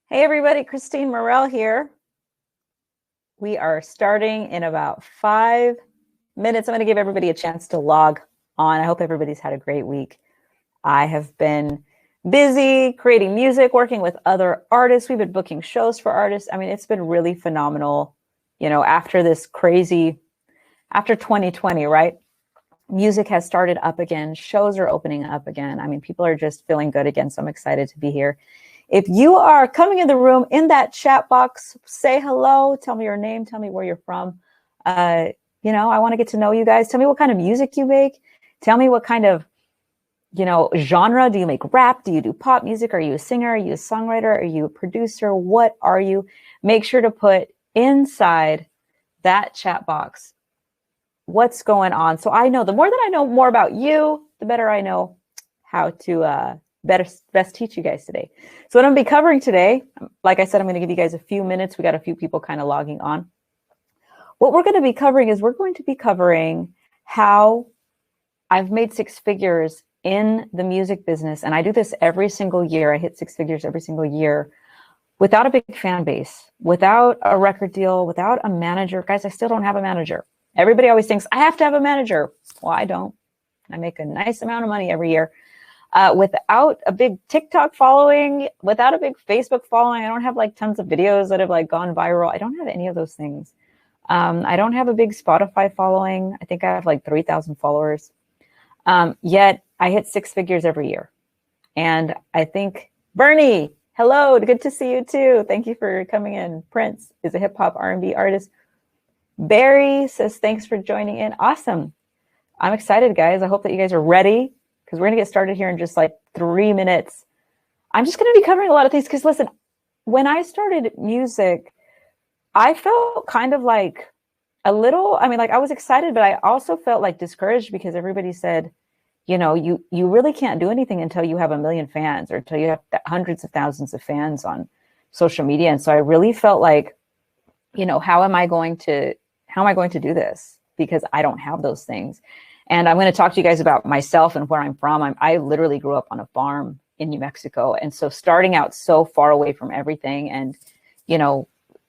Hey everybody, Christine Morel here. We are starting in about 5 minutes. I'm going to give everybody a chance to log on. I hope everybody's had a great week. I have been busy creating music, working with other artists. We've been booking shows for artists. I mean, it's been really phenomenal, after this crazy, after 2020, right? Music has started up again. Shows are opening up again. I mean, people are just feeling good again. So I'm excited to be here. If you are coming in the room, in that chat box, say hello, tell me your name, tell me where you're from. I want to get to know you guys. Tell me what kind of music you make. Tell me what kind of, genre. Do you make rap? Do you do pop music? Are you a singer? Are you a songwriter? Are you a producer? What are you? Make sure to put inside that chat box what's going on. So I know, the more that I know more about you, the better I know how to best teach you guys today. So what I'm going to be covering today, like I said, I'm going to give you guys a few minutes. We got a few people kind of logging on. What we're going to be covering is we're going to be covering how I've made six figures in the music business. And I do this every single year. I hit six figures every single year without a big fan base, without a record deal, without a manager. Guys, I still don't have a manager. Everybody always thinks I have to have a manager. Well, I don't. I make a nice amount of money every year. Without a big TikTok following, without a big Facebook following. I don't have like tons of videos that have like gone viral. I don't have any of those things. I don't have a big Spotify following. I think I have like 3,000 followers. Yet I hit six figures every year. And I think Bernie, hello, good to see you too. Thank you for coming in. Prince is a hip hop R&B artist. Barry says, thanks for joining in. Awesome. I'm excited, guys. I hope that you guys are ready, because we're going to get started here in just like 3 minutes. I'm just going to be covering a lot of things because, listen, when I started music, I felt kind of like I was excited, but I also felt like discouraged because everybody said, you really can't do anything until you have 1 million fans or until you have hundreds of thousands of fans on social media. And so I really felt like, how am I going to do this? Because I don't have those things. And I'm going to talk to you guys about myself and where I'm from. I literally grew up on a farm in New Mexico. And so starting out so far away from everything and,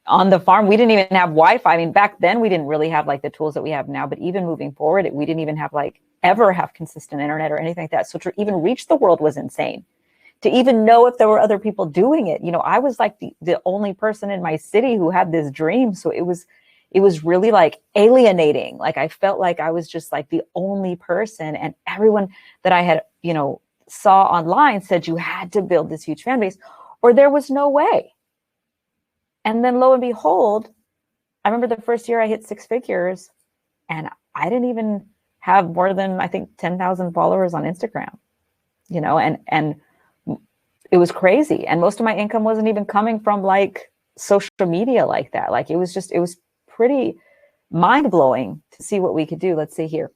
on the farm, we didn't even have Wi-Fi. I mean, back then we didn't really have like the tools that we have now, but even moving forward, we didn't even have ever have consistent internet or anything like that. So to even reach the world was insane. To even know if there were other people doing it, I was like the only person in my city who had this dream. So it was really like alienating. Like I felt like I was just like the only person, and everyone that I had, saw online said you had to build this huge fan base or there was no way. And then lo and behold, I remember the first year I hit six figures and I didn't even have more than, I think, 10,000 followers on Instagram, and it was crazy. And most of my income wasn't even coming from like social media like that. Like it was pretty mind-blowing to see what we could do. Let's see here.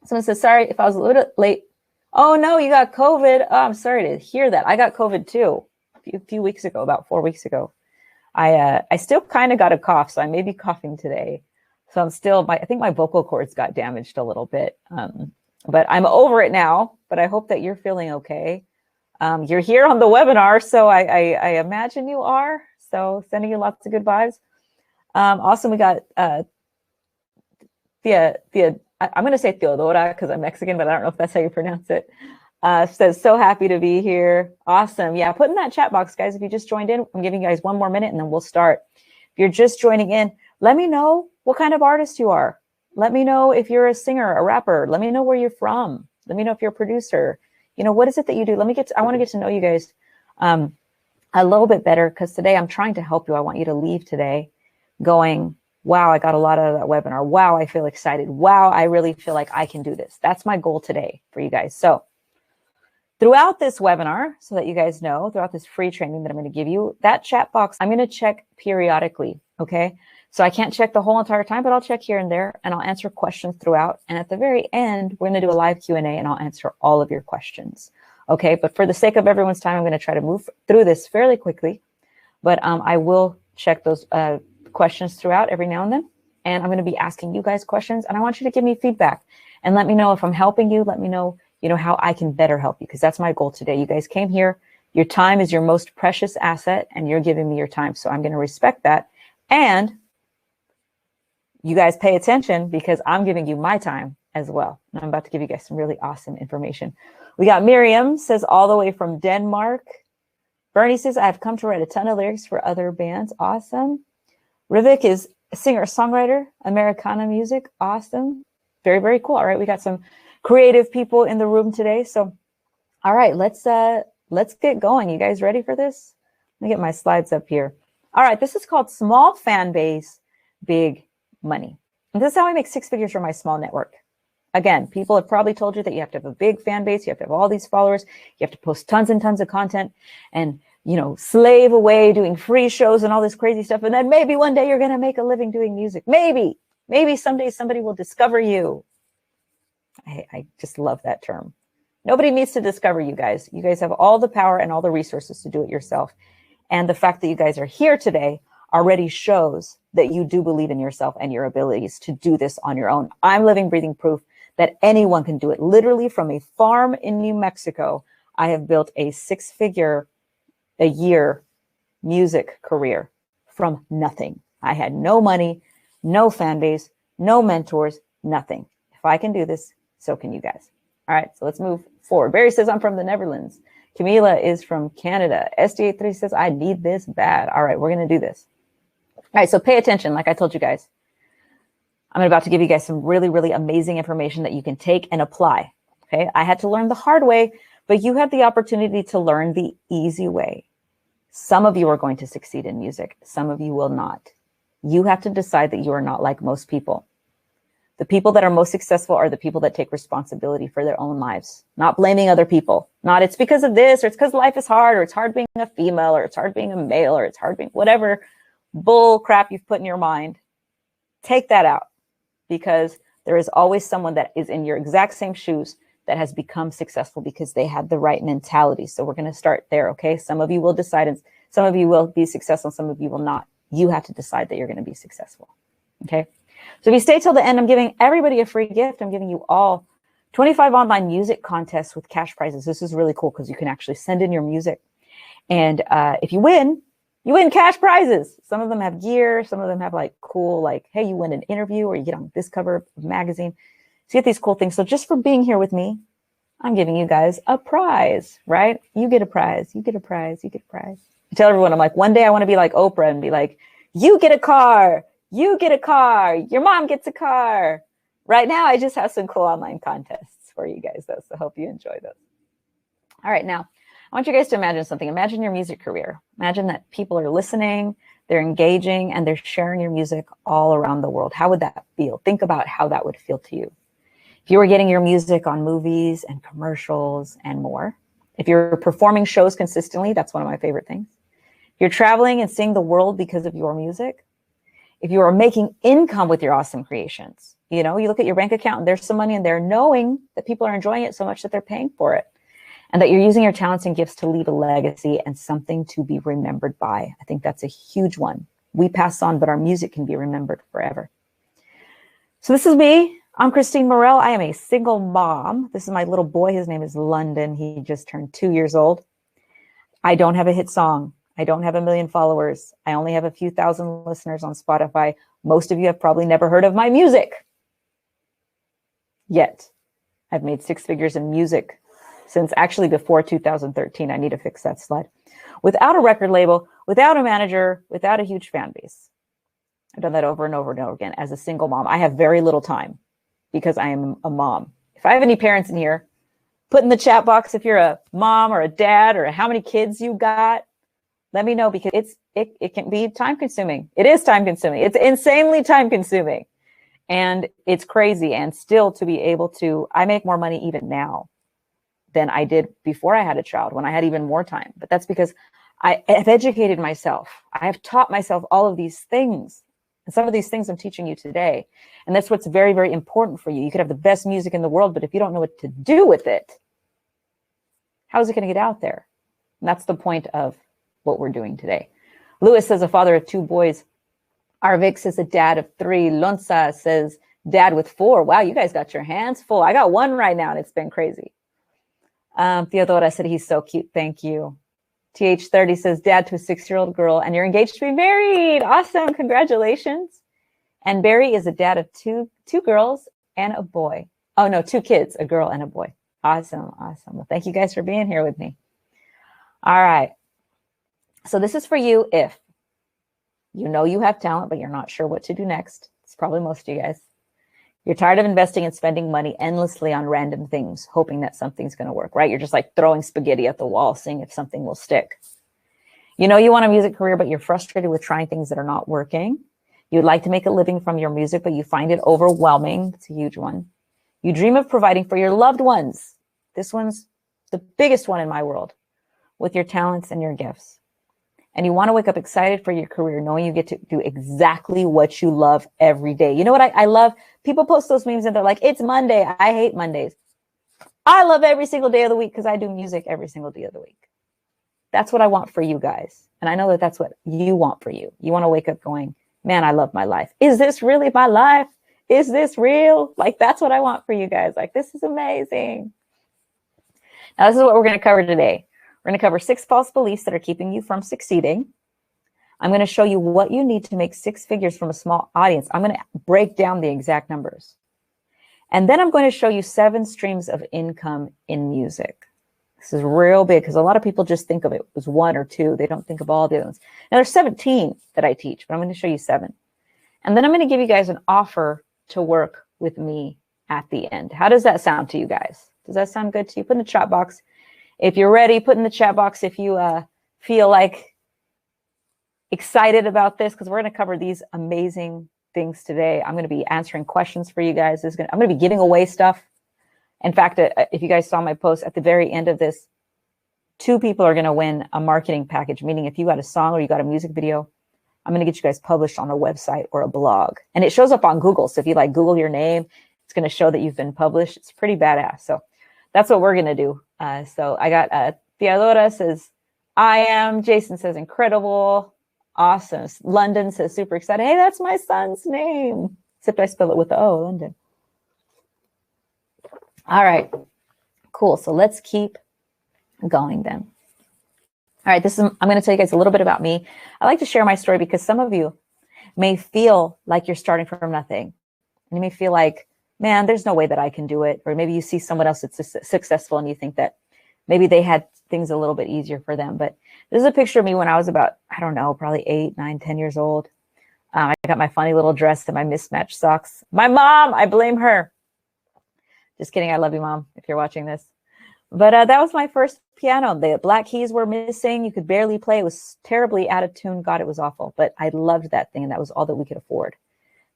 Someone says, sorry if I was a little late. Oh no, you got COVID. Oh, I'm sorry to hear that. I got COVID too a few weeks ago, about 4 weeks ago. I still kind of got a cough, so I may be coughing today. So I'm still, I think my vocal cords got damaged a little bit, but I'm over it now. But I hope that you're feeling okay. You're here on the webinar, so I imagine you are. So sending you lots of good vibes. Awesome. We got I'm going to say Theodora because I'm Mexican, but I don't know if that's how you pronounce it. Says, so happy to be here. Awesome. Yeah, put in that chat box, guys. If you just joined in, I'm giving you guys 1 more minute and then we'll start. If you're just joining in, let me know what kind of artist you are. Let me know if you're a singer, a rapper. Let me know where you're from. Let me know if you're a producer. What is it that you do? I want to get to know you guys a little bit better, because today I'm trying to help you. I want you to leave today going, wow, I got a lot out of that webinar. Wow, I feel excited. Wow, I really feel like I can do this. That's my goal today for you guys. So throughout this webinar, so that you guys know, throughout this free training that I'm going to give you, that chat box, I'm going to check periodically, okay? So I can't check the whole entire time, but I'll check here and there, and I'll answer questions throughout. And at the very end, we're going to do a live Q&A, and I'll answer all of your questions, okay? But for the sake of everyone's time, I'm going to try to move through this fairly quickly, but I will check those questions throughout every now and then, and I'm going to be asking you guys questions, and I want you to give me feedback and let me know if I'm helping you. Let me know, how I can better help you, because that's my goal today. You guys came here Your time is your most precious asset, and you're giving me your time. So I'm going to respect that. And you guys pay attention because I'm giving you my time as well. And I'm about to give you guys some really awesome information. We got Miriam says all the way from Denmark. Bernie says, I've come to write a ton of lyrics for other bands. Awesome. Rivik is a singer-songwriter, Americana music. Awesome. Very, very cool. All right, we got some creative people in the room today. So, all right, let's get going. You guys ready for this? Let me get my slides up here. All right, this is called Small Fan Base, Big Money. And this is how I make 6 figures from my small network. Again, people have probably told you that you have to have a big fan base. You have to have all these followers. You have to post tons and tons of content and, you know, slave away doing free shows and all this crazy stuff. And then maybe one day you're going to make a living doing music. Maybe someday somebody will discover you. I just love that term. Nobody needs to discover you guys. You guys have all the power and all the resources to do it yourself. And the fact that you guys are here today already shows that you do believe in yourself and your abilities to do this on your own. I'm living, breathing proof that anyone can do it. Literally from a farm in New Mexico, I have built a 6-figure a year music career from nothing. I had no money, no fan base, no mentors, nothing. If I can do this, so can you guys. All right, so let's move forward. Barry says, I'm from the Netherlands. Camila is from Canada. SD83 says, I need this bad. All right, we're going to do this. All right, so pay attention. Like I told you guys, I'm about to give you guys some really, really amazing information that you can take and apply. Okay, I had to learn the hard way, but you have the opportunity to learn the easy way. Some of you are going to succeed in music. Some of you will not. You have to decide that you are not like most people. The people that are most successful are the people that take responsibility for their own lives, not blaming other people. Not it's because of this, or it's because life is hard, or it's hard being a female, or it's hard being a male, or it's hard being whatever bull crap you've put in your mind. Take that out, because there is always someone that is in your exact same shoes that has become successful because they had the right mentality. So we're going to start there, okay? Some of you will decide, and some of you will be successful, some of you will not. You have to decide that you're going to be successful, okay? So if you stay till the end, I'm giving everybody a free gift. I'm giving you all 25 online music contests with cash prizes. This is really cool because you can actually send in your music. And if you win cash prizes. Some of them have gear. Some of them have like cool, like, hey, you win an interview or you get on this cover of a magazine. So you get these cool things. So just for being here with me, I'm giving you guys a prize, right? You get a prize. You get a prize. You get a prize. I tell everyone, I'm like, one day I want to be like Oprah and be like, you get a car. You get a car. Your mom gets a car. Right now, I just have some cool online contests for you guys, though. So hope you enjoy those. All right. Now, I want you guys to imagine something. Imagine your music career. Imagine that people are listening, they're engaging, and they're sharing your music all around the world. How would that feel? Think about how that would feel to you. If you were getting your music on movies and commercials and more. If you're performing shows consistently, that's one of my favorite things. If you're traveling and seeing the world because of your music. If you are making income with your awesome creations, you know, you look at your bank account and there's some money in there, knowing that people are enjoying it so much that they're paying for it, and that you're using your talents and gifts to leave a legacy and something to be remembered by. I think that's a huge one. We pass on, but our music can be remembered forever. So this is me. I'm Christine Morel. I am a single mom. This is my little boy. His name is London. He just turned 2 years old. I don't have a hit song. I don't have 1 million followers. I only have a few thousand listeners on Spotify. Most of you have probably never heard of my music yet. I've made 6 figures in music since actually before 2013. I need to fix that slide. Without a record label, without a manager, without a huge fan base. I've done that over and over and over again as a single mom. I have very little time because I am a mom. If I have any parents in here, put in the chat box if you're a mom or a dad or how many kids you got. Let me know, because it can be time consuming. It is time consuming. It's insanely time consuming. And it's crazy. And still to be able to, I make more money even now than I did before I had a child, when I had even more time. But that's because I have educated myself. I have taught myself all of these things. And some of these things I'm teaching you today. And that's what's very, very important for you. You could have the best music in the world, but if you don't know what to do with it, how is it going to get out there? And that's the point of what we're doing today. Lewis says a father of 2 boys. Arvik says a dad of 3. Lonsa says dad with 4. Wow, you guys got your hands full. I got 1 right now, and it's been crazy. Theodora said he's so cute. Thank you. TH30 says, dad to a 6-year-old girl, and you're engaged to be married. Awesome. Congratulations. And Barry is a dad of two girls and a boy. Oh, no, 2 kids, a girl and a boy. Awesome. Awesome. Well, thank you guys for being here with me. All right. So this is for you if you know you have talent, but you're not sure what to do next. It's probably most of you guys. You're tired of investing and spending money endlessly on random things, hoping that something's going to work, right? You're just like throwing spaghetti at the wall, seeing if something will stick. You know you want a music career, but you're frustrated with trying things that are not working. You'd like to make a living from your music, but you find it overwhelming. It's a huge one. You dream of providing for your loved ones. This one's the biggest one in my world, with your talents and your gifts. And you want to wake up excited for your career, knowing you get to do exactly what you love every day. You know what I love? People post those memes and they're like, it's Monday. I hate Mondays. I love every single day of the week because I do music every single day of the week. That's what I want for you guys. And I know that that's what you want for you. You want to wake up going, man, I love my life. Is this really my life? Is this real? Like, that's what I want for you guys. Like, this is amazing. Now, this is what we're going to cover today. We're going to cover 6 false beliefs that are keeping you from succeeding. I'm going to show you what you need to make 6 figures from a small audience. I'm going to break down the exact numbers. And then I'm going to show you 7 streams of income in music. This is real big because a lot of people just think of it as 1 or 2. They don't think of all the others. Now, there's 17 that I teach, but I'm going to show you 7. And then I'm going to give you guys an offer to work with me at the end. How does that sound to you guys? Does that sound good to you? Put in the chat box. If you're ready, put in the chat box if you feel like excited about this, because we're going to cover these amazing things today. I'm going to be answering questions for you guys. I'm going to be giving away stuff. In fact, if you guys saw my post at the very end of this, 2 people are going to win a marketing package, meaning if you got a song or you got a music video, I'm going to get you guys published on a website or a blog. And it shows up on Google. So if you like Google your name, it's going to show that you've been published. It's pretty badass. So that's what we're going to do. So I got Theodora says, I am. Jason says, incredible. Awesome. London says, super excited. Hey, that's my son's name. Except I spell it with the O, London. All right. Cool. So let's keep going then. All right. I'm going to tell you guys a little bit about me. I like to share my story because some of you may feel like you're starting from nothing. And you may feel like, man, there's no way that I can do it. Or maybe you see someone else that's successful and you think that maybe they had things a little bit easier for them. But this is a picture of me when I was about, I don't know, probably 8, 9, 10 years old. I got my funny little dress and my mismatched socks. My mom, I blame her. Just kidding. I love you, Mom, if you're watching this. But that was my first piano. The black keys were missing. You could barely play. It was terribly out of tune. God, it was awful. But I loved that thing, and that was all that we could afford.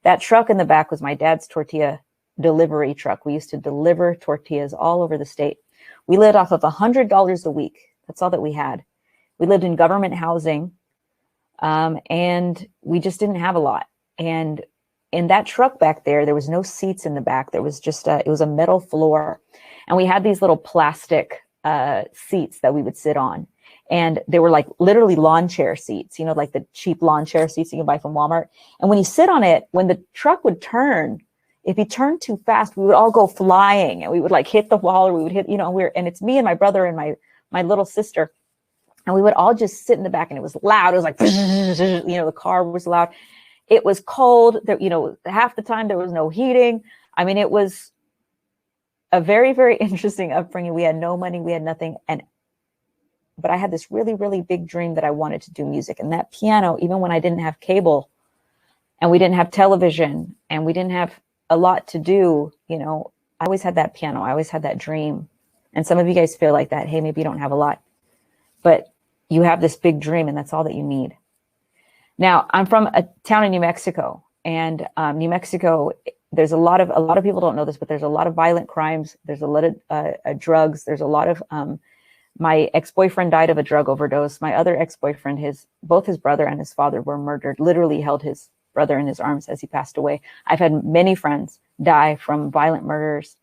That truck in the back was my dad's tortilla delivery truck. We used to deliver tortillas all over the state. We lived off of $100 a week. That's all that we had. We lived in government housing, and we just didn't have a lot. And in that truck back there was no seats in the back. There was just it was a metal floor. And we had these little plastic seats that we would sit on. And they were like literally lawn chair seats, you know, like the cheap lawn chair seats you can buy from Walmart. And when you sit on it, when the truck would turn, if he turned too fast, we would all go flying and we would like hit the wall, or we would hit, you know, and it's me and my brother and my little sister. And we would all just sit in the back, and it was loud. It was like, you know, the car was loud. It was cold. There, you know, half the time there was no heating. I mean, it was a very, very interesting upbringing. We had no money. We had nothing. But I had this really, really big dream that I wanted to do music. And that piano, even when I didn't have cable and we didn't have television and we didn't have a lot to do, you know, I always had that piano. I always had that dream. And some of you guys feel like that. Hey, maybe you don't have a lot, but you have this big dream, and that's all that you need. Now, I'm from a town in New Mexico, and New Mexico, there's a lot of people don't know this, but there's a lot of violent crimes. There's a lot of drugs. There's a lot of, my ex-boyfriend died of a drug overdose. My other ex-boyfriend, both his brother and his father were murdered, literally held his brother in his arms as he passed away. I've had many friends die from violent murders,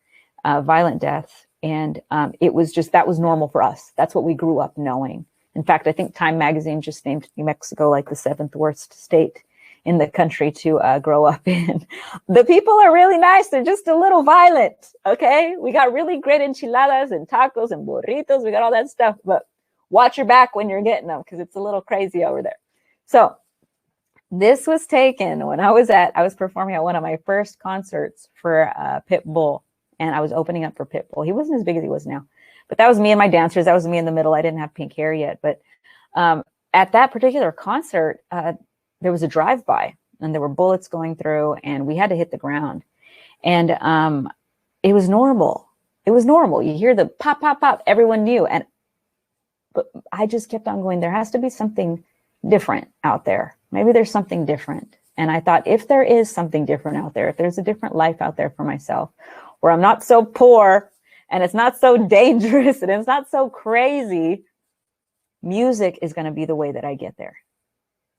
violent deaths. And it was just, that was normal for us. That's what we grew up knowing. In fact, I think Time Magazine just named New Mexico like the 7th worst state in the country to grow up in. The people are really nice. They're just a little violent. Okay. We got really great enchiladas and tacos and burritos. We got all that stuff, but watch your back when you're getting them because it's a little crazy over there. So this was taken when I was performing at one of my first concerts for Pitbull, and I was opening up for Pitbull. He wasn't as big as he was now, but that was me and my dancers. That was me in the middle. I didn't have pink hair yet, but at that particular concert, there was a drive-by, and there were bullets going through, and we had to hit the ground. And it was normal. It was normal. You hear the pop, pop, pop. Everyone knew. But I just kept on going, there has to be something different out there. Maybe there's something different. And I thought, if there is something different out there, if there's a different life out there for myself, where I'm not so poor and it's not so dangerous and it's not so crazy, music is going to be the way that I get there.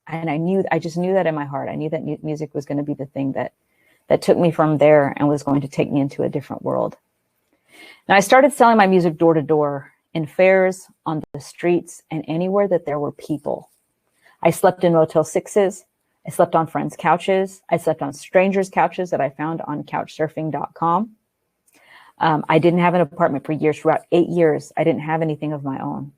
And I just knew that in my heart. I knew that music was going to be the thing that took me from there and was going to take me into a different world. Now I started selling my music door to door in fairs, on the streets, and anywhere that there were people. I slept in Motel 6s. I slept on friends' couches. I slept on strangers' couches that I found on couchsurfing.com. I didn't have an apartment for years. For about 8 years, I didn't have anything of my own.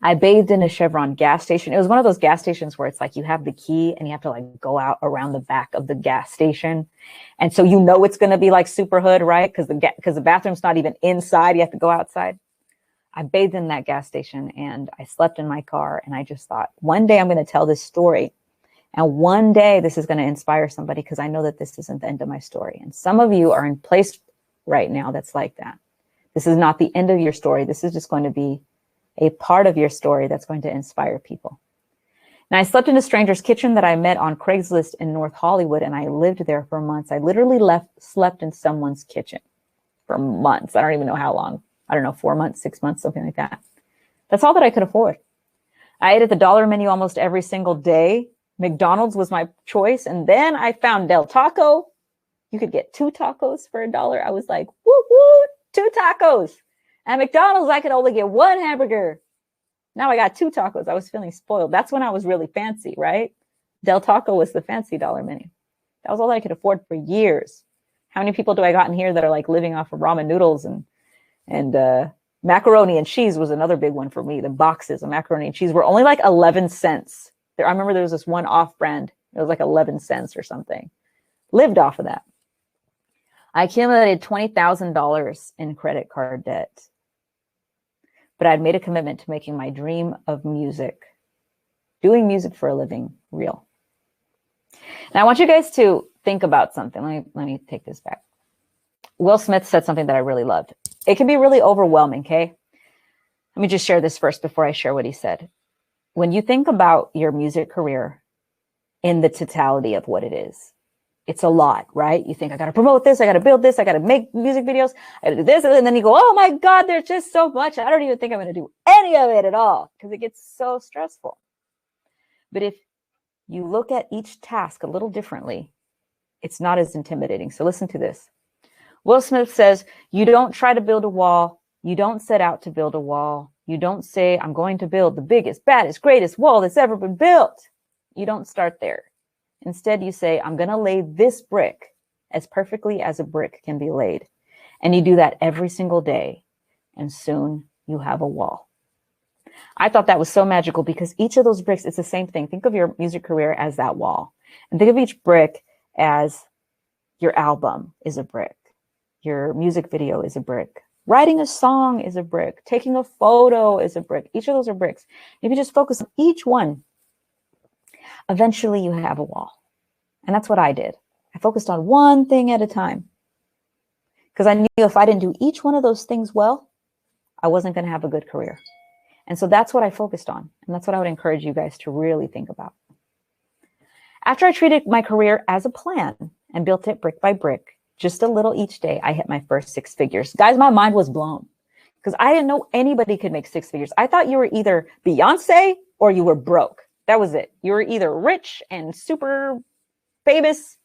I bathed in a Chevron gas station. It was one of those gas stations where it's like you have the key and you have to like go out around the back of the gas station. And so you know it's going to be like super hood, right? Because the bathroom's not even inside. You have to go outside. I bathed in that gas station and I slept in my car. And I just thought, one day I'm going to tell this story. And one day this is going to inspire somebody, because I know that this isn't the end of my story. And some of you are in place right now that's like that. This is not the end of your story. This is just going to be a part of your story that's going to inspire people. Now, I slept in a stranger's kitchen that I met on Craigslist in North Hollywood, and I lived there for months. I literally slept in someone's kitchen for months. I don't even know how long. I don't know, 4 months, 6 months, something like that. That's all that I could afford. I ate at the dollar menu almost every single day. McDonald's was my choice. And then I found Del Taco. You could get 2 tacos for $1. I was like, woo, woo, 2 tacos. At McDonald's, I could only get 1 hamburger. Now I got 2 tacos. I was feeling spoiled. That's when I was really fancy, right? Del Taco was the fancy dollar menu. That was all I could afford for years. How many people do I got in here that are like living off of ramen noodles and macaroni and cheese was another big one for me. The boxes of macaroni and cheese were only like 11 cents. I remember there was this one off brand. It was like 11 cents or something. Lived off of that. I accumulated $20,000 in credit card debt. But I'd made a commitment to making my dream of music, doing music for a living, real. Now I want you guys to think about something. Let me take this back. Will Smith said something that I really loved. It can be really overwhelming, okay? Let me just share this first before I share what he said. When you think about your music career in the totality of what it is, it's a lot, right? You think, I got to promote this, I got to build this, I got to make music videos, I got to do this. And then you go, oh my God, there's just so much. I don't even think I'm going to do any of it at all, because it gets so stressful. But if you look at each task a little differently, it's not as intimidating. So listen to this. Will Smith says, you don't try to build a wall. You don't set out to build a wall. You don't say, I'm going to build the biggest, baddest, greatest wall that's ever been built. You don't start there. Instead, you say, I'm going to lay this brick as perfectly as a brick can be laid. And you do that every single day. And soon you have a wall. I thought that was so magical, because each of those bricks, it's the same thing. Think of your music career as that wall. And think of each brick as your album is a brick. Your music video is a brick. Writing a song is a brick. Taking a photo is a brick. Each of those are bricks. If you just focus on each one, eventually you have a wall. And that's what I did. I focused on one thing at a time, because I knew if I didn't do each one of those things well, I wasn't going to have a good career. And so that's what I focused on. And that's what I would encourage you guys to really think about. After I treated my career as a plan and built it brick by brick, just a little each day, I hit my first 6 figures. Guys, my mind was blown, because I didn't know anybody could make 6 figures. I thought you were either Beyonce or you were broke. That was it. You were either rich and super famous,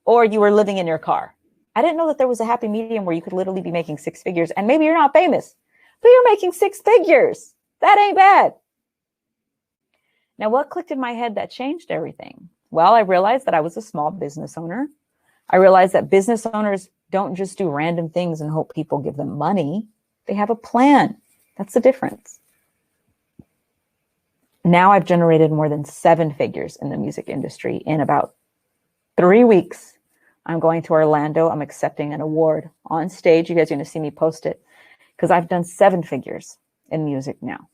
or you were living in your car. I didn't know that there was a happy medium where you could literally be making 6 figures, and maybe you're not famous, but you're making 6 figures. That ain't bad. Now, what clicked in my head that changed everything? Well, I realized that I was a small business owner. I realized that business owners don't just do random things and hope people give them money. They have a plan. That's the difference. now I've generated more than 7 figures in the music industry in about 3 weeks. I'm going to Orlando. I'm accepting an award on stage. You guys are going to see me post it because I've done 7 figures in music now.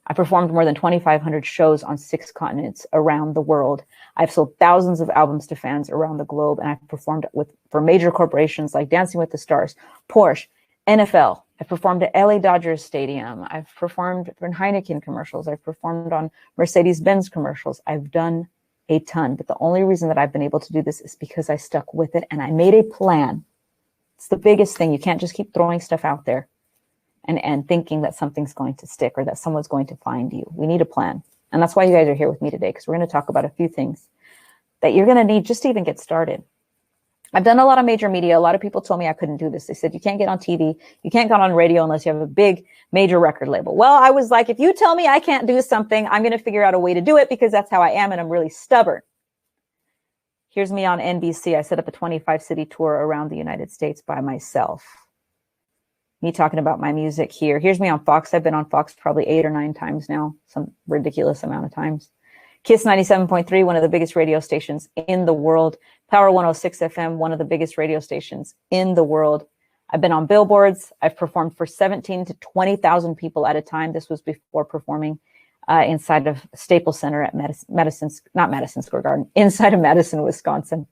I performed more than 2,500 shows on 6 continents around the world. I've sold thousands of albums to fans around the globe, and I've performed for major corporations like Dancing with the Stars, Porsche, NFL. I've performed at LA Dodgers Stadium. I've performed in Heineken commercials. I've performed on Mercedes-Benz commercials. I've done a ton, but the only reason that I've been able to do this is because I stuck with it and I made a plan. It's the biggest thing. You can't just keep throwing stuff out there and thinking that something's going to stick or that someone's going to find you. We need a plan. And that's why you guys are here with me today, because we're going to talk about a few things that you're going to need just to even get started. I've done a lot of major media. A lot of people told me I couldn't do this. They said, you can't get on TV. You can't get on radio unless you have a big major record label. Well, I was like, if you tell me I can't do something, I'm going to figure out a way to do it because that's how I am. And I'm really stubborn. Here's me on NBC. I set up a 25-city tour around the United States by myself. Me talking about my music here. Here's me on Fox. I've been on Fox probably 8 or 9 times now, some ridiculous amount of times. Kiss 97.3, one of the biggest radio stations in the world. Power 106 FM, one of the biggest radio stations in the world. I've been on billboards. I've performed for 17 to 20,000 people at a time. This was before performing inside of Staples Center at Madison Square Garden, inside of Madison, Wisconsin.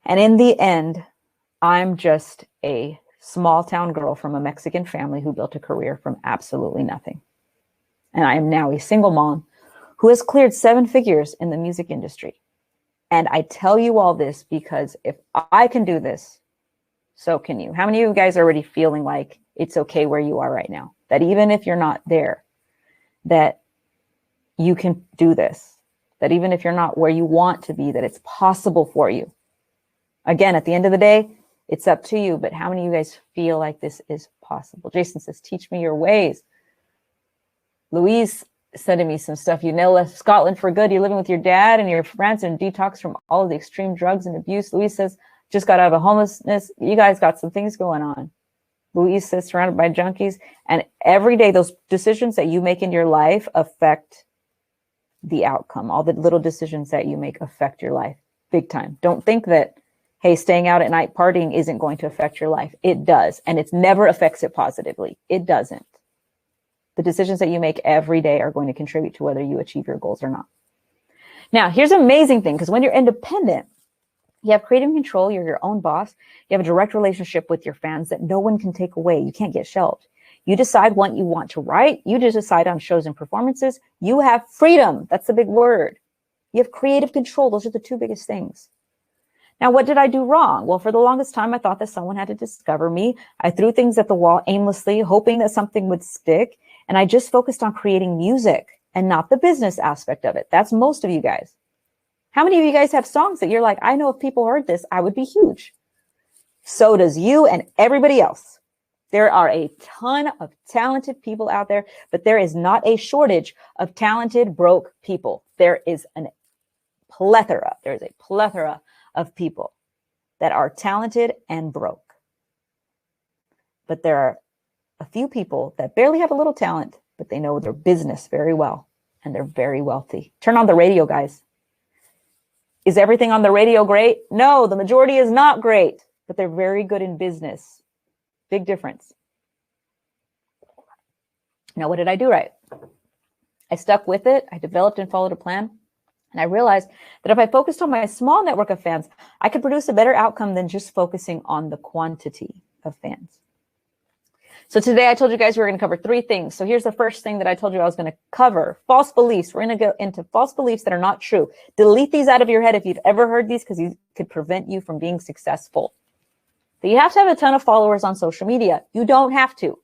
And in the end, I'm just a small town girl from a Mexican family who built a career from absolutely nothing. And I am now a single mom who has cleared 7 figures in the music industry. And I tell you all this because if I can do this, so can you. How many of you guys are already feeling like it's okay where you are right now? That even if you're not there, that you can do this. That even if you're not where you want to be, that it's possible for you. Again, at the end of the day, it's up to you, but how many of you guys feel like this is possible? Jason says, teach me your ways. Louise sending me some stuff. You now left Scotland for good. You're living with your dad and your friends and detox from all of the extreme drugs and abuse. Louise says, just got out of homelessness. You guys got some things going on. Louise says, surrounded by junkies. And every day, those decisions that you make in your life affect the outcome. All the little decisions that you make affect your life big time. Don't think that, hey, staying out at night partying isn't going to affect your life. It does. And it never affects it positively. It doesn't. The decisions that you make every day are going to contribute to whether you achieve your goals or not. Now, here's an amazing thing, because when you're independent, you have creative control. You're your own boss. You have a direct relationship with your fans that no one can take away. You can't get shelved. You decide what you want to write. You just decide on shows and performances. You have freedom. That's the big word. You have creative control. Those are the 2 biggest things. Now, what did I do wrong? Well, for the longest time, I thought that someone had to discover me. I threw things at the wall aimlessly, hoping that something would stick. And I just focused on creating music and not the business aspect of it. That's most of you guys. How many of you guys have songs that you're like, I know if people heard this, I would be huge? So does you and everybody else. There are a ton of talented people out there, but there is not a shortage of talented, broke people. There is a plethora of people that are talented and broke. But there are a few people that barely have a little talent, but they know their business very well, and they're very wealthy. Turn on the radio, guys. Is everything on the radio great? No, the majority is not great, but they're very good in business. Big difference. Now, what did I do right? I stuck with it. I developed and followed a plan. And I realized that if I focused on my small network of fans, I could produce a better outcome than just focusing on the quantity of fans. So today I told you guys we were going to cover 3 things. So here's the first thing that I told you I was going to cover. False beliefs. We're going to go into false beliefs that are not true. Delete these out of your head if you've ever heard these, because these could prevent you from being successful. So you have to have a ton of followers on social media. You don't have to.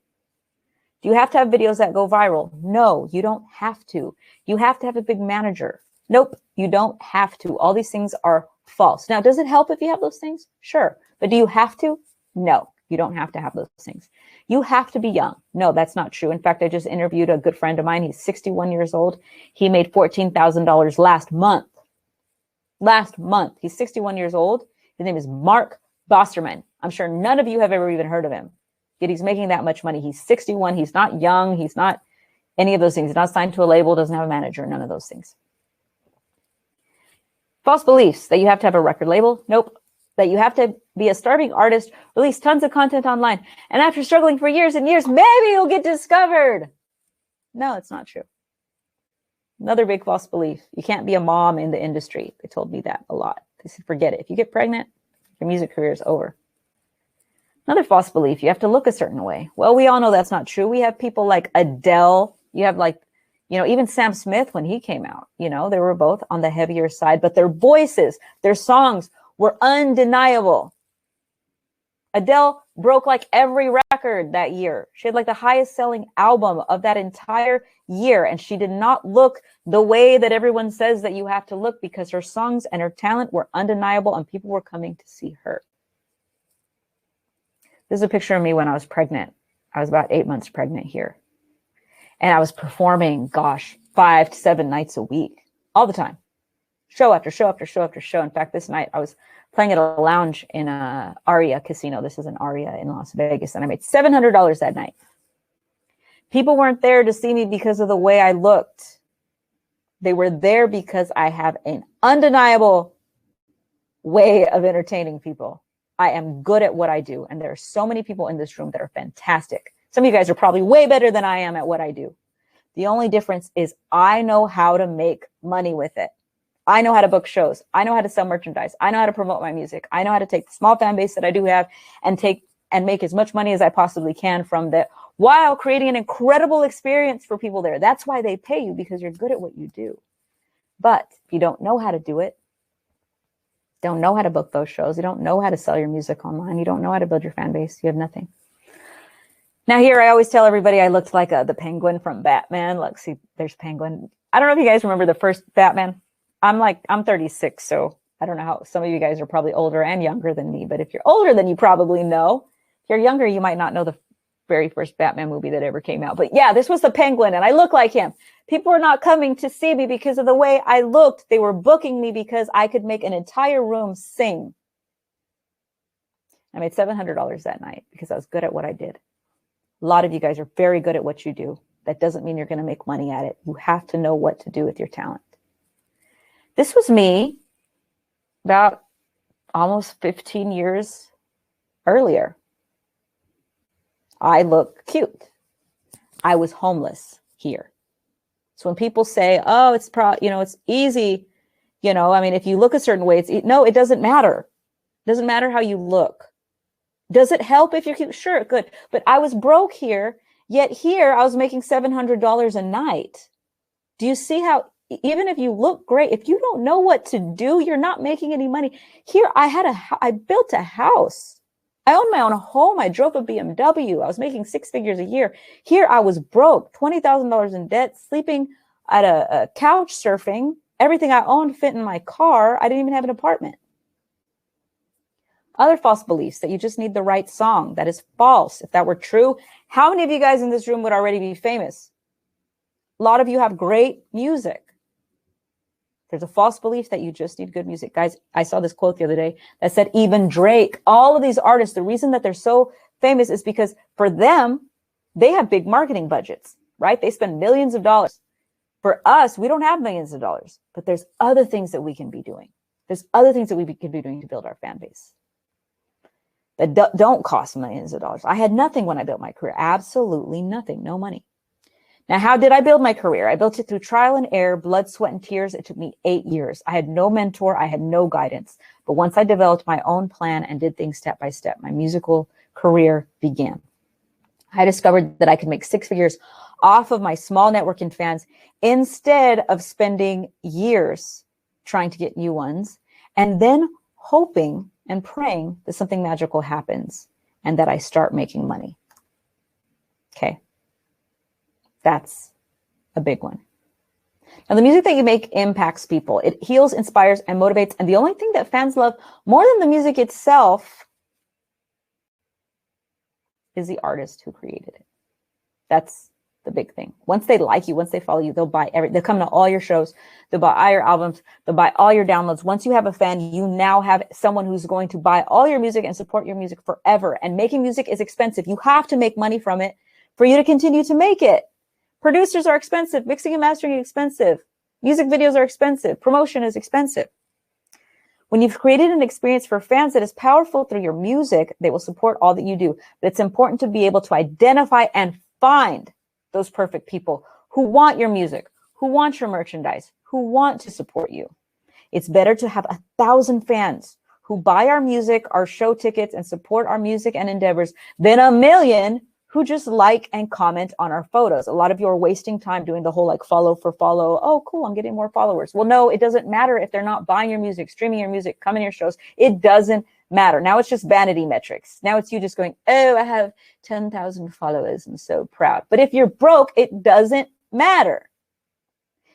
Do you have to have videos that go viral? No, you don't have to. You have to have a big manager. Nope, you don't have to. All these things are false. Now, does it help if you have those things? Sure. But do you have to? No, you don't have to have those things. You have to be young. No, that's not true. In fact, I just interviewed a good friend of mine. He's 61 years old. He made $14,000 last month. Last month. He's 61 years old. His name is Mark Bosterman. I'm sure none of you have ever even heard of him. Yet he's making that much money. He's 61. He's not young. He's not Any of those things. Not signed to a label, doesn't have a manager, none of those things. False beliefs that you have to have a record label. Nope. That you have to be a starving artist, release tons of content online, and after struggling for years and years, maybe you'll get discovered. No, it's not true. Another big false belief. You can't be a mom in the industry. They told me that a lot. They said, forget it. If you get pregnant, your music career is over. Another false belief. You have to look a certain way. Well, we all know that's not true. We have people like Adele. You have like, even Sam Smith when he came out, they were both on the heavier side, but their voices, their songs were undeniable. Adele broke like every record that year. She had like the highest selling album of that entire year. And she did not look the way that everyone says that you have to look, because her songs and her talent were undeniable and people were coming to see her. This is a picture of me when I was pregnant. I was about 8 months pregnant here. And I was performing, 5 to 7 nights a week, all the time. Show after show after show after show. In fact, this night I was playing at a lounge in a Aria casino. This is an Aria in Las Vegas. And I made $700 that night. People weren't there to see me because of the way I looked. They were there because I have an undeniable way of entertaining people. I am good at what I do. And there are so many people in this room that are fantastic. Some of you guys are probably way better than I am at what I do. The only difference is I know how to make money with it. I know how to book shows. I know how to sell merchandise. I know how to promote my music. I know how to take the small fan base that I do have and make as much money as I possibly can from that, while creating an incredible experience for people there. That's why they pay you, because you're good at what you do. But if you don't know how to do it, don't know how to book those shows, you don't know how to sell your music online, you don't know how to build your fan base, you have nothing. Now here, I always tell everybody I looked like the Penguin from Batman. Look, see, there's Penguin. I don't know if you guys remember the first Batman. I'm 36, so I don't know how some of you guys are probably older and younger than me, but if you're older, then you probably know. If you're younger, you might not know the very first Batman movie that ever came out. But yeah, this was the Penguin, and I look like him. People were not coming to see me because of the way I looked. They were booking me because I could make an entire room sing. I made $700 that night because I was good at what I did. A lot of you guys are very good at what you do. That doesn't mean you're going to make money at it. You have to know what to do with your talent. This was me about almost 15 years earlier. I look cute. I was homeless here. So when people say, oh, it's it's easy, if you look a certain way, no, it doesn't matter. It doesn't matter how you look. Does it help if you're cute? Sure, good. But I was broke here, yet here I was making $700 a night. Do you see how, even if you look great, if you don't know what to do, you're not making any money. Here, I built a house. I owned my own home. I drove a BMW. I was making 6 figures a year. Here, I was broke, $20,000 in debt, sleeping at a couch, surfing. Everything I owned fit in my car. I didn't even have an apartment. Other false beliefs, that you just need the right song. That is false. If that were true, how many of you guys in this room would already be famous? A lot of you have great music. There's a false belief that you just need good music. Guys, I saw this quote the other day that said even Drake, all of these artists, the reason that they're so famous is because for them, they have big marketing budgets, right? They spend millions of dollars. For us, we don't have millions of dollars, but there's other things that we can be doing. There's other things that we can be doing to build our fan base that don't cost millions of dollars. I had nothing when I built my career. Absolutely nothing. No money. Now, how did I build my career? I built it through trial and error, blood, sweat, and tears. It took me 8 years. I had no mentor. I had no guidance. But once I developed my own plan and did things step by step, my musical career began. I discovered that I could make 6 figures off of my small network and fans instead of spending years trying to get new ones and then hoping and praying that something magical happens and that I start making money. Okay. That's a big one. Now, the music that you make impacts people. It heals, inspires, and motivates. And the only thing that fans love more than the music itself is the artist who created it. That's the big thing. Once they like you, once they follow you, they'll buy they'll come to all your shows, they'll buy all your albums, they'll buy all your downloads. Once you have a fan, you now have someone who's going to buy all your music and support your music forever. And making music is expensive. You have to make money from it for you to continue to make it. Producers are expensive. Mixing and mastering is expensive. Music videos are expensive. Promotion is expensive. When you've created an experience for fans that is powerful through your music, they will support all that you do. But it's important to be able to identify and find those perfect people who want your music, who want your merchandise, who want to support you. It's better to have 1,000 fans who buy our music, our show tickets, and support our music and endeavors than 1,000,000 who just like and comment on our photos. A lot of you are wasting time doing the whole like follow for follow. Oh, cool, I'm getting more followers. Well, no, it doesn't matter if they're not buying your music, streaming your music, coming to your shows. It doesn't matter. Now it's just vanity metrics. Now it's you just going, oh, I have 10,000 followers. I'm so proud. But if you're broke, it doesn't matter.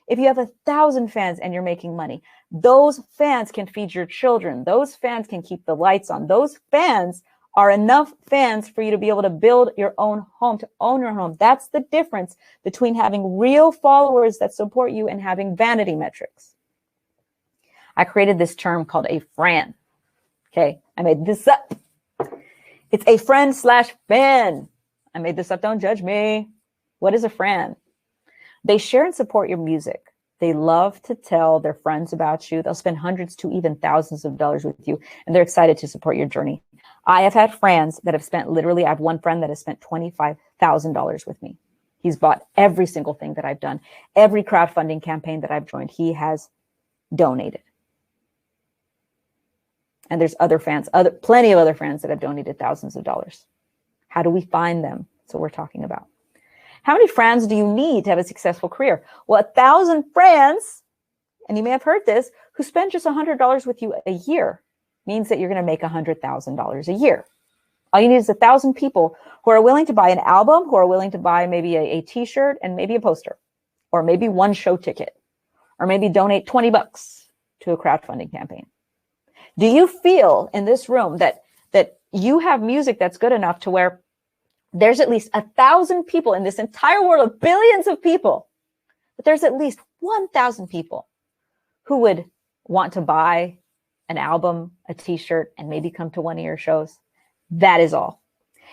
If you have 1,000 fans and you're making money, those fans can feed your children. Those fans can keep the lights on. Those fans are enough fans for you to be able to build your own home, to own your home. That's the difference between having real followers that support you and having vanity metrics. I created this term called a Fran. Okay, I made this up. It's a friend/fan. I made this up, don't judge me. What is a Fran? They share and support your music. They love to tell their friends about you. They'll spend hundreds to even thousands of dollars with you, and they're excited to support your journey. I have had friends that have spent literally, I have one friend that has spent $25,000 with me. He's bought every single thing that I've done. Every crowdfunding campaign that I've joined, he has donated. And there's other fans, plenty of other friends that have donated thousands of dollars. How do we find them? That's what we're talking about. How many friends do you need to have a successful career? Well, 1,000 friends, and you may have heard this, who spend just $100 with you a year means that you're going to make $100,000 a year. All you need is 1,000 people who are willing to buy an album, who are willing to buy maybe a t-shirt and maybe a poster, or maybe one show ticket, or maybe donate $20 to a crowdfunding campaign. Do you feel in this room that you have music that's good enough to where there's at least 1,000 people in this entire world of billions of people, but there's at least 1,000 people who would want to buy an album, a t-shirt, and maybe come to one of your shows? That is all.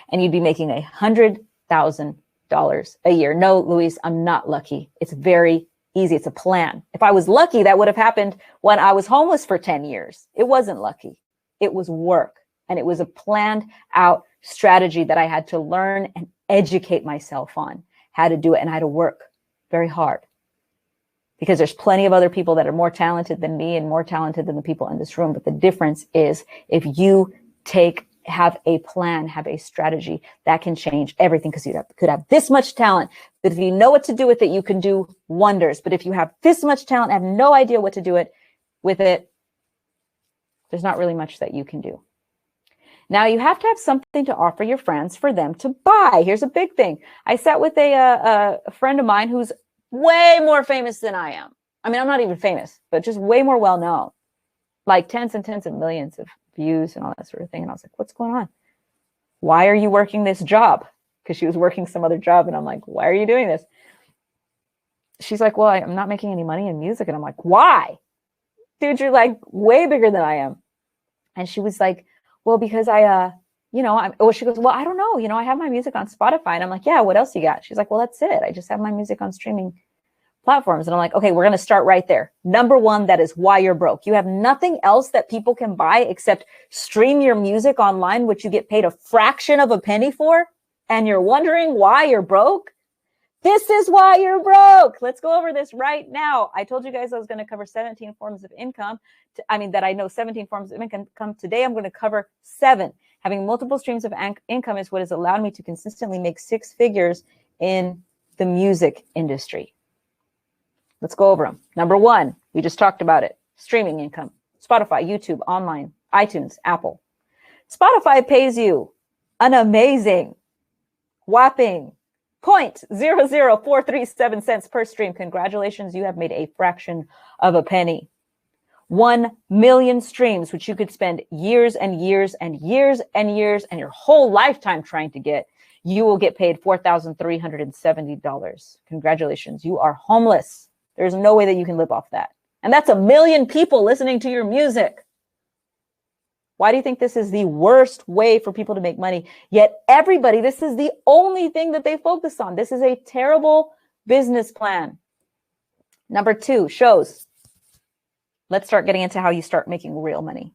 And you'd be making $100,000 a year. No, Luis, I'm not lucky. It's very easy. It's a plan. If I was lucky, that would have happened when I was homeless for 10 years. It wasn't lucky. It was work. And it was a planned out strategy that I had to learn and educate myself on how to do it. And I had to work very hard, because there's plenty of other people that are more talented than me and more talented than the people in this room. But the difference is if you have a plan, have a strategy, that can change everything, because you could have this much talent, but if you know what to do with it, you can do wonders. But if you have this much talent, have no idea what to do with it, there's not really much that you can do. Now, you have to have something to offer your friends for them to buy. Here's a big thing. I sat with a friend of mine who's way more famous than I am. I mean, I'm not even famous, but just way more well-known, like tens and tens of millions of views and all that sort of thing. And I was like, what's going on? Why are you working this job? Because she was working some other job. And I'm like, why are you doing this? She's like, well, I'm not making any money in music. And I'm like, why? Dude, you're like way bigger than I am. And she was like, well, because she goes, well, I don't know. I have my music on Spotify. And I'm like, yeah, what else you got? She's like, well, that's it. I just have my music on streaming platforms. And I'm like, okay, we're going to start right there. Number one, that is why you're broke. You have nothing else that people can buy except stream your music online, which you get paid a fraction of a penny for. And you're wondering why you're broke? This is why you're broke. Let's go over this right now. I told you guys I was going to cover 17 forms of income. That I know 17 forms of income. Today, I'm going to cover 7. Having multiple streams of income is what has allowed me to consistently make 6 figures in the music industry. Let's go over them. Number 1, we just talked about it. Streaming income. Spotify, YouTube, online, iTunes, Apple. Spotify pays you an amazing, whopping 0.00437 cents per stream. Congratulations, you have made a fraction of a penny. 1 million streams, which you could spend years and years and years and years and your whole lifetime trying to get. You will get paid $4,370. Congratulations, you are homeless. There's no way that you can live off that. And that's 1 million people listening to your music. Why do you think this is the worst way for people to make money? Yet everybody, this is the only thing that they focus on. This is a terrible business plan. Number 2, shows. Let's start getting into how you start making real money.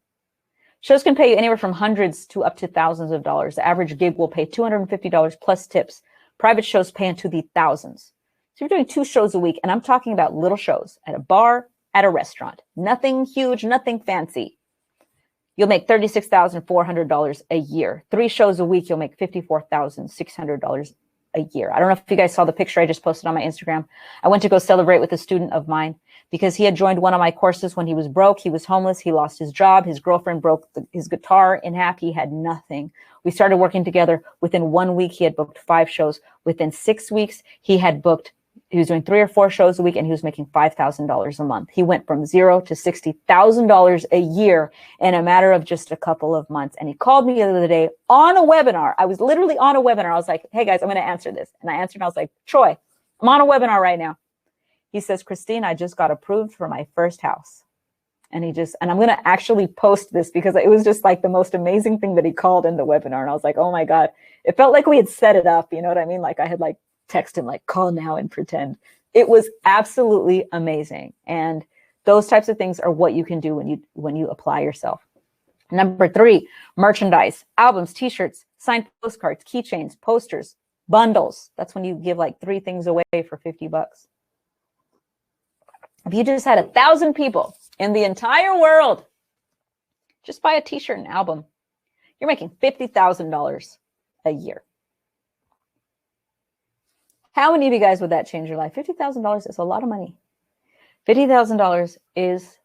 Shows can pay you anywhere from hundreds to up to thousands of dollars. The average gig will pay $250 plus tips. Private shows pay into the thousands. So you're doing 2 shows a week, and I'm talking about little shows at a bar, at a restaurant. Nothing huge, nothing fancy. You'll make $36,400 a year. 3 shows a week, you'll make $54,600 a year. I don't know if you guys saw the picture I just posted on my Instagram. I went to go celebrate with a student of mine because he had joined one of my courses when he was broke. He was homeless. He lost his job. His girlfriend broke his guitar in half. He had nothing. We started working together. Within 1 week, he had booked 5 shows. Within 6 weeks, he was doing 3 or 4 shows a week, and he was making $5,000 a month. He went from $0 to $60,000 a year in a matter of just a couple of months. And he called me the other day on a webinar. I was literally on a webinar. I was like, hey guys, I'm going to answer this. And I answered, and I was like, Troy, I'm on a webinar right now. He says, Christine, I just got approved for my first house. And I'm going to actually post this because it was just like the most amazing thing that he called in the webinar. And I was like, oh my God, it felt like we had set it up. You know what I mean? Like I had text him call now and pretend. It was absolutely amazing. And those types of things are what you can do when you apply yourself. Number 3, merchandise, albums, t-shirts, signed postcards, keychains, posters, bundles. That's when you give 3 things away for $50. If you just had 1,000 people in the entire world just buy a t-shirt and album, you're making $50,000 a year. How many of you guys would that change your life? $50,000 is a lot of money. $50,000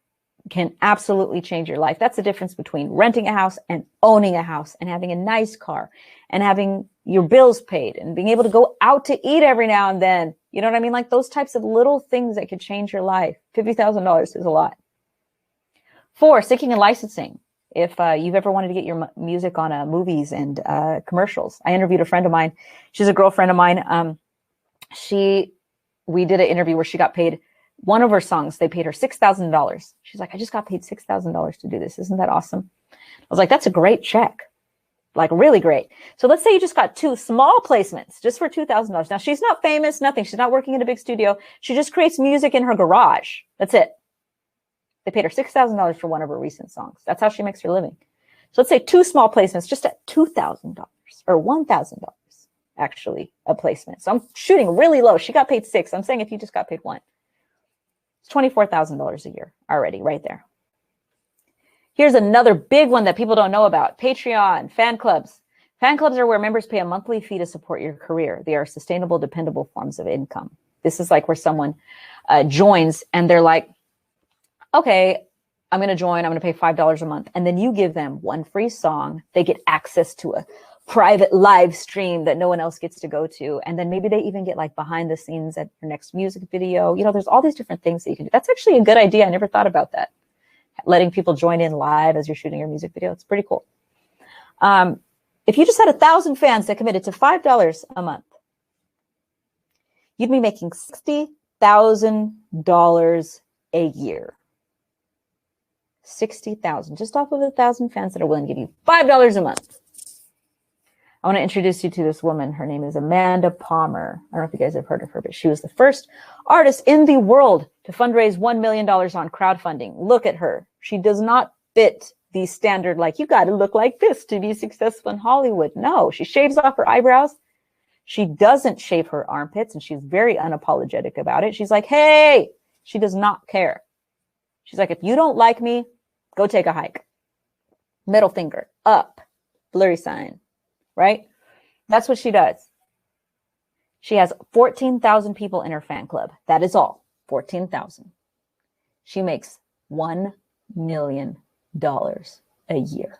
can absolutely change your life. That's the difference between renting a house and owning a house and having a nice car and having your bills paid and being able to go out to eat every now and then. You know what I mean? Those types of little things that could change your life. $50,000 is a lot. 4, syncing and licensing. If you've ever wanted to get your music on movies and commercials. I interviewed a friend of mine. She's a girlfriend of mine. We did an interview where she got paid, one of her songs, they paid her $6,000. She's like, I just got paid $6,000 to do this. Isn't that awesome? I was like, that's a great check. Really great. So let's say you just got 2 small placements just for $2,000. Now she's not famous, nothing. She's not working in a big studio. She just creates music in her garage. That's it. They paid her $6,000 for one of her recent songs. That's how she makes her living. So let's say 2 small placements just at $2,000 or $1,000. Actually a placement. So I'm shooting really low. She got paid 6. I'm saying if you just got paid 1, it's $24,000 a year already right there. Here's another big one that people don't know about. Patreon, fan clubs. Fan clubs are where members pay a monthly fee to support your career. They are sustainable, dependable forms of income. This is where someone joins and they're like, okay, I'm going to join. I'm going to pay $5 a month. And then you give them 1 free song. They get access to a private live stream that no one else gets to go to. And then maybe they even get behind the scenes at your next music video. There's all these different things that you can do. That's actually a good idea. I never thought about that. Letting people join in live as you're shooting your music video. It's pretty cool. If you just had 1,000 fans that committed to $5 a month, you'd be making $60,000 a year. 60,000 just off of 1,000 fans that are willing to give you $5 a month. I want to introduce you to this woman. Her name is Amanda Palmer. I don't know if you guys have heard of her, but she was the first artist in the world to fundraise $1 million on crowdfunding. Look at her. She does not fit the standard, you got to look like this to be successful in Hollywood. No, she shaves off her eyebrows. She doesn't shave her armpits, and she's very unapologetic about it. She's like, hey, she does not care. She's like, if you don't like me, go take a hike. Middle finger up, blurry sign. Right? That's what she does. She has 14,000 people in her fan club. That is all. 14,000. She makes $1 million a year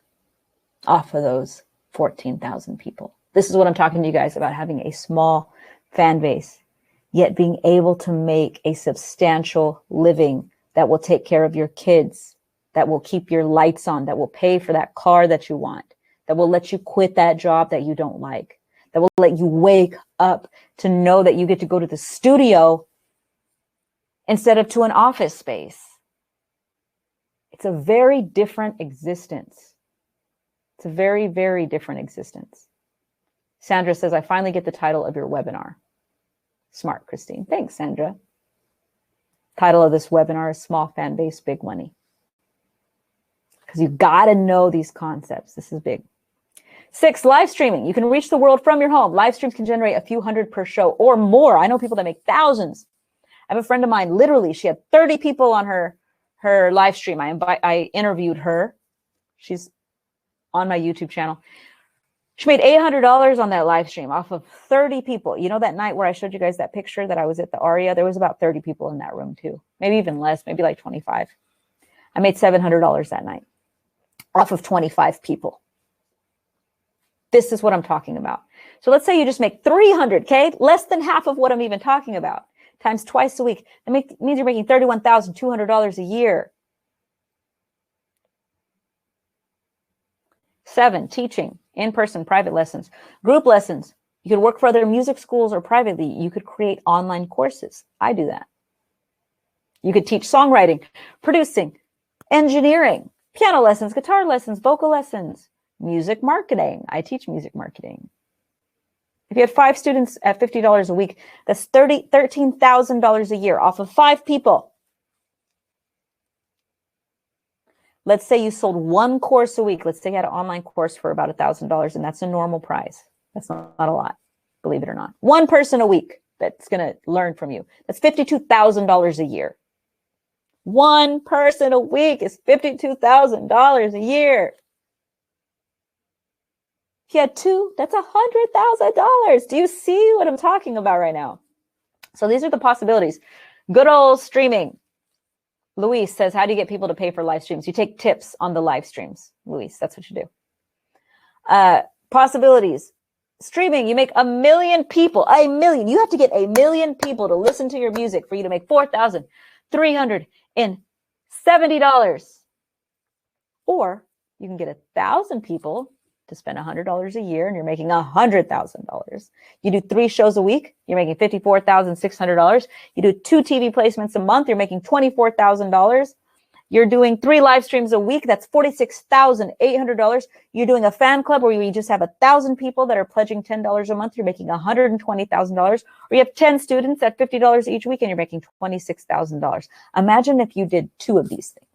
off of those 14,000 people. This is what I'm talking to you guys about, having a small fan base, yet being able to make a substantial living that will take care of your kids, that will keep your lights on, that will pay for that car that you want, that will let you quit that job that you don't like, that will let you wake up to know that you get to go to the studio instead of to an office space. It's a very different existence. It's a very, very different existence. Sandra says, I finally get the title of your webinar. Smart, Christine. Thanks, Sandra. Title of this webinar is Small Fan Base, Big Money. Because you got to know these concepts. This is big. 6, live streaming. You can reach the world from your home. Live streams can generate a few hundred per show or more. I know people that make thousands. I have a friend of mine, literally, she had 30 people on her live stream. I interviewed her. She's on my YouTube channel. She made $800 on that live stream off of 30 people. You know, that night where I showed you guys that picture that I was at the Aria, there was about 30 people in that room too. Maybe even less, maybe like 25. I made $700 that night off of 25 people. This is what I'm talking about. So let's say you just make 300K, less than half of what I'm even talking about, times twice a week. That means you're making $31,200 a year. 7, teaching, in-person, private lessons, group lessons. You could work for other music schools or privately. You could create online courses. I do that. You could teach songwriting, producing, engineering, piano lessons, guitar lessons, vocal lessons, music marketing. I teach music marketing. If you had 5 students at $50 a week, that's $13,000 a year off of 5 people. Let's say you sold 1 course a week. Let's say you had an online course for about $1,000, and that's a normal price. That's not a lot, believe it or not. 1 person a week that's going to learn from you. That's $52,000 a year. 1 person a week is $52,000 a year. If you had 2, that's $100,000. Do you see what I'm talking about right now? So these are the possibilities. Good old streaming. Luis says, how do you get people to pay for live streams? You take tips on the live streams. Luis, that's what you do. Possibilities. Streaming, you make 1 million people. 1 million. You have to get 1 million people to listen to your music for you to make $4,370. Or you can get 1,000 people to spend $100 a year and you're making $100,000. You do 3 shows a week, you're making $54,600. You do 2 TV placements a month, you're making $24,000. You're doing 3 live streams a week, that's $46,800. You're doing a fan club where you just have 1,000 people that are pledging $10 a month, you're making $120,000. Or you have 10 students at $50 each week and you're making $26,000. Imagine if you did 2 of these things.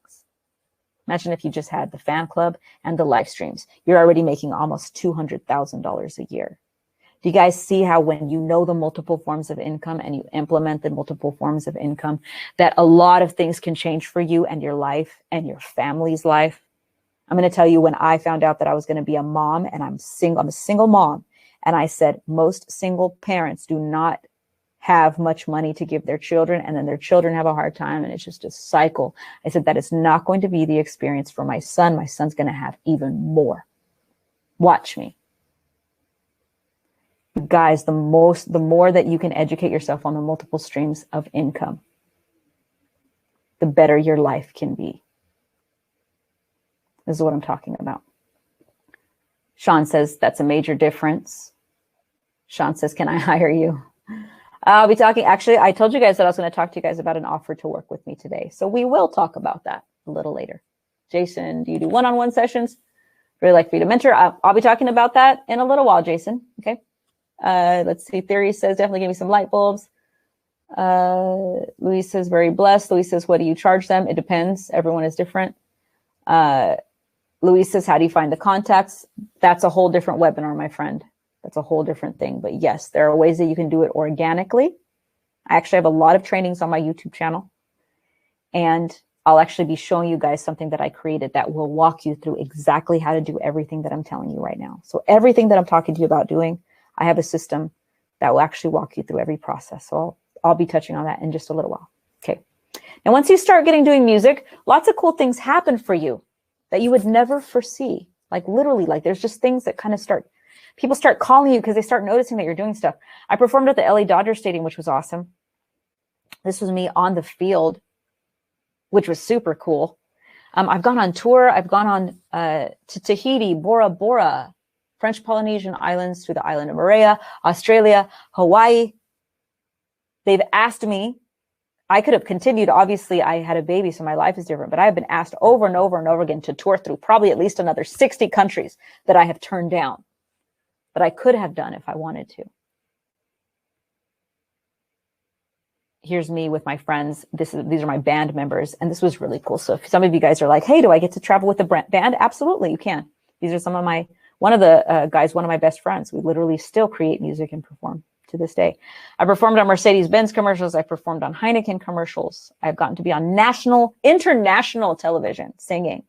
Imagine if you just had the fan club and the live streams. You're already making almost $200,000 a year. Do you guys see how when you know the multiple forms of income and you implement the multiple forms of income, that a lot of things can change for you and your life and your family's life? I'm going to tell you, when I found out that I was going to be a mom, and I'm a single mom, and I said most single parents do not have much money to give their children, and then their children have a hard time, and it's just a cycle. I said that is not going to be the experience for my son. My son's going to have even more. Watch me. Guys, the more that you can educate yourself on the multiple streams of income, the better your life can be. This is what I'm talking about. Sean says that's a major difference. Sean says, can I hire you? I'll be talking, actually, I told you guys that I was going to talk to you guys about an offer to work with me today. So we will talk about that a little later. Jason, do you do one-on-one sessions? Really like for you to mentor. I'll be talking about that in a little while, Jason. Okay. Let's see. Theory says, definitely give me some light bulbs. Louise says, very blessed. Louise says, what do you charge them? It depends. Everyone is different. Louise says, how do you find the contacts? That's a whole different webinar, my friend. That's a whole different thing. But yes, there are ways that you can do it organically. I actually have a lot of trainings on my YouTube channel. And I'll actually be showing you guys something that I created that will walk you through exactly how to do everything that I'm telling you right now. So everything that I'm talking to you about doing, I have a system that will actually walk you through every process. So I'll be touching on that in just a little while. Okay. And once you start doing music, lots of cool things happen for you that you would never foresee. Like literally, like there's just things that kind of people start calling you because they start noticing that you're doing stuff. I performed at the LA Dodgers Stadium, which was awesome. This was me on the field, which was super cool. I've gone on tour. I've gone on to Tahiti, Bora Bora, French Polynesian Islands, to the island of Moorea, Australia, Hawaii. They've asked me. I could have continued. Obviously, I had a baby, so my life is different. But I've been asked over and over and over again to tour through probably at least another 60 countries that I have turned down. But I could have done if I wanted to. here's me with my friends. These are my band members. And this was really cool. So if some of you guys are like, hey, do I get to travel with the band? Absolutely, you can. These are some of one of the guys, one of my best friends. We literally still create music and perform to this day. I performed on Mercedes-Benz commercials. I performed on Heineken commercials. I've gotten to be on international television singing.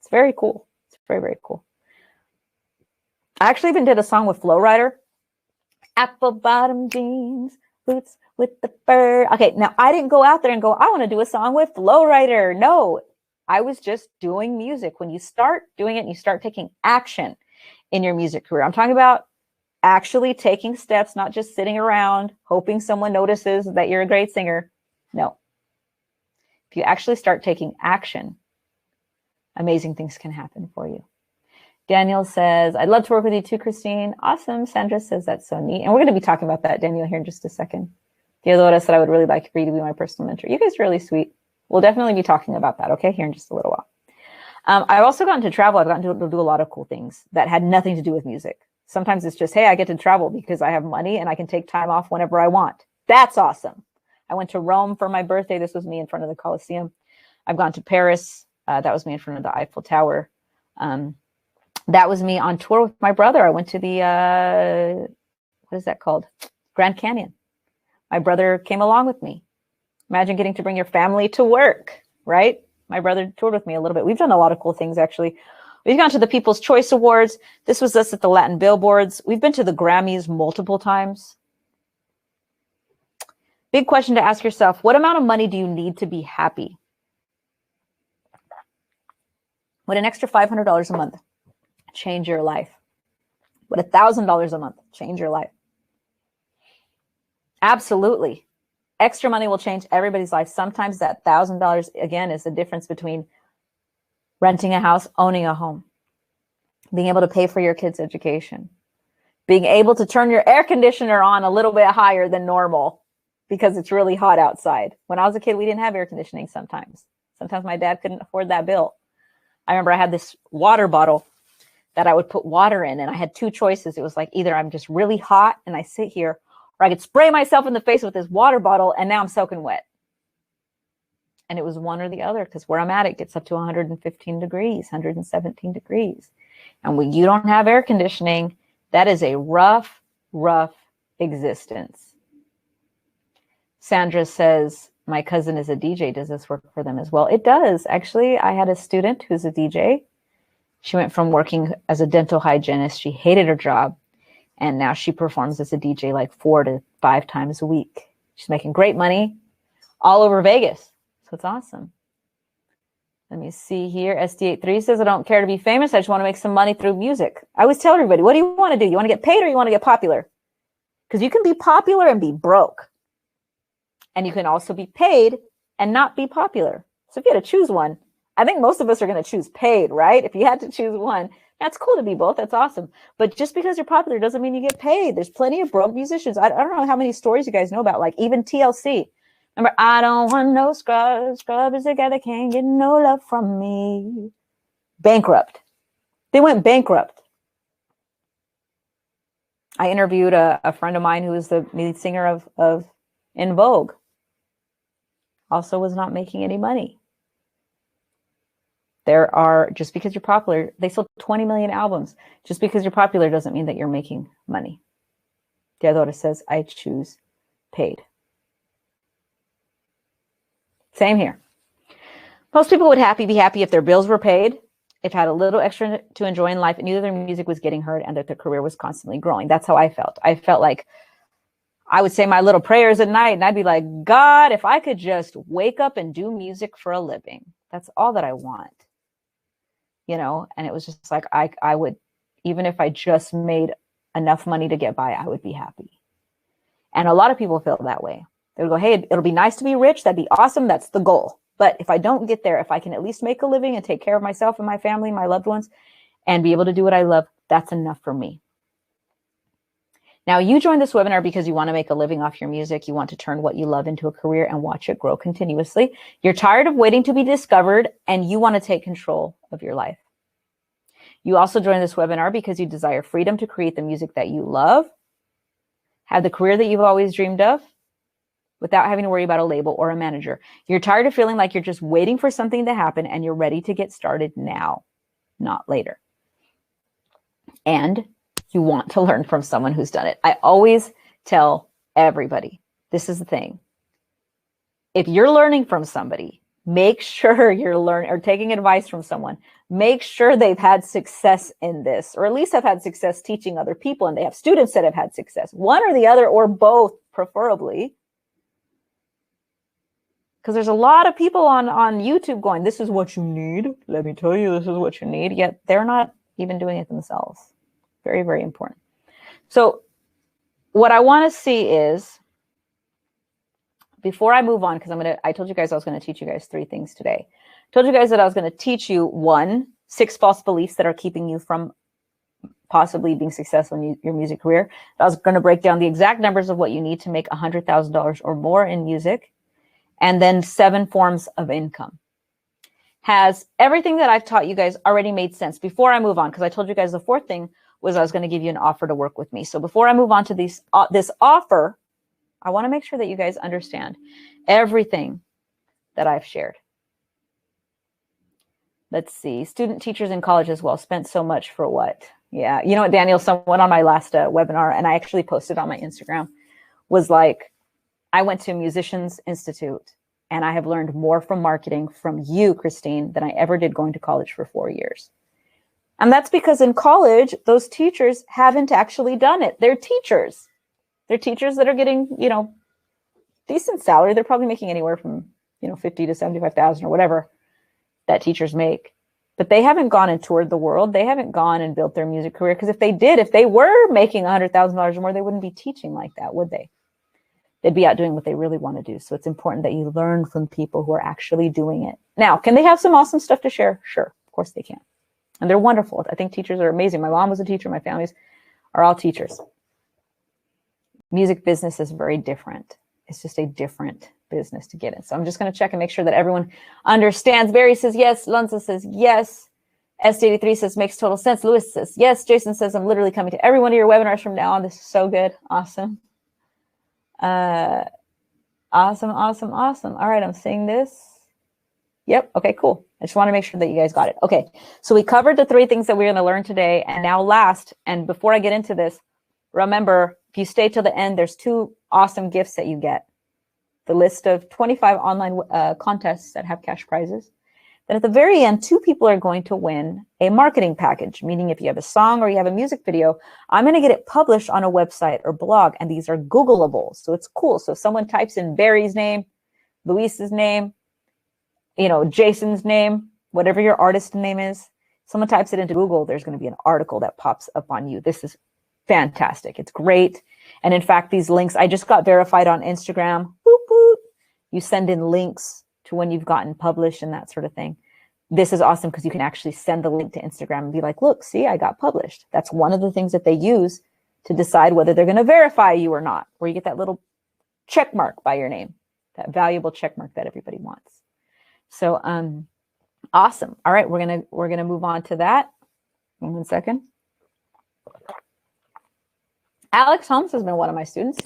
It's very cool. It's very, very cool. I actually even did a song with Flo Rida. Apple bottom jeans, boots with the fur. Okay, now I didn't go out there and go, I want to do a song with Flo Rida. No, I was just doing music. When you start doing it and you start taking action in your music career, I'm talking about actually taking steps, not just sitting around hoping someone notices that you're a great singer. No. If you actually start taking action, amazing things can happen for you. Daniel says, I'd love to work with you too, Christine. Awesome. Sandra says, that's so neat. And we're going to be talking about that, Daniel, here in just a second. Theodora said, I would really like for you to be my personal mentor. You guys are really sweet. We'll definitely be talking about that, okay, here in just a little while. I've also gotten to travel. I've gotten to do a lot of cool things that had nothing to do with music. Sometimes it's just, hey, I get to travel because I have money and I can take time off whenever I want. That's awesome. I went to Rome for my birthday. This was me in front of the Colosseum. I've gone to Paris. That was me in front of the Eiffel Tower. That was me on tour with my brother. I went to the, what is that called? Grand Canyon. My brother came along with me. Imagine getting to bring your family to work, right? My brother toured with me a little bit. We've done a lot of cool things, actually. We've gone to the People's Choice Awards. This was us at the Latin Billboards. We've been to the Grammys multiple times. Big question to ask yourself, what amount of money do you need to be happy? Would an extra $500 a month change your life? Would $1,000 a month change your life? Absolutely. Extra money will change everybody's life. Sometimes that $1,000, again, is the difference between renting a house, owning a home, being able to pay for your kids' education, being able to turn your air conditioner on a little bit higher than normal because it's really hot outside. When I was a kid, we didn't have air conditioning sometimes. Sometimes my dad couldn't afford that bill. I remember I had this water bottle that I would put water in, and I had two choices. It was like either I'm just really hot and I sit here, or I could spray myself in the face with this water bottle and now I'm soaking wet. And it was one or the other, because where I'm at, it gets up to 115 degrees, 117 degrees. And when you don't have air conditioning, that is a rough, rough existence. Sandra says, my cousin is a DJ. Does this work for them as well? It does. Actually, I had a student who's a DJ. She went from working as a dental hygienist. She hated her job. And now she performs as a DJ like 4 to 5 times a week. She's making great money all over Vegas. So it's awesome. Let me see here. SD83 says, I don't care to be famous. I just want to make some money through music. I always tell everybody, what do you want to do? You want to get paid or you want to get popular? Because you can be popular and be broke. And you can also be paid and not be popular. So if you had to choose one, I think most of us are going to choose paid, right? If you had to choose one, that's cool to be both. That's awesome. But just because you're popular doesn't mean you get paid. There's plenty of broke musicians. I don't know how many stories you guys know about, like even TLC. Remember, I don't want no scrub. Scrub is a guy that can't get no love from me. Bankrupt. They went bankrupt. I interviewed a friend of mine who was the lead singer of In Vogue. Also was not making any money. There are, just because you're popular, they sold 20 million albums. Just because you're popular doesn't mean that you're making money. Theodora says, I choose paid. Same here. Most people would be happy if their bills were paid, if had a little extra to enjoy in life, and knew their music was getting heard and that their career was constantly growing. That's how I felt. I felt like I would say my little prayers at night, and I'd be like, God, if I could just wake up and do music for a living. That's all that I want. You know, and it was just like, I would, even if I just made enough money to get by, I would be happy. And a lot of people feel that way. They would go, hey, it'll be nice to be rich. That'd be awesome. That's the goal. But if I don't get there, if I can at least make a living and take care of myself and my family, my loved ones, and be able to do what I love, that's enough for me. Now, you joined this webinar because you want to make a living off your music. You want to turn what you love into a career and watch it grow continuously. You're tired of waiting to be discovered, and you want to take control of your life. You also joined this webinar because you desire freedom to create the music that you love, have the career that you've always dreamed of, without having to worry about a label or a manager. You're tired of feeling like you're just waiting for something to happen and you're ready to get started now, not later. And you want to learn from someone who's done it. I always tell everybody, this is the thing. If you're learning from somebody, make sure you're learning or taking advice from someone. Make sure they've had success in this, or at least have had success teaching other people, and they have students that have had success. One or the other, or both, preferably. Because there's a lot of people on YouTube going, this is what you need. Let me tell you, this is what you need. Yet they're not even doing it themselves. Very, very important. So what I want to see is, before I move on, because I told you guys I was going to teach you guys 3 things today. I told you guys that I was going to teach you 1, 6 false beliefs that are keeping you from possibly being successful in your music career. I was going to break down the exact numbers of what you need to make $100,000 or more in music, and then 7 forms of income. Has everything that I've taught you guys already made sense? Before I move on, because I told you guys the 4th thing was I was going to give you an offer to work with me. So before I move on to this offer, I want to make sure that you guys understand everything that I've shared. Let's see. Student teachers in college as well spent so much for what? Yeah. You know what, Daniel, someone on my last webinar, and I actually posted on my Instagram, was like, I went to Musicians Institute and I have learned more from marketing from you, Christine, than I ever did going to college for 4 years. And that's because in college, those teachers haven't actually done it. They're teachers. They're teachers that are getting, decent salary. They're probably making anywhere from, 50 to 75,000 or whatever that teachers make. But they haven't gone and toured the world. They haven't gone and built their music career. Because if they were making $100,000 or more, they wouldn't be teaching like that, would they? They'd be out doing what they really want to do. So it's important that you learn from people who are actually doing it. Now, can they have some awesome stuff to share? Sure, of course they can. And they're wonderful. I think teachers are amazing. My mom was a teacher. My families are all teachers. Music business is very different. It's just a different business to get in. So I'm just going to check and make sure that everyone understands. Barry says yes. Lunza says yes. S83 says makes total sense. Lewis says yes. Jason says I'm literally coming to every one of your webinars from now on. This is so good. Awesome. Awesome. All right, I'm seeing this. Yep. Okay, cool. I just want to make sure that you guys got it. Okay, so we covered the 3 things that we're going to learn today. And now last, and before I get into this, remember, if you stay till the end, there's 2 awesome gifts that you get. The list of 25 online contests that have cash prizes. Then at the very end, 2 people are going to win a marketing package, meaning if you have a song or you have a music video, I'm going to get it published on a website or blog, and these are Googleable. So it's cool. So if someone types in Barry's name, Luis's name, Jason's name, whatever your artist name is, someone types it into Google, there's going to be an article that pops up on you. This is fantastic. It's great. And in fact, these links, I just got verified on Instagram. Boop, boop. You send in links to when you've gotten published and that sort of thing. This is awesome because you can actually send the link to Instagram and be like, look, see, I got published. That's one of the things that they use to decide whether they're going to verify you or not, where you get that little check mark by your name, that valuable check mark that everybody wants. So awesome. All right, we're gonna move on to that. 1 second. Alex Holmes has been one of my students.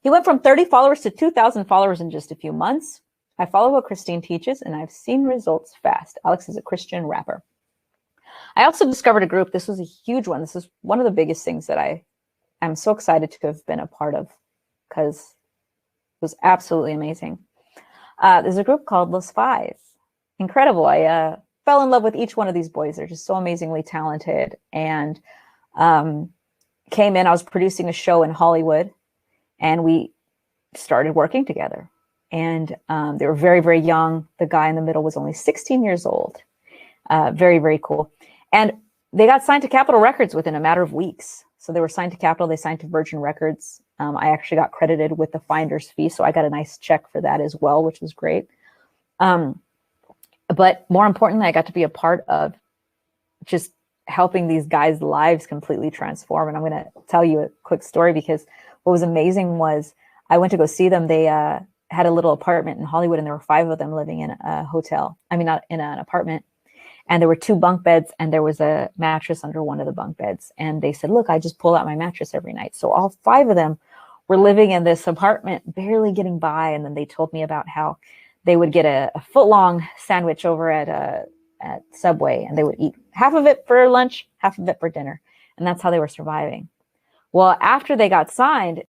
He went from 30 followers to 2,000 followers in just a few months. I follow what Christine teaches, and I've seen results fast. Alex is a Christian rapper. I also discovered a group. This was a huge one. This is one of the biggest things that I am so excited to have been a part of because it was absolutely amazing. There's a group called Los Five. Incredible. I fell in love with each one of these boys. They're just so amazingly talented. And came in, I was producing a show in Hollywood, and we started working together. And they were very, very young. The guy in the middle was only 16 years old. Very, very cool. And they got signed to Capitol Records within a matter of weeks. So they were signed to Capitol. They signed to Virgin Records. I actually got credited with the finder's fee. So I got a nice check for that as well, which was great. But more importantly, I got to be a part of just helping these guys' lives completely transform. And I'm going to tell you a quick story, because what was amazing was I went to go see them. They had a little apartment in Hollywood, and there were 5 of them living in a hotel. I mean, not in an apartment. And there were 2 bunk beds, and there was a mattress under one of the bunk beds. And they said, look, I just pull out my mattress every night. So all 5 of them were living in this apartment, barely getting by. And then they told me about how they would get a foot-long sandwich over at Subway, and they would eat half of it for lunch, half of it for dinner. And that's how they were surviving. Well, after they got signed,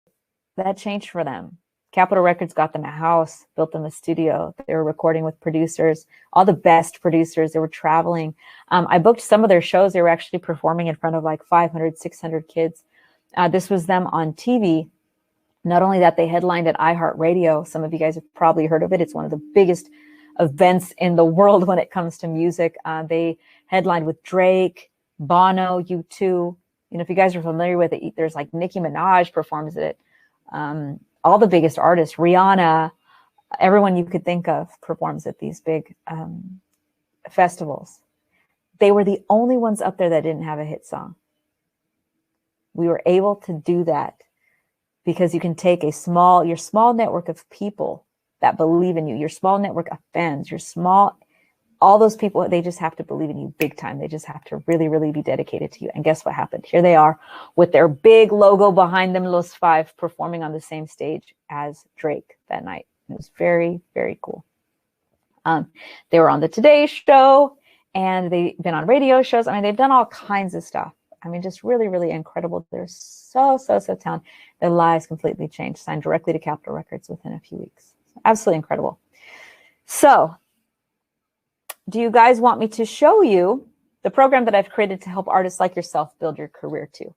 that changed for them. Capitol Records got them a house, built them a studio. They were recording with producers, all the best producers. They were traveling. I booked some of their shows. They were actually performing in front of like 500, 600 kids. This was them on TV. Not only that, they headlined at iHeartRadio. Some of you guys have probably heard of it. It's one of the biggest events in the world when it comes to music. They headlined with Drake, Bono, U2. You know, if you guys are familiar with it, there's like Nicki Minaj performs it. All the biggest artists, Rihanna, everyone you could think of performs at these big festivals. They were the only ones up there that didn't have a hit song. We were able to do that because you can take your small network of people that believe in you, your small network of fans, all those people, they just have to believe in you big time. They just have to really, really be dedicated to you. And guess what happened? Here they are with their big logo behind them, Los Five, performing on the same stage as Drake that night. It was very, very cool. They were on the Today Show, and they've been on radio shows. I mean, they've done all kinds of stuff. I mean, just really, really incredible. They're so talented. Their lives completely changed. Signed directly to Capitol Records within a few weeks. Absolutely incredible. So, do you guys want me to show you the program that I've created to help artists like yourself build your career too?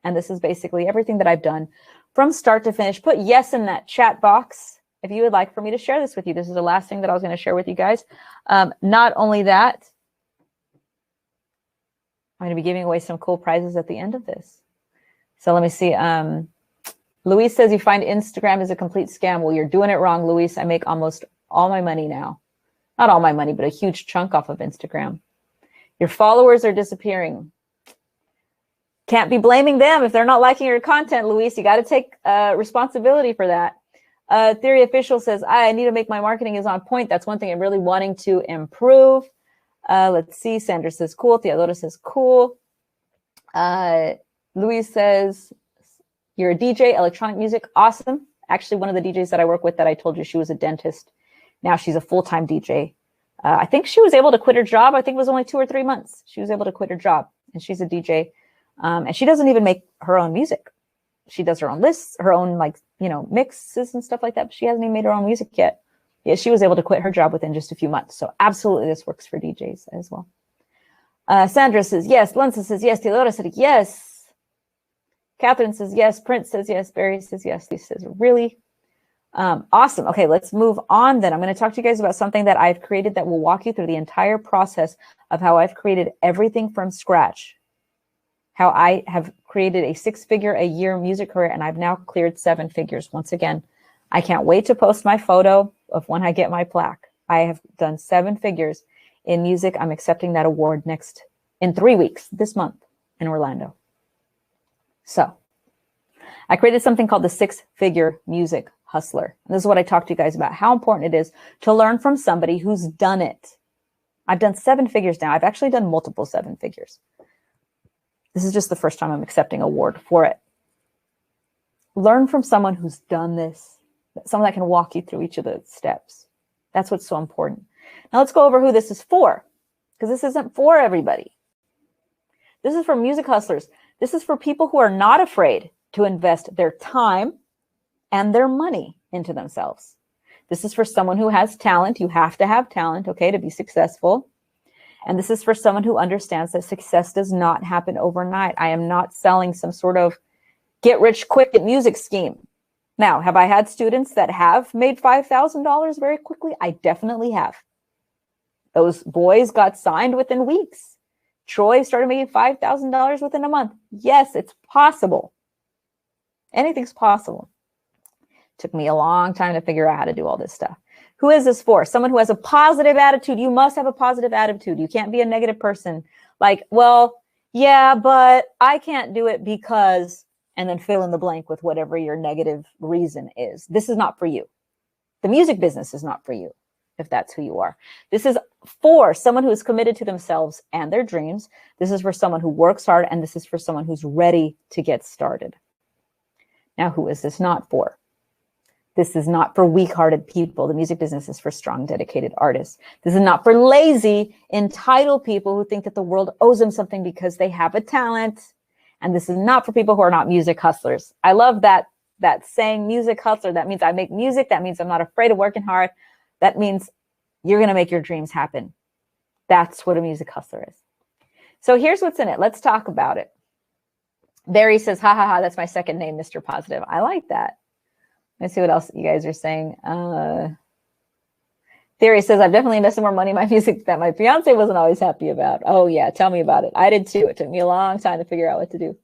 And this is basically everything that I've done from start to finish. Put yes in that chat box if you would like for me to share this with you. This is the last thing that I was going to share with you guys. Not only that, I'm going to be giving away some cool prizes at the end of this. So let me see. Luis says you find Instagram is a complete scam. Well, you're doing it wrong, Luis. I make almost all my money now. Not all my money, but a huge chunk off of Instagram. Your followers are disappearing. Can't be blaming them if they're not liking your content, Luis. You got to take responsibility for that. Theory Official says, I need to make my marketing is on point. That's one thing I'm really wanting to improve. Let's see. Sandra says, cool. Theodora says, cool. Luis says, you're a DJ, electronic music. Awesome. Actually, one of the DJs that I work with that I told you she was a dentist. Now she's a full-time DJ. I think she was able to quit her job. I think it was only 2 or 3 months. She was able to quit her job, and she's a DJ. And she doesn't even make her own music. She does her own lists, her own mixes and stuff like that. But she hasn't even made her own music yet. Yeah, she was able to quit her job within just a few months. So absolutely, this works for DJs as well. Sandra says yes. Lensa says yes. Theodora said yes. Catherine says yes. Prince says yes. Barry says yes. Lisa says really. Awesome. Okay, let's move on then. I'm going to talk to you guys about something that I've created that will walk you through the entire process of how I've created everything from scratch. How I have created a 6-figure-a-year music career, and I've now cleared 7 figures. Once again, I can't wait to post my photo of when I get my plaque. I have done 7 figures in music. I'm accepting that award in 3 weeks, this month in Orlando. So I created something called the 6-figure music hustler. And this is what I talked to you guys about, how important it is to learn from somebody who's done it. I've done 7 figures now. I've actually done multiple 7 figures. This is just the first time I'm accepting an award for it. Learn from someone who's done this, someone that can walk you through each of the steps. That's what's so important. Now let's go over who this is for, because this isn't for everybody. This is for music hustlers. This is for people who are not afraid to invest their time and their money into themselves. This is for someone who has talent. You have to have talent, okay, to be successful. And this is for someone who understands that success does not happen overnight. I am not selling some sort of get rich quick music scheme. Now, have I had students that have made $5,000 very quickly? I definitely have. Those boys got signed within weeks. Troy started making $5,000 within a month. Yes, it's possible. Anything's possible. Took me a long time to figure out how to do all this stuff. Who is this for? Someone who has a positive attitude. You must have a positive attitude. You can't be a negative person. Like, well, yeah, but I can't do it because, and then fill in the blank with whatever your negative reason is. This is not for you. The music business is not for you, if that's who you are. This is for someone who is committed to themselves and their dreams. This is for someone who works hard, and this is for someone who's ready to get started. Now, who is this not for? This is not for weak-hearted people. The music business is for strong, dedicated artists. This is not for lazy, entitled people who think that the world owes them something because they have a talent. And this is not for people who are not music hustlers. I love that saying, music hustler. That means I make music. That means I'm not afraid of working hard. That means you're going to make your dreams happen. That's what a music hustler is. So here's what's in it. Let's talk about it. Barry says, ha, ha, ha, that's my second name, Mr. Positive. I like that. Let's see what else you guys are saying. Theory says, I've definitely invested more money in my music that my fiance wasn't always happy about. Oh, yeah. Tell me about it. I did too. It took me a long time to figure out what to do.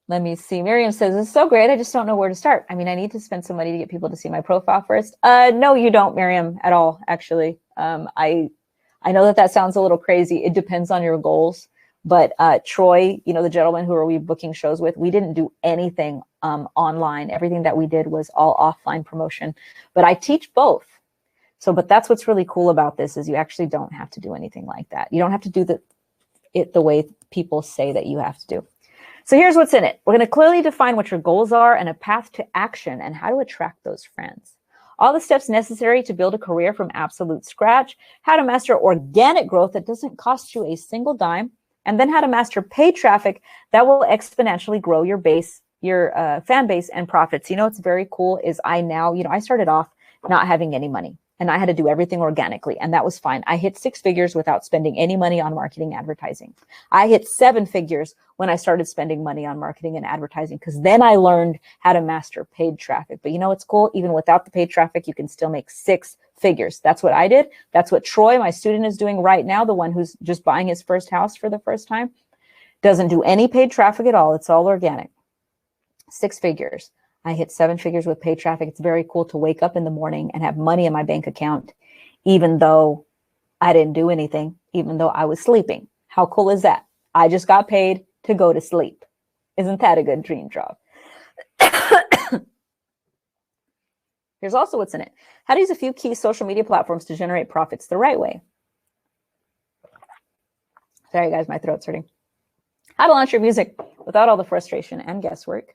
Let me see. Miriam says, it's so great. I just don't know where to start. I mean, I need to spend some money to get people to see my profile first. No, you don't, Miriam, at all, actually. I know that sounds a little crazy. It depends on your goals. But Troy, the gentleman who we booking shows with, we didn't do anything online. Everything that we did was all offline promotion. But I teach both. But that's what's really cool about this is you actually don't have to do anything like that. You don't have to do it the way people say that you have to do. So here's what's in it. We're going to clearly define what your goals are and a path to action and how to attract those friends. All the steps necessary to build a career from absolute scratch, how to master organic growth that doesn't cost you a single dime, and then how to master paid traffic that will exponentially grow your base, your fan base and profits. What's very cool is I started off not having any money and I had to do everything organically, and that was fine. I hit 6 figures without spending any money on marketing advertising. I hit 7 figures when I started spending money on marketing and advertising, because then I learned how to master paid traffic. But what's cool? Even without the paid traffic, you can still make 6 figures. That's what I did. That's what Troy, my student, is doing right now. The one who's just buying his first house for the first time doesn't do any paid traffic at all. It's all organic. 6 figures. I hit 7 figures with paid traffic. It's very cool to wake up in the morning and have money in my bank account, even though I didn't do anything, even though I was sleeping. How cool is that? I just got paid to go to sleep. Isn't that a good dream job? Here's also what's in it. How to use a few key social media platforms to generate profits the right way. Sorry, guys, my throat's hurting. How to launch your music without all the frustration and guesswork.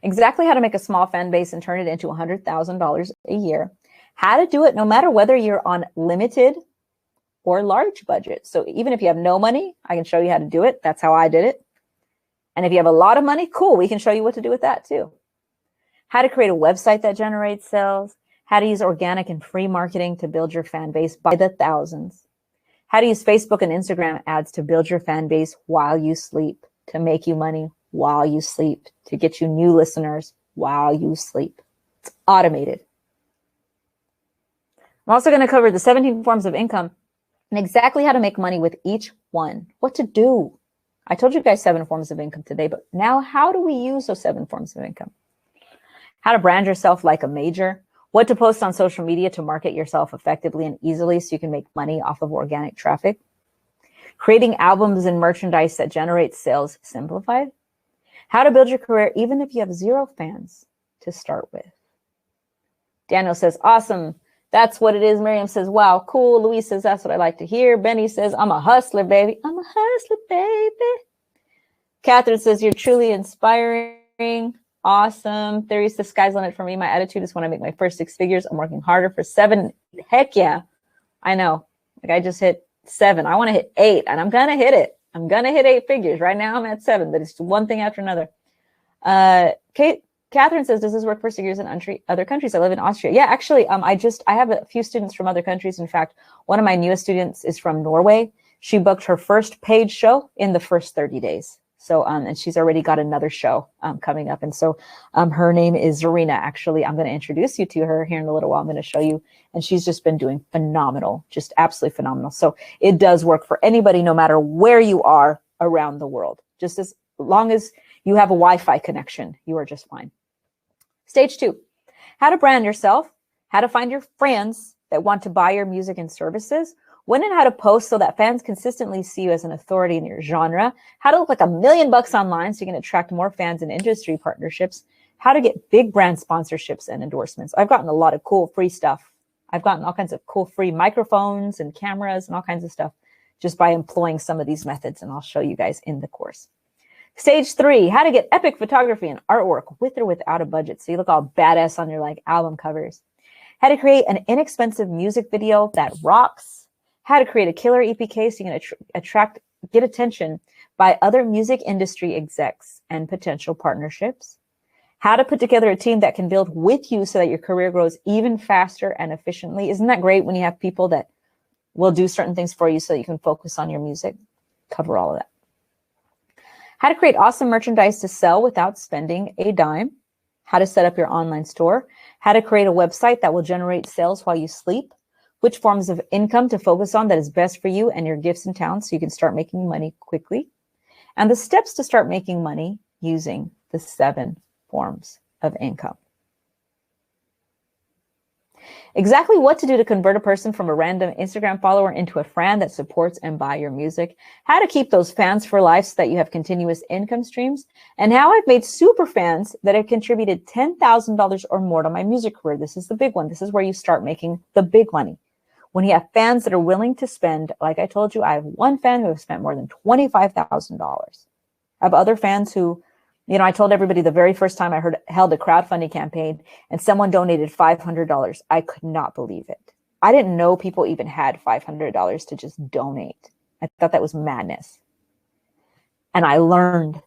Exactly how to make a small fan base and turn it into $100,000 a year. How to do it no matter whether you're on limited or large budget. So even if you have no money, I can show you how to do it. That's how I did it. And if you have a lot of money, cool, we can show you what to do with that too. How to create a website that generates sales. How to use organic and free marketing to build your fan base by the thousands. How to use Facebook and Instagram ads to build your fan base while you sleep, to make you money while you sleep, to get you new listeners while you sleep. It's automated. I'm also going to cover the 17 forms of income and exactly how to make money with each one. What to do. I told you guys 7 forms of income today, but now how do we use those 7 forms of income? How to brand yourself like a major. What to post on social media to market yourself effectively and easily so you can make money off of organic traffic. Creating albums and merchandise that generates sales simplified. How to build your career even if you have 0 fans to start with. Daniel says, awesome. That's what it is. Miriam says, wow, cool. Louise says, that's what I like to hear. Benny says, I'm a hustler, baby. I'm a hustler, baby. Catherine says, you're truly inspiring. Awesome. There is the sky's limit for me. My attitude is when I make my first 6 figures, I'm working harder for 7. Heck yeah. I know. Like I just hit 7. I want to hit 8 and I'm going to hit it. I'm going to hit 8 figures. Right now I'm at 7, but it's one thing after another. Catherine says, does this work for singers in other countries? I live in Austria. Yeah, actually, I have a few students from other countries. In fact, one of my newest students is from Norway. She booked her first paid show in the first 30 days. So, and she's already got another show coming up. And so her name is Zarina. Actually, I'm going to introduce you to her here in a little while. I'm going to show you. And she's just been doing phenomenal, just absolutely phenomenal. So it does work for anybody, no matter where you are around the world. Just as long as you have a Wi-Fi connection, you are just fine. Stage 2, how to brand yourself, how to find your friends that want to buy your music and services, when and how to post so that fans consistently see you as an authority in your genre, how to look like $1 million online so you can attract more fans and industry partnerships, how to get big brand sponsorships and endorsements. I've gotten a lot of cool free stuff. I've gotten all kinds of cool free microphones and cameras and all kinds of stuff just by employing some of these methods, and I'll show you guys in the course. Stage 3, how to get epic photography and artwork with or without a budget. So you look all badass on your like album covers. How to create an inexpensive music video that rocks. How to create a killer EPK so you can get attention by other music industry execs and potential partnerships. How to put together a team that can build with you so that your career grows even faster and efficiently. Isn't that great when you have people that will do certain things for you so that you can focus on your music? Cover all of that. How to create awesome merchandise to sell without spending a dime. How to set up your online store. How to create a website that will generate sales while you sleep. Which forms of income to focus on that is best for you and your gifts and talents so you can start making money quickly. And the steps to start making money using the 7 forms of income. Exactly what to do to convert a person from a random Instagram follower into a Fran that supports and buy your music. How to keep those fans for life so that you have continuous income streams. And how I've made super fans that have contributed $10,000 or more to my music career. This is the big one. This is where you start making the big money. When you have fans that are willing to spend, like I told you, I have one fan who has spent more than $25,000. I have other fans who, you know, I told everybody the very first time I held a crowdfunding campaign and someone donated $500. I could not believe it. I didn't know people even had $500 to just donate. I thought that was madness. And I learned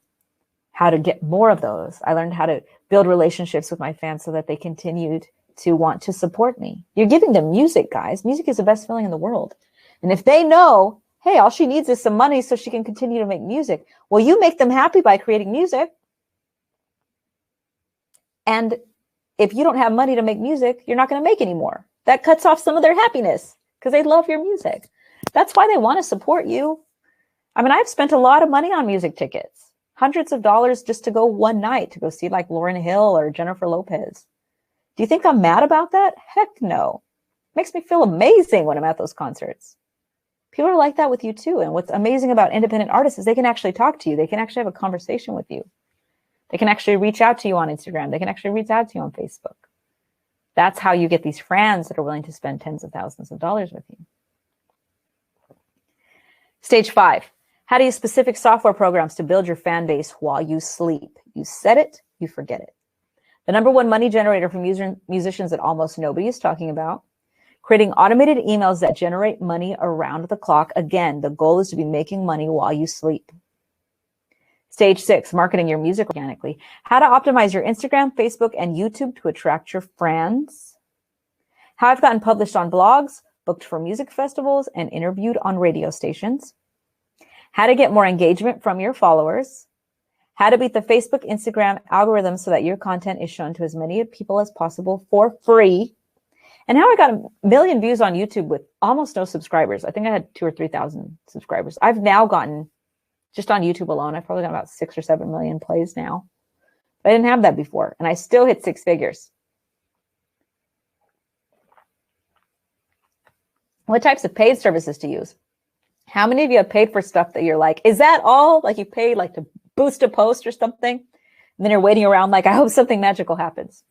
how to get more of those. I learned how to build relationships with my fans so that they continued to want to support me. You're giving them music, guys. Music is the best feeling in the world. And if they know, hey, all she needs is some money so she can continue to make music, well, you make them happy by creating music. And if you don't have money to make music, you're not going to make any more. That cuts off some of their happiness because they love your music. That's why they want to support you. I mean, I've spent a lot of money on music tickets, hundreds of dollars just to go one night to go see like Lauryn Hill or Jennifer Lopez. Do you think I'm mad about that? Heck no. It makes me feel amazing when I'm at those concerts. People are like that with you too. And what's amazing about independent artists is they can actually talk to you. They can actually have a conversation with you. They can actually reach out to you on Instagram. They can actually reach out to you on Facebook. That's how you get these friends that are willing to spend tens of thousands of dollars with you. Stage 5, how to use specific software programs to build your fan base while you sleep. You set it, you forget it. The number one money generator for musicians that almost nobody is talking about. Creating automated emails that generate money around the clock. Again, the goal is to be making money while you sleep. Stage 6, marketing your music organically. How to optimize your Instagram, Facebook, and YouTube to attract your friends. How I've gotten published on blogs, booked for music festivals, and interviewed on radio stations. How to get more engagement from your followers. How to beat the Facebook, Instagram algorithm so that your content is shown to as many people as possible for free. And how I got 1 million views on YouTube with almost no subscribers. I think I had 2,000 or 3,000 subscribers. I've now gotten, just on YouTube alone, I've probably got about 6 or 7 million plays now. I didn't have that before, and I still hit 6 figures. What types of paid services to use? How many of you have paid for stuff that you're like, is that all? Like you paid like to boost a post or something, and then you're waiting around like, I hope something magical happens.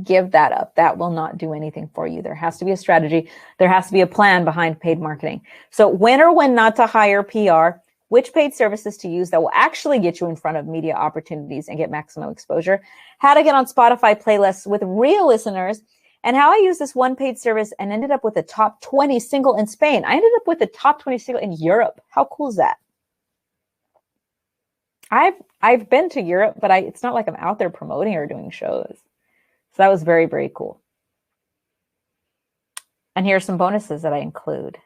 Give that up. That will not do anything for you. There has to be a strategy. There has to be a plan behind paid marketing. So when or when not to hire PR, which paid services to use that will actually get you in front of media opportunities and get maximum exposure, how to get on Spotify playlists with real listeners, and how I used this one paid service and ended up with a top 20 single in Spain. I ended up with a top 20 single in Europe. How cool is that? I've been to Europe, but it's not like I'm out there promoting or doing shows. So that was very, very cool. And here are some bonuses that I include.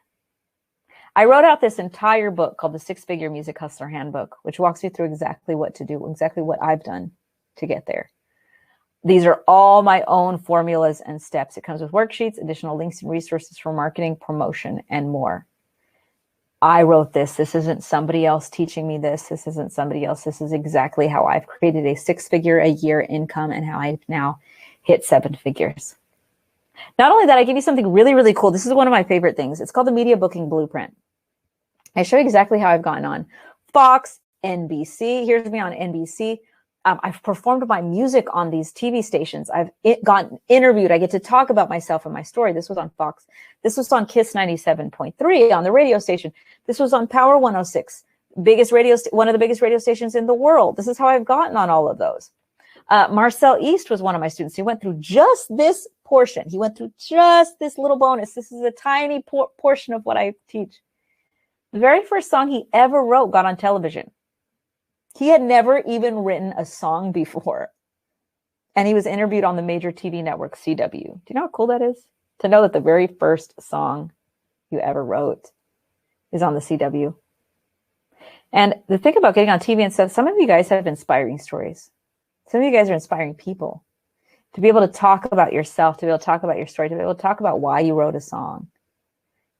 I wrote out this entire book called the 6-Figure Music Hustler Handbook, which walks you through exactly what to do, exactly what I've done to get there. These are all my own formulas and steps. It comes with worksheets, additional links and resources for marketing, promotion, and more. I wrote this. This isn't somebody else teaching me this. This isn't somebody else. This is exactly how I've created a 6-figure a year income and how I've now hit 7 figures. Not only that, I give you something really, really cool. This is one of my favorite things. It's called the Media Booking Blueprint. I show you exactly how I've gotten on Fox, NBC. Here's me on NBC. I've performed my music on these TV stations. I've gotten interviewed. I get to talk about myself and my story. This was on Fox. This was on Kiss 97.3 on the radio station. This was on Power 106. one of the biggest radio stations in the world. This is how I've gotten on all of those. Marcel East was one of my students. He went through just this portion. He went through just this little bonus. This is a tiny portion of what I teach. The very first song he ever wrote got on television. He had never even written a song before. And he was interviewed on the major TV network, CW. Do you know how cool that is? To know that the very first song you ever wrote is on the CW. And the thing about getting on TV and stuff, some of you guys have inspiring stories. Some of you guys are inspiring people. To be able to talk about yourself, to be able to talk about your story, to be able to talk about why you wrote a song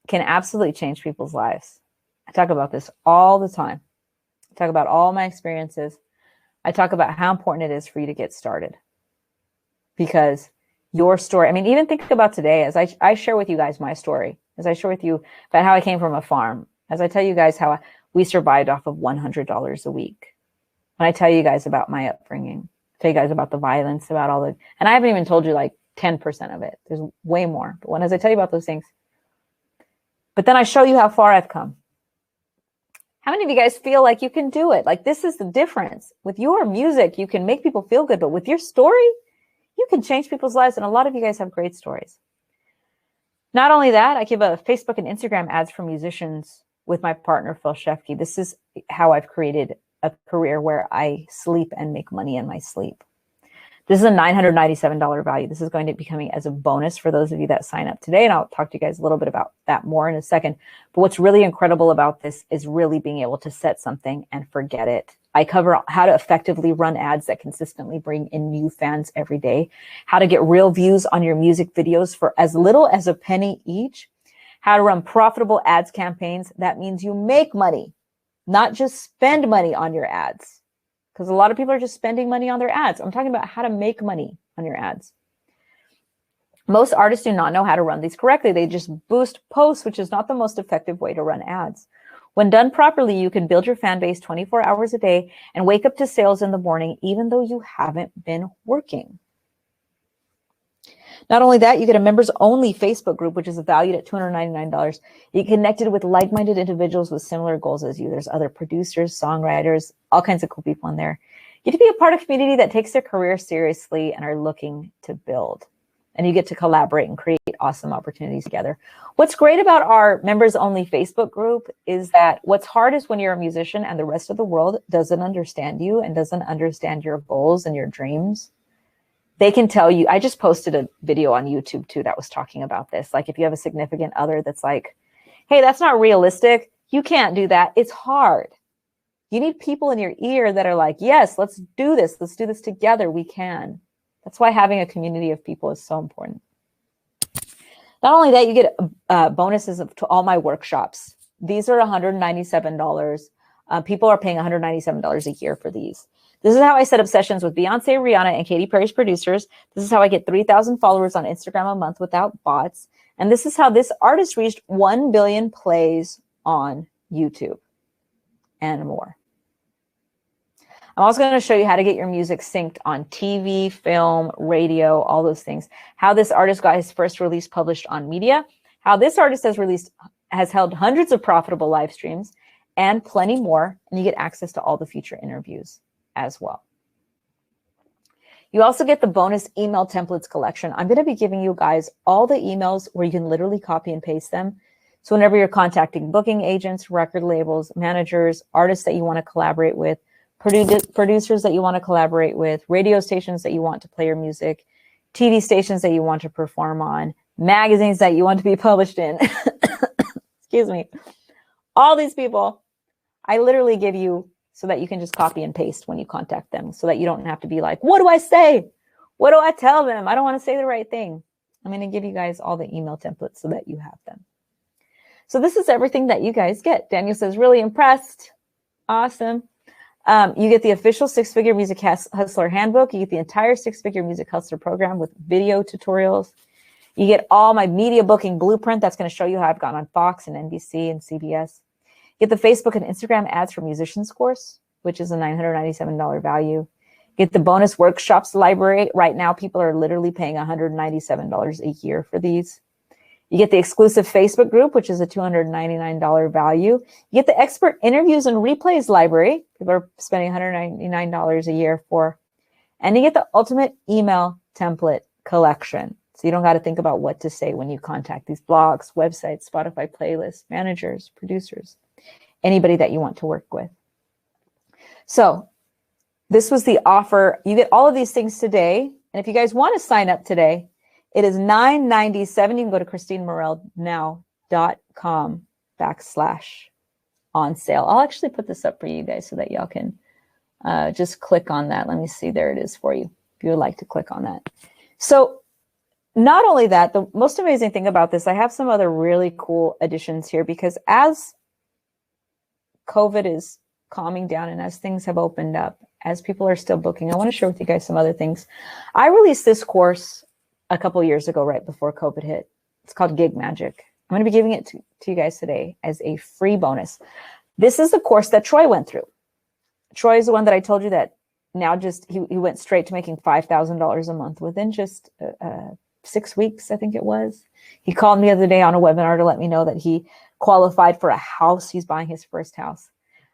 can absolutely change people's lives. I talk about this all the time. I talk about all my experiences. I talk about how important it is for you to get started. Because your story, I mean, even think about today as I share with you guys my story, as I share with you about how I came from a farm, as I tell you guys how we survived off of $100 a week. When I tell you guys about my upbringing, tell you guys about the violence, about all the, and I haven't even told you like 10% of it. There's way more. But as I tell you about those things, but then I show you how far I've come. How many of you guys feel like you can do it? Like this is the difference. With your music, you can make people feel good, but with your story, you can change people's lives. And a lot of you guys have great stories. Not only that, I give a Facebook and Instagram ads for musicians with my partner, Phil Shefke. This is how I've created a career where I sleep and make money in my sleep. This is a $997 value. This is going to be coming as a bonus for those of you that sign up today. And I'll talk to you guys a little bit about that more in a second. But what's really incredible about this is really being able to set something and forget it. I cover how to effectively run ads that consistently bring in new fans every day, how to get real views on your music videos for as little as a penny each, how to run profitable ads campaigns. That means you make money, not just spend money on your ads. Because a lot of people are just spending money on their ads. I'm talking about how to make money on your ads. Most artists do not know how to run these correctly. They just boost posts, which is not the most effective way to run ads. When done properly, you can build your fan base 24 hours a day and wake up to sales in the morning, even though you haven't been working. Not only that, you get a members only Facebook group, which is valued at $299. You get connected with like-minded individuals with similar goals as you. There's other producers, songwriters, all kinds of cool people in there. You get to be a part of a community that takes their career seriously and are looking to build. And you get to collaborate and create awesome opportunities together. What's great about our members only Facebook group is that what's hard is when you're a musician and the rest of the world doesn't understand you and doesn't understand your goals and your dreams. They can tell you, I just posted a video on YouTube too that was talking about this. Like if you have a significant other that's like, hey, that's not realistic. You can't do that. It's hard. You need people in your ear that are like, yes, let's do this. Let's do this together. We can. That's why having a community of people is so important. Not only that, you get bonuses to all my workshops. These are $197. People are paying $197 a year for these. This is how I set up sessions with Beyonce, Rihanna, and Katy Perry's producers. This is how I get 3,000 followers on Instagram a month without bots. And this is how this artist reached 1 billion plays on YouTube and more. I'm also going to show you how to get your music synced on TV, film, radio, all those things. How this artist got his first release published on media. How this artist has held hundreds of profitable live streams and plenty more. And you get access to all the future interviews as well. You also get the bonus email templates collection. I'm going to be giving you guys all the emails where you can literally copy and paste them. So whenever you're contacting booking agents, record labels, managers, artists that you want to collaborate with, producers that you want to collaborate with, radio stations that you want to play your music, TV stations that you want to perform on, magazines that you want to be published in, excuse me, all these people, I literally give you so that you can just copy and paste when you contact them so that you don't have to be like, what do I say? What do I tell them? I don't want to say the right thing. I'm going to give you guys all the email templates so that you have them. So this is everything that you guys get. Daniel says, really impressed. Awesome. You get the official Six-Figure Music Hustler Handbook. You get the entire Six-Figure Music Hustler program with video tutorials. You get all my media booking blueprint. That's going to show you how I've gone on Fox and NBC and CBS. Get the Facebook and Instagram ads for musicians course, which is a $997 value. Get the bonus workshops library. Right now, people are literally paying $197 a year for these. You get the exclusive Facebook group, which is a $299 value. You get the expert interviews and replays library. People are spending $199 a year for. And you get the ultimate email template collection. So you don't got to think about what to say when you contact these blogs, websites, Spotify playlists, managers, producers, anybody that you want to work with. So this was the offer. You get all of these things today. And if you guys want to sign up today, it is $997. You can go to christinemorelnow.com/on sale. I'll actually put this up for you guys so that y'all can just click on that. Let me see. There it is for you if you would like to click on that. So not only that, the most amazing thing about this, I have some other really cool additions here, because as COVID is calming down and as things have opened up, as people are still booking, I want to share with you guys some other things. I released this course a couple years ago, right before COVID hit. It's called Gig Magic. I'm going to be giving it to you guys today as a free bonus. This is the course that Troy went through. Troy is the one that I told you that now he went straight to making $5,000 a month within just 6 weeks, I think it was. He called me the other day on a webinar to let me know that he qualified for a house. He's buying his first house.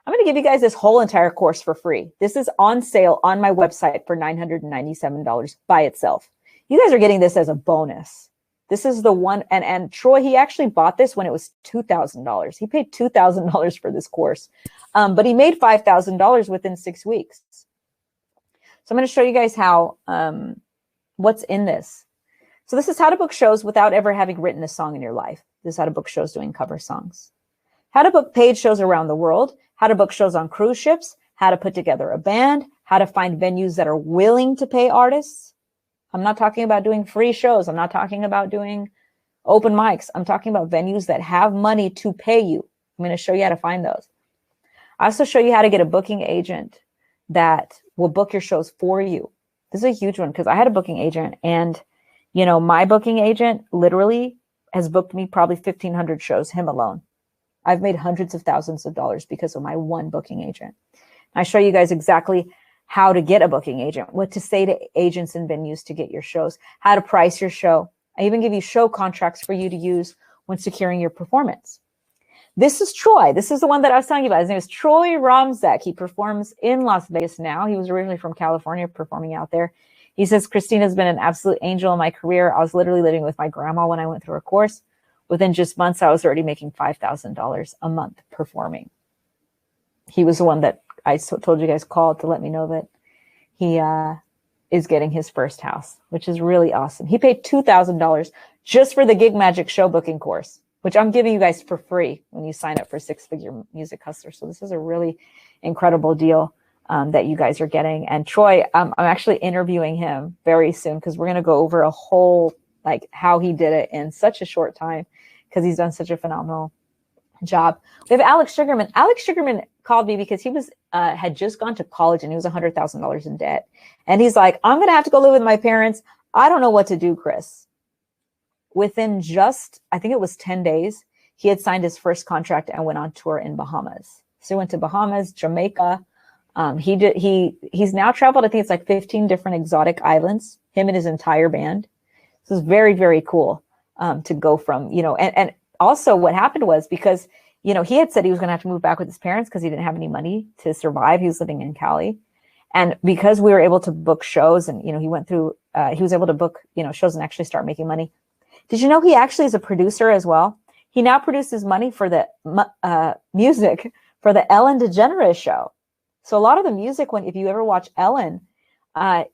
I'm going to give you guys this whole entire course for free. This is on sale on my website for $997 by itself. You guys are getting this as a bonus. This is the one, and Troy, he actually bought this when it was $2,000. He paid $2,000 for this course, but he made $5,000 within 6 weeks. So I'm going to show you guys how, what's in this. So this is how to book shows without ever having written a song in your life. This is how to book shows doing cover songs. How to book paid shows around the world, how to book shows on cruise ships, how to put together a band, how to find venues that are willing to pay artists. I'm not talking about doing free shows. I'm not talking about doing open mics. I'm talking about venues that have money to pay you. I'm going to show you how to find those. I also show you how to get a booking agent that will book your shows for you. This is a huge one because I had a booking agent, and my booking agent literally has booked me probably 1,500 shows, him alone. I've made hundreds of thousands of dollars because of my one booking agent. I show you guys exactly how to get a booking agent, what to say to agents and venues to get your shows, how to price your show. I even give you show contracts for you to use when securing your performance. This is Troy. This is the one that I was telling you about. His name is Troy Romzek. He performs in Las Vegas now. He was originally from California, performing out there. He says, Christina has been an absolute angel in my career. I was literally living with my grandma when I went through a course. Within just months, I was already making $5,000 a month performing. He was the one that I told you guys called to let me know that he is getting his first house, which is really awesome. He paid $2,000 just for the Gig Magic show booking course, which I'm giving you guys for free when you sign up for Six Figure Music Hustler. So this is a really incredible deal that you guys are getting. And Troy, I'm actually interviewing him very soon because we're going to go over a whole, like how he did it in such a short time, because he's done such a phenomenal job. We have Alex Sugarman. Alex Sugarman called me because he was had just gone to college and he was $100,000 in debt. And he's like, I'm going to have to go live with my parents. I don't know what to do, Chris. Within just, I think it was 10 days, he had signed his first contract and went on tour in Bahamas. So he went to Bahamas, Jamaica. He's now traveled, I think it's like 15 different exotic islands, him and his entire band. This is very, very cool to go from, and also what happened was because, he had said he was going to have to move back with his parents because he didn't have any money to survive. He was living in Cali. And because we were able to book shows and, he went through, he was able to book, shows and actually start making money. Did you know he actually is a producer as well? He now produces money for the music for the Ellen DeGeneres show. So a lot of the music, if you ever watch Ellen,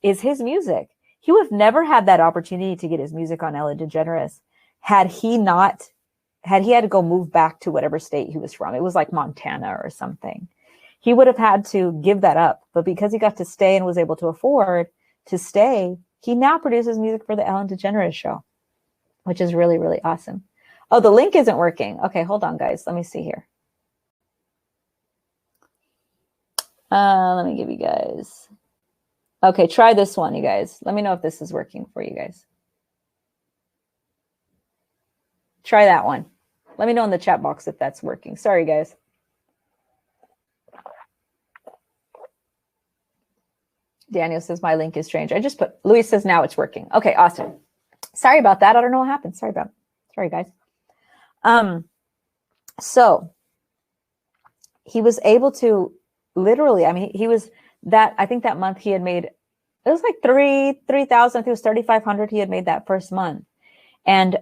is his music. He would have never had that opportunity to get his music on Ellen DeGeneres had he had to go move back to whatever state he was from. It was like Montana or something. He would have had to give that up. But because he got to stay and was able to afford to stay, he now produces music for the Ellen DeGeneres show, which is really, really awesome. Oh, the link isn't working. Okay, hold on, guys. Let me see here. Let me give you guys. Okay, try this one, you guys. Let me know if this is working for you guys. Try that one. Let me know in the chat box if that's working. Sorry, guys. Daniel says my link is strange. I just put, Luis says now it's working. Okay, awesome. Sorry about that. I don't know what happened. Sorry about it. Sorry, guys. So he was able to literally, I mean, he was that, I think that month he had made, it was like 3,000, I think it was 3,500 he had made that first month. And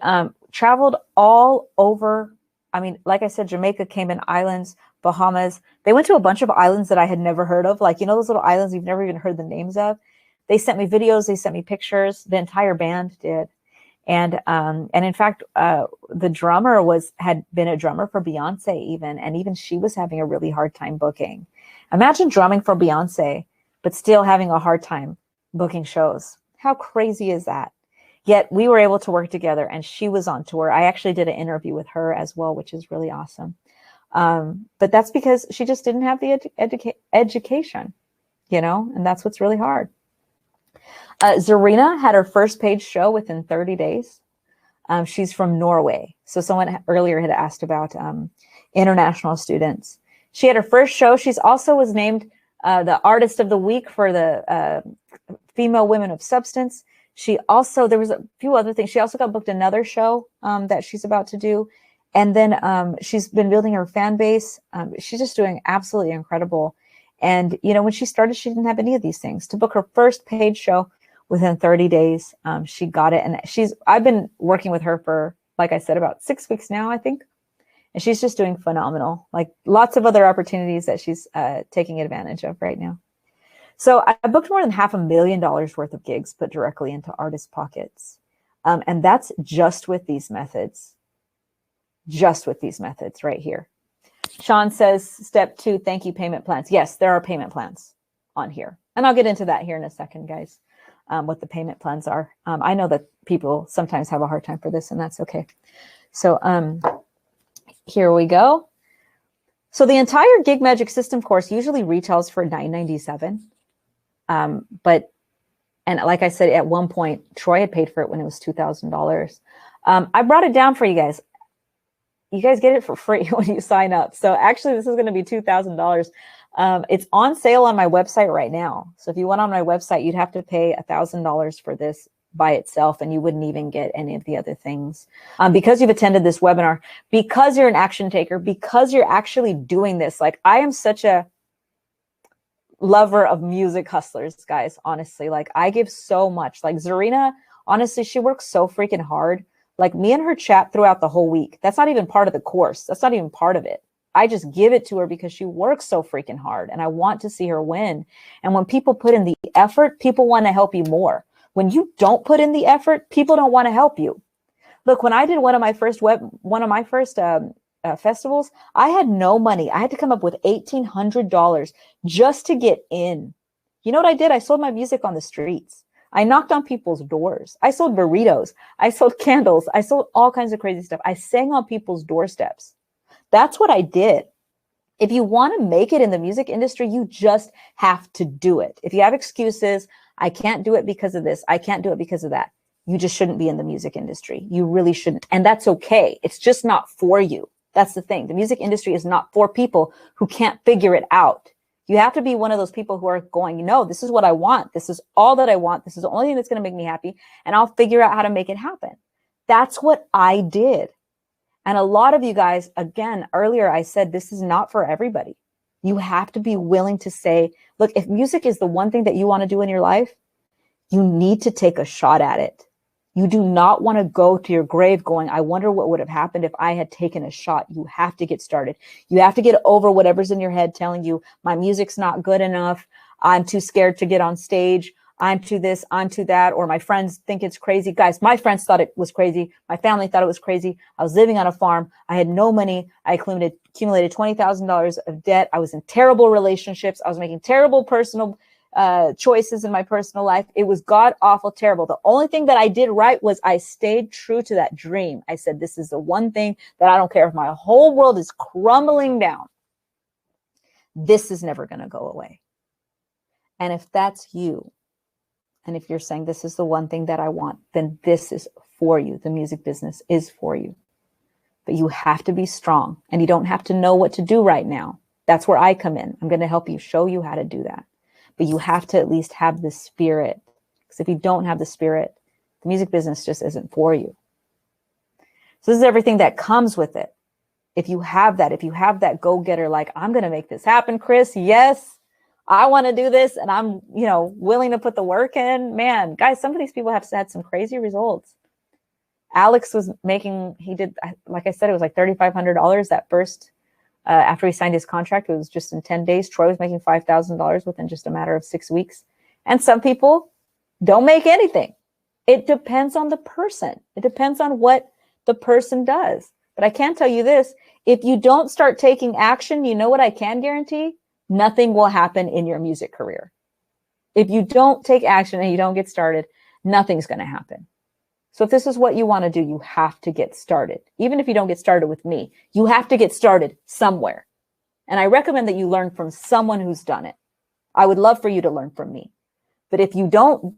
traveled all over. I mean, like I said, Jamaica, Cayman Islands, Bahamas. They went to a bunch of islands that I had never heard of. Like, you know, those little islands you've never even heard the names of. They sent me videos. They sent me pictures. The entire band did. And in fact, the drummer had been a drummer for Beyonce even. And even she was having a really hard time booking. Imagine drumming for Beyonce, but still having a hard time booking shows. How crazy is that? Yet we were able to work together, and she was on tour. I actually did an interview with her as well, which is really awesome. But that's because she just didn't have the education, you know, and that's what's really hard. Zarina had her first paid show within 30 days. She's from Norway. So someone earlier had asked about international students. She had her first show. She's also was named the Artist of the Week for the Female Women of Substance. She also, there was a few other things. She also got booked another show that she's about to do. And then she's been building her fan base. She's just doing absolutely incredible. And, you know, when she started, she didn't have any of these things. To book her first paid show within 30 days, she got it. And I've been working with her for, like I said, about 6 weeks now, I think. And she's just doing phenomenal. Like lots of other opportunities that she's taking advantage of right now. So I booked more than $500,000 worth of gigs put directly into artists' pockets. And that's just with these methods. Just with these methods right here. Sean says, step 2, thank you payment plans. Yes, there are payment plans on here. And I'll get into that here in a second, guys, what the payment plans are. I know that people sometimes have a hard time for this, and that's okay. So here we go. So the entire Gig Magic System course usually retails for $997. But like I said, at one point, Troy had paid for it when it was $2,000. I brought it down for you guys. You guys get it for free when you sign up. So actually, this is going to be $2,000. It's on sale on my website right now. So if you went on my website, you'd have to pay $1,000 for this by itself, and you wouldn't even get any of the other things. Because you've attended this webinar, because you're an action taker, because you're actually doing this. Like, I am such a lover of music hustlers, guys, honestly. Like, I give so much. Like Zarina, honestly, she works so freaking hard. Like, me and her chat throughout the whole week. That's not even part of the course. That's not even part of it. I just give it to her because she works so freaking hard, and I want to see her win. And when people put in the effort, people want to help you more. When you don't put in the effort, people don't want to help you. Look, when I did one of my first festivals, I had no money. I had to come up with $1,800 just to get in. You know what I did? I sold my music on the streets. I knocked on people's doors. I sold burritos. I sold candles. I sold all kinds of crazy stuff. I sang on people's doorsteps. That's what I did. If you want to make it in the music industry, you just have to do it. If you have excuses, I can't do it because of this, I can't do it because of that, you just shouldn't be in the music industry. You really shouldn't. And that's okay. It's just not for you. That's the thing. The music industry is not for people who can't figure it out. You have to be one of those people who are going, no, this is what I want. This is all that I want. This is the only thing that's going to make me happy. And I'll figure out how to make it happen. That's what I did. And a lot of you guys, again, earlier I said, this is not for everybody. You have to be willing to say, look, if music is the one thing that you want to do in your life, you need to take a shot at it. You do not want to go to your grave going, I wonder what would have happened if I had taken a shot. You have to get started. You have to get over whatever's in your head telling you, my music's not good enough. I'm too scared to get on stage. I'm too this, I'm too that, or my friends think it's crazy. Guys, my friends thought it was crazy. My family thought it was crazy. I was living on a farm. I had no money. I accumulated $20,000 of debt. I was in terrible relationships. I was making terrible personal choices in my personal life. It was god awful terrible. The only thing that I did right was I stayed true to that dream. I said, this is the one thing that I don't care if my whole world is crumbling down. This is never going to go away. And if that's you, and if you're saying this is the one thing that I want, then this is for you. The music business is for you. But you have to be strong, and you don't have to know what to do right now. That's where I come in. I'm going to help you, show you how to do that. But you have to at least have the spirit. Because if you don't have the spirit, the music business just isn't for you. So this is everything that comes with it. If you have that go-getter, like, I'm going to make this happen, Chris. Yes, I want to do this. And I'm, willing to put the work in. Man, guys, some of these people have had some crazy results. Alex was making, he did, like I said, it was like $3,500 that first, after he signed his contract. It was just in 10 days. Troy was making $5,000 within just a matter of 6 weeks. And some people don't make anything. It depends on the person. It depends on what the person does. But I can tell you this, if you don't start taking action, you know what I can guarantee? Nothing will happen in your music career. If you don't take action and you don't get started, nothing's going to happen. So if this is what you want to do, you have to get started. Even if you don't get started with me, you have to get started somewhere. And I recommend that you learn from someone who's done it. I would love for you to learn from me. But if you don't,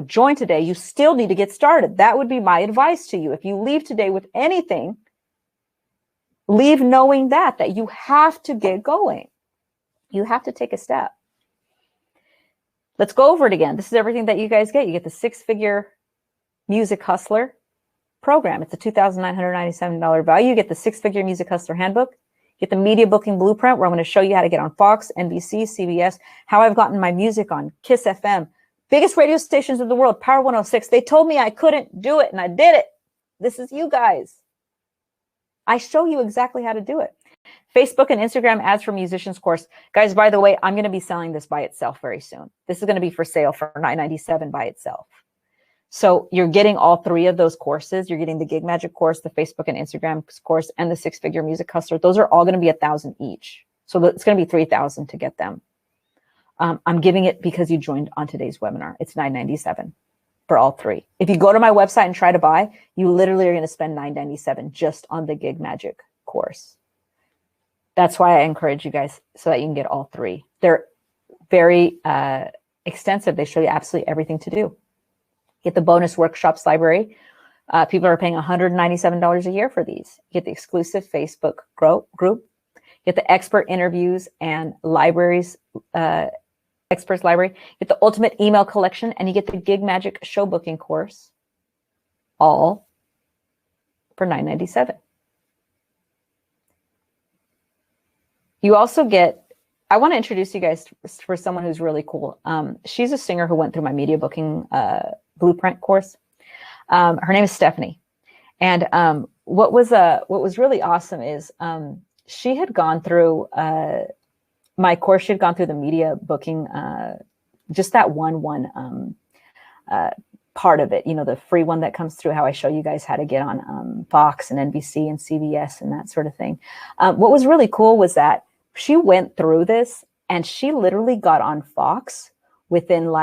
join today, you still need to get started. That would be my advice to you. If you leave today with anything, leave knowing that you have to get going. You have to take a step. Let's go over it again. This is everything that you guys get. You get the 6-figure Music Hustler program. It's a $2,997 value. You get the 6-figure Music Hustler handbook. You get the media booking blueprint, where I'm going to show you how to get on Fox, NBC, CBS, how I've gotten my music on Kiss FM, biggest radio stations in the world, Power 106. They told me I couldn't do it, and I did it. This is you guys. I show you exactly how to do it. Facebook and Instagram ads for musicians course. Guys, by the way, I'm going to be selling this by itself very soon. This is going to be for sale for $997 by itself. So you're getting all 3 of those courses. You're getting the Gig Magic course, the Facebook and Instagram course, and the 6-figure Music Hustler. Those are all going to be $1,000 each. So it's going to be $3,000 to get them. I'm giving it because you joined on today's webinar. It's $997 for all 3. If you go to my website and try to buy, you literally are going to spend $997 just on the Gig Magic course. That's why I encourage you guys, so that you can get all 3. They're very extensive. They show you absolutely everything to do. Get the bonus workshops library. People are paying $197 a year for these. You get the exclusive Facebook group. Get the expert interviews and libraries, experts library. You get the ultimate email collection, and you get the Gig Magic show booking course, all for $997. You also get, I want to introduce you guys for someone who's really cool. She's a singer who went through my media booking blueprint course. Her name is Stephanie. And what was really awesome is she had gone through my course. She had gone through the media booking, just that one part of it, the free one that comes through, how I show you guys how to get on Fox and NBC and CBS and that sort of thing. What was really cool was that she went through this, and she literally got on Fox within,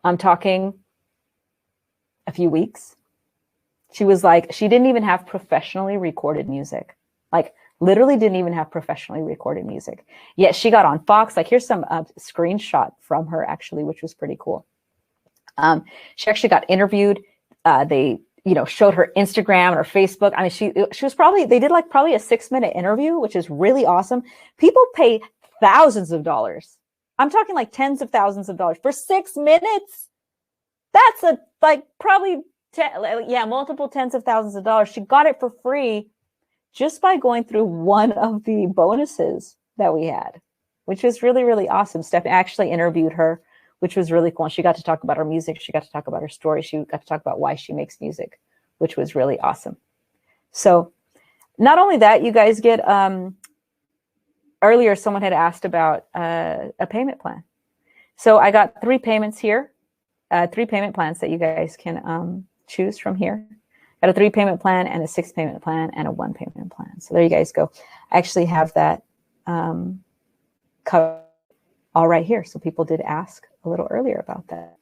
I'm talking a few weeks. She was like, she didn't even have professionally recorded music. Literally didn't even have professionally recorded music. Yet she got on Fox. Here's some screenshot from her, actually, which was pretty cool. She actually got interviewed. They showed her Instagram or Facebook. I mean, she was probably, they did probably a 6-minute interview, which is really awesome. People pay thousands of dollars. I'm talking tens of thousands of dollars for 6 minutes. That's probably multiple tens of thousands of dollars. She got it for free just by going through one of the bonuses that we had, which was really, really awesome. Stephanie actually interviewed her, which was really cool. And she got to talk about her music. She got to talk about her story. She got to talk about why she makes music, which was really awesome. So not only that, you guys get, earlier someone had asked about a payment plan. So I got 3 payments here, 3 payment plans that you guys can choose from here. Got a 3 payment plan and a 6 payment plan and a 1 payment plan. So there you guys go. I actually have that covered all right here. So people did ask a little earlier about that.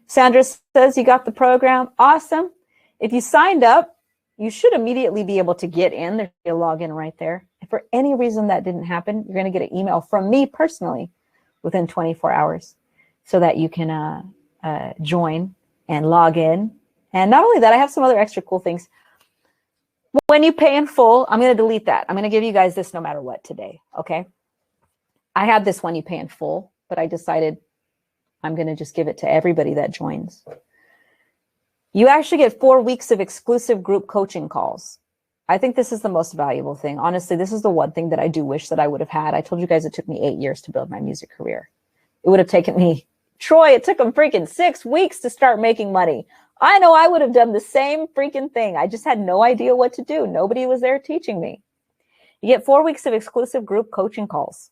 Sandra says you got the program. Awesome. If you signed up, you should immediately be able to get in. There's a login right there. If for any reason that didn't happen, you're going to get an email from me personally within 24 hours so that you can join and log in. And not only that, I have some other extra cool things. When you pay in full, I'm going to delete that. I'm going to give you guys this no matter what today, okay? I had this when you pay in full, but I decided I'm going to just give it to everybody that joins. You actually get 4 weeks of exclusive group coaching calls. I think this is the most valuable thing. Honestly, this is the one thing that I do wish that I would have had. I told you guys it took me 8 years to build my music career. It would have taken me, Troy, it took him freaking 6 weeks to start making money. I know I would have done the same freaking thing. I just had no idea what to do. Nobody was there teaching me. You get 4 weeks of exclusive group coaching calls.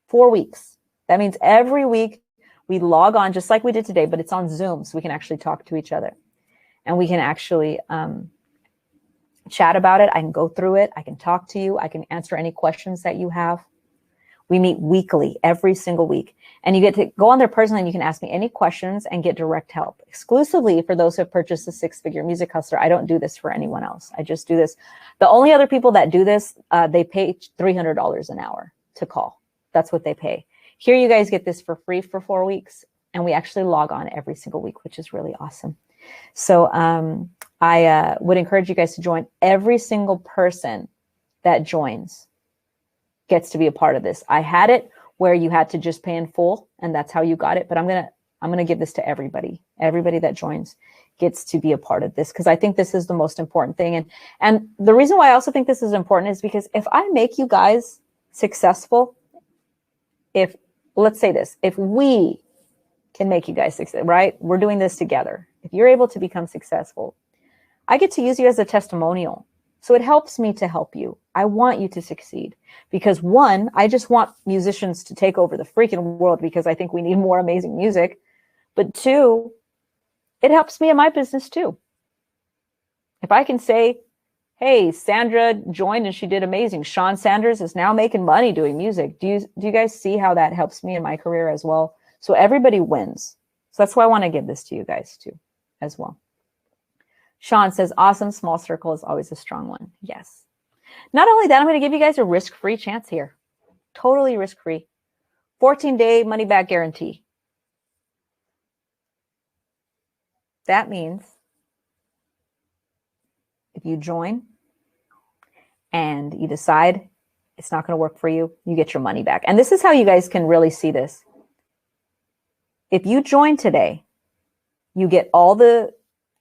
4 weeks. That means every week we log on just like we did today, but it's on Zoom, so we can actually talk to each other. And we can actually chat about it. I can go through it. I can talk to you. I can answer any questions that you have. We meet weekly, every single week. And you get to go on there personally and you can ask me any questions and get direct help. Exclusively for those who have purchased the Six-Figure Music Hustler. I don't do this for anyone else. I just do this. The only other people that do this, they pay $300 an hour to call. That's what they pay. Here you guys get this for free for 4 weeks. And we actually log on every single week, which is really awesome. So I would encourage you guys to join. Every single person that joins gets to be a part of this. I had it where you had to just pay in full, and that's how you got it. But I'm gonna give this to everybody. Everybody that joins gets to be a part of this, because I think this is the most important thing. And the reason why I also think this is important is because if I make you guys successful, if let's say this, if we can make you guys successful, right? We're doing this together. If you're able to become successful, I get to use you as a testimonial. So it helps me to help you. I want you to succeed because one, I just want musicians to take over the freaking world because I think we need more amazing music. But two, it helps me in my business too. If I can say, hey, Sandra joined and she did amazing. Sean Sanders is now making money doing music. Do you guys see how that helps me in my career as well? So everybody wins. So that's why I want to give this to you guys too, as well. Sean says, awesome. Small circle is always a strong one. Yes. Not only that, I'm going to give you guys a risk-free chance here. Totally risk-free. 14-day money-back guarantee. That means if you join and you decide it's not going to work for you, you get your money back. And this is how you guys can really see this. If you join today, you get all the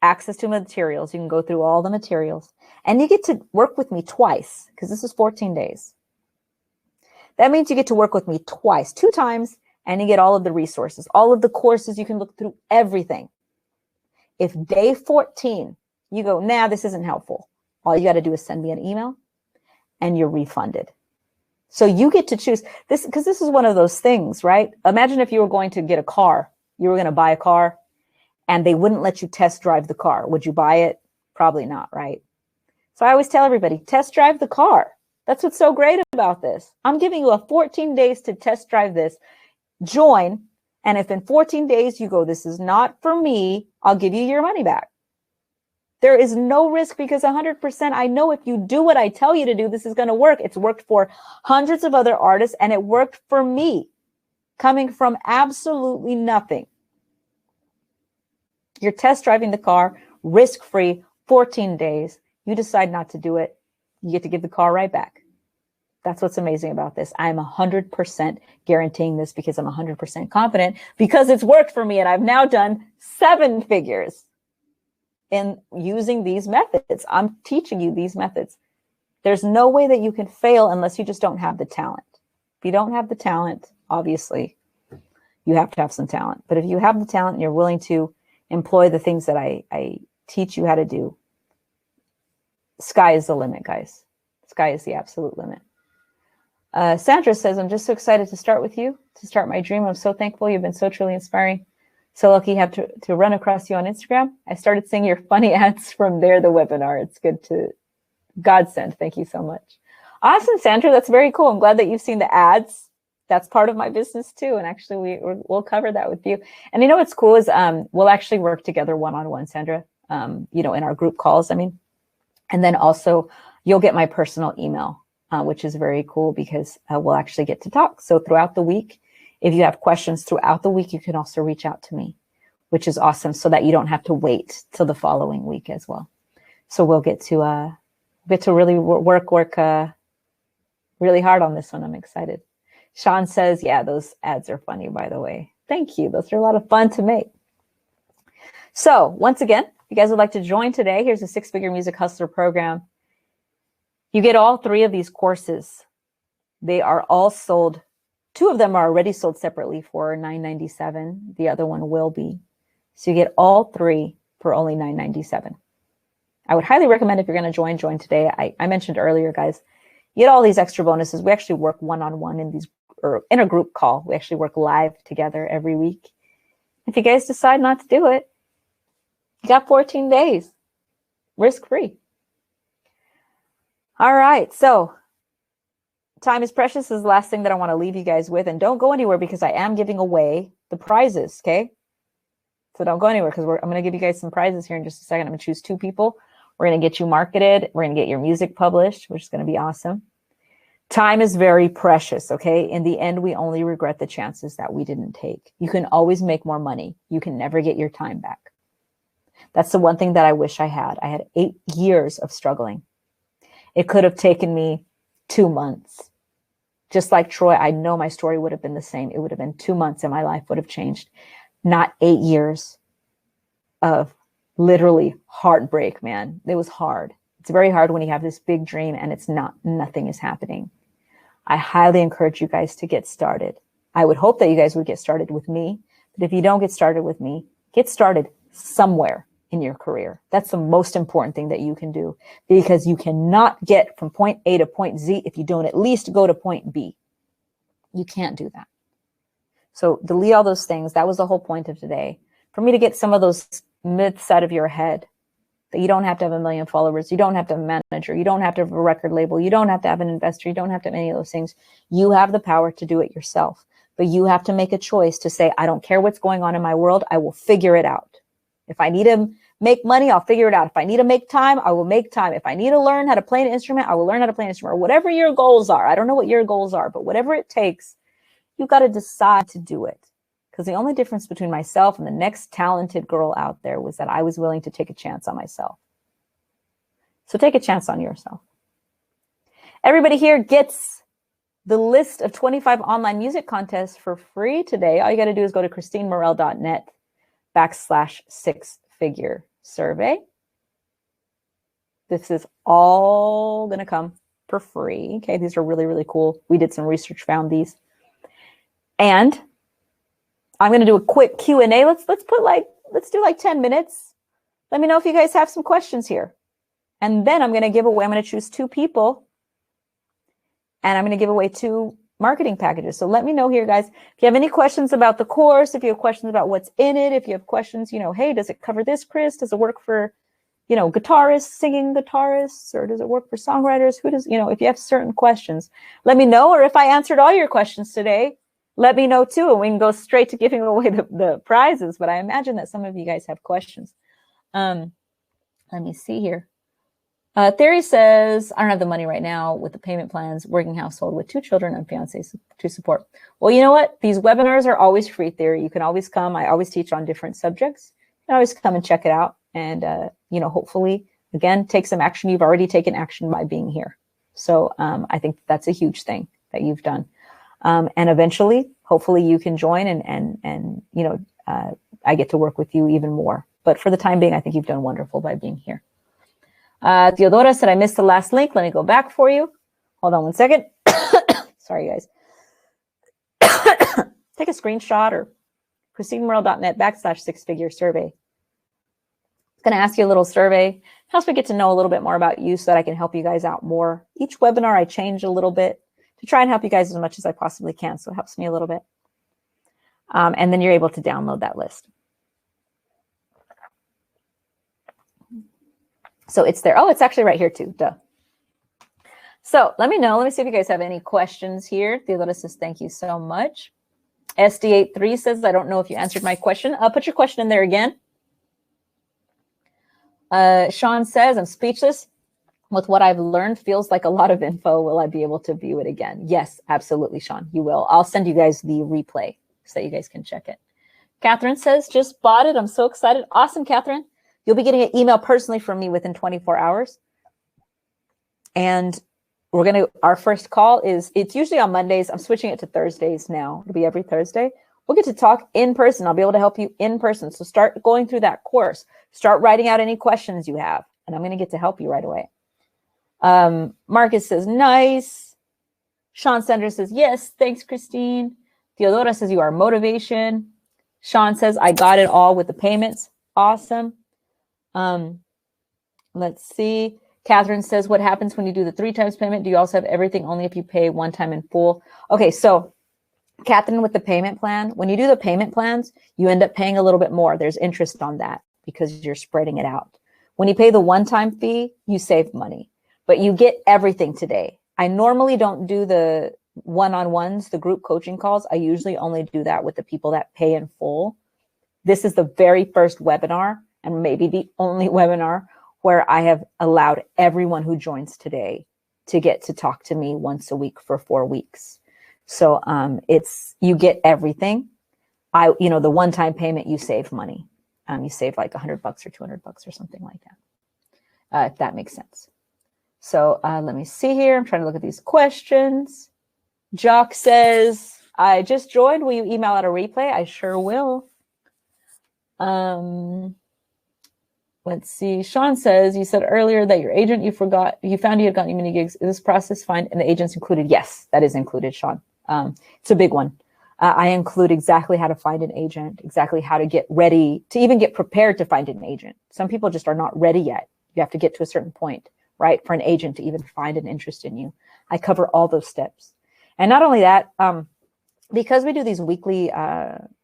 access to materials. You can go through all the materials and you get to work with me twice because this is 14 days. That means you get to work with me twice, 2 times, and you get all of the resources, all of the courses. You can look through everything. If day 14, you go, nah, this isn't helpful. All you got to do is send me an email and you're refunded. So you get to choose this because this is one of those things, right? Imagine if you were going to get a car, you were going to buy a car and they wouldn't let you test drive the car. Would you buy it? Probably not, right? So I always tell everybody, test drive the car. That's what's so great about this. I'm giving you a 14 days to test drive this. Join. And if in 14 days you go, this is not for me, I'll give you your money back. There is no risk because 100% I know if you do what I tell you to do, this is going to work. It's worked for hundreds of other artists and it worked for me coming from absolutely nothing. You're test driving the car, risk-free, 14 days. You decide not to do it. You get to give the car right back. That's what's amazing about this. I'm 100% guaranteeing this because I'm 100% confident because it's worked for me and I've now done 7 figures in using these methods. I'm teaching you these methods. There's no way that you can fail unless you just don't have the talent. If you don't have the talent, obviously, you have to have some talent. But if you have the talent and you're willing to employ the things that I teach you how to do, sky is the limit, guys. Sky is the absolute limit. Sandra says, I'm just so excited to start with you, to start my dream. I'm so thankful. You've been so truly inspiring. So lucky have to run across you on Instagram. I started seeing your funny ads from there, the webinar. It's good to godsend. Thank you so much. Awesome, Sandra. That's very cool. I'm glad that you've seen the ads. That's part of my business too. And actually we'll cover that with you. And you know what's cool is we'll actually work together one-on-one, Sandra, in our group calls, and then also you'll get my personal email, which is very cool because we'll actually get to talk. So throughout the week, if you have questions throughout the week, you can also reach out to me, which is awesome so that you don't have to wait till the following week as well. So we'll get to really work really hard on this one. I'm excited. Sean says, yeah, those ads are funny, by the way. Thank you. Those are a lot of fun to make. So once again, if you guys would like to join today, here's a 6-figure music hustler program. You get all 3 of these courses. They are all sold. 2 of them are already sold separately for $9.97. The other one will be. So you get all 3 for only $9.97. I would highly recommend, if you're going to join today. I mentioned earlier, guys, you get all these extra bonuses. We actually work one-on-one in these, or in a group call. We actually work live together every week. If you guys decide not to do it, you got 14 days, risk-free. All right, so time is precious is the last thing that I want to leave you guys with. And don't go anywhere, because I am giving away the prizes, okay? So don't go anywhere, because I'm going to give you guys some prizes here in just a second. I'm going to choose 2 people. We're going to get you marketed. We're going to get your music published, which is going to be awesome. Time is very precious, okay? In the end, we only regret the chances that we didn't take. You can always make more money. You can never get your time back. That's the one thing that I wish I had. I had 8 years of struggling. It could have taken me 2 months. Just like Troy, I know my story would have been the same. It would have been 2 months and my life would have changed. Not 8 years of literally heartbreak, man. It was hard. It's very hard when you have this big dream and nothing is happening. I highly encourage you guys to get started. I would hope that you guys would get started with me. But if you don't get started with me, get started somewhere in your career. That's the most important thing that you can do, because you cannot get from point A to point Z if you don't at least go to point B. You can't do that. So delete all those things. That was the whole point of today. For me to get some of those myths out of your head, that you don't have to have 1 million followers. You don't have to have a manager. You don't have to have a record label. You don't have to have an investor. You don't have to have any of those things. You have the power to do it yourself. But you have to make a choice to say, I don't care what's going on in my world. I will figure it out. If I need to make money, I'll figure it out. If I need to make time, I will make time. If I need to learn how to play an instrument, I will learn how to play an instrument. Or whatever your goals are. I don't know what your goals are, but whatever it takes, you've got to decide to do it. Because the only difference between myself and the next talented girl out there was that I was willing to take a chance on myself. So take a chance on yourself. Everybody here gets the list of 25 online music contests for free today. All you got to do is go to christinemorel.net/6-figure survey. This is all going to come for free. Okay, these are really, really cool. We did some research, found these. And I'm going to do a quick Q&A. Let's do like 10 minutes. Let me know if you guys have some questions here. And then I'm going to choose 2 people, and I'm going to give away 2 marketing packages. So let me know here, guys, if you have any questions about the course, if you have questions about what's in it, if you have questions, hey, does it cover this, Chris? Does it work for, guitarists, singing guitarists, or does it work for songwriters? Who does, if you have certain questions, let me know. Or if I answered all your questions today, let me know too, and we can go straight to giving away the prizes. But I imagine that some of you guys have questions. Let me see here. Theory says, I don't have the money right now with the payment plans, working household with 2 children and fiance to support. Well, you know what? These webinars are always free, Theory. You can always come. I always teach on different subjects. You can always come and check it out. And, hopefully, again, take some action. You've already taken action by being here. So I think that's a huge thing that you've done. And eventually, hopefully you can join and I get to work with you even more. But for the time being, I think you've done wonderful by being here. Theodora said, I missed the last link. Let me go back for you. Hold on one second. Sorry, guys. Take a screenshot or christinemorel.net/6-figure survey. It's going to ask you a little survey. Helps me get to know a little bit more about you so that I can help you guys out more. Each webinar I change a little bit to try and help you guys as much as I possibly can. So it helps me a little bit. And then you're able to download that list. So it's there. Oh, it's actually right here too. Duh. So let me know. Let me see if you guys have any questions here. Theodora says, thank you so much. SD83 says, I don't know if you answered my question. Put your question in there again. Sean says, I'm speechless. With what I've learned, feels like a lot of info. Will I be able to view it again? Yes, absolutely, Sean. You will. I'll send you guys the replay so that you guys can check it. Catherine says, just bought it. I'm so excited. Awesome, Catherine. You'll be getting an email personally from me within 24 hours. And our first call it's usually on Mondays. I'm switching it to Thursdays now. It'll be every Thursday. We'll get to talk in person. I'll be able to help you in person. So start going through that course. Start writing out any questions you have. And I'm going to get to help you right away. Marcus says, nice. Sean Sanders says, yes, thanks, Christine. Theodora says, you are motivation. Sean says, I got it all with the payments. Awesome. Let's see. Catherine says, what happens when you do the 3 times payment? Do you also have everything only if you pay 1 time in full? Okay, so Catherine, with the payment plan, when you do the payment plans, you end up paying a little bit more. There's interest on that because you're spreading it out. When you pay the one-time fee, you save money, but you get everything today. I normally don't do the one-on-ones, the group coaching calls. I usually only do that with the people that pay in full. This is the very first webinar, and maybe the only webinar, where I have allowed everyone who joins today to get to talk to me once a week for 4 weeks. So you get everything. The one-time payment, you save money. You save like $100 or $200 or something like that, if that makes sense. So let me see here. I'm trying to look at these questions. Jock says, I just joined. Will you email out a replay? I sure will. Let's see. Sean says, you said earlier that your agent, you found you had gotten many gigs. Is this process fine? And the agent's included? Yes, that is included, Sean. It's a big one. I include exactly how to find an agent, exactly how to get ready, to even get prepared to find an agent. Some people just are not ready yet. You have to get to a certain point, right, for an agent to even find an interest in you. I cover all those steps. And not only that, because we do these weekly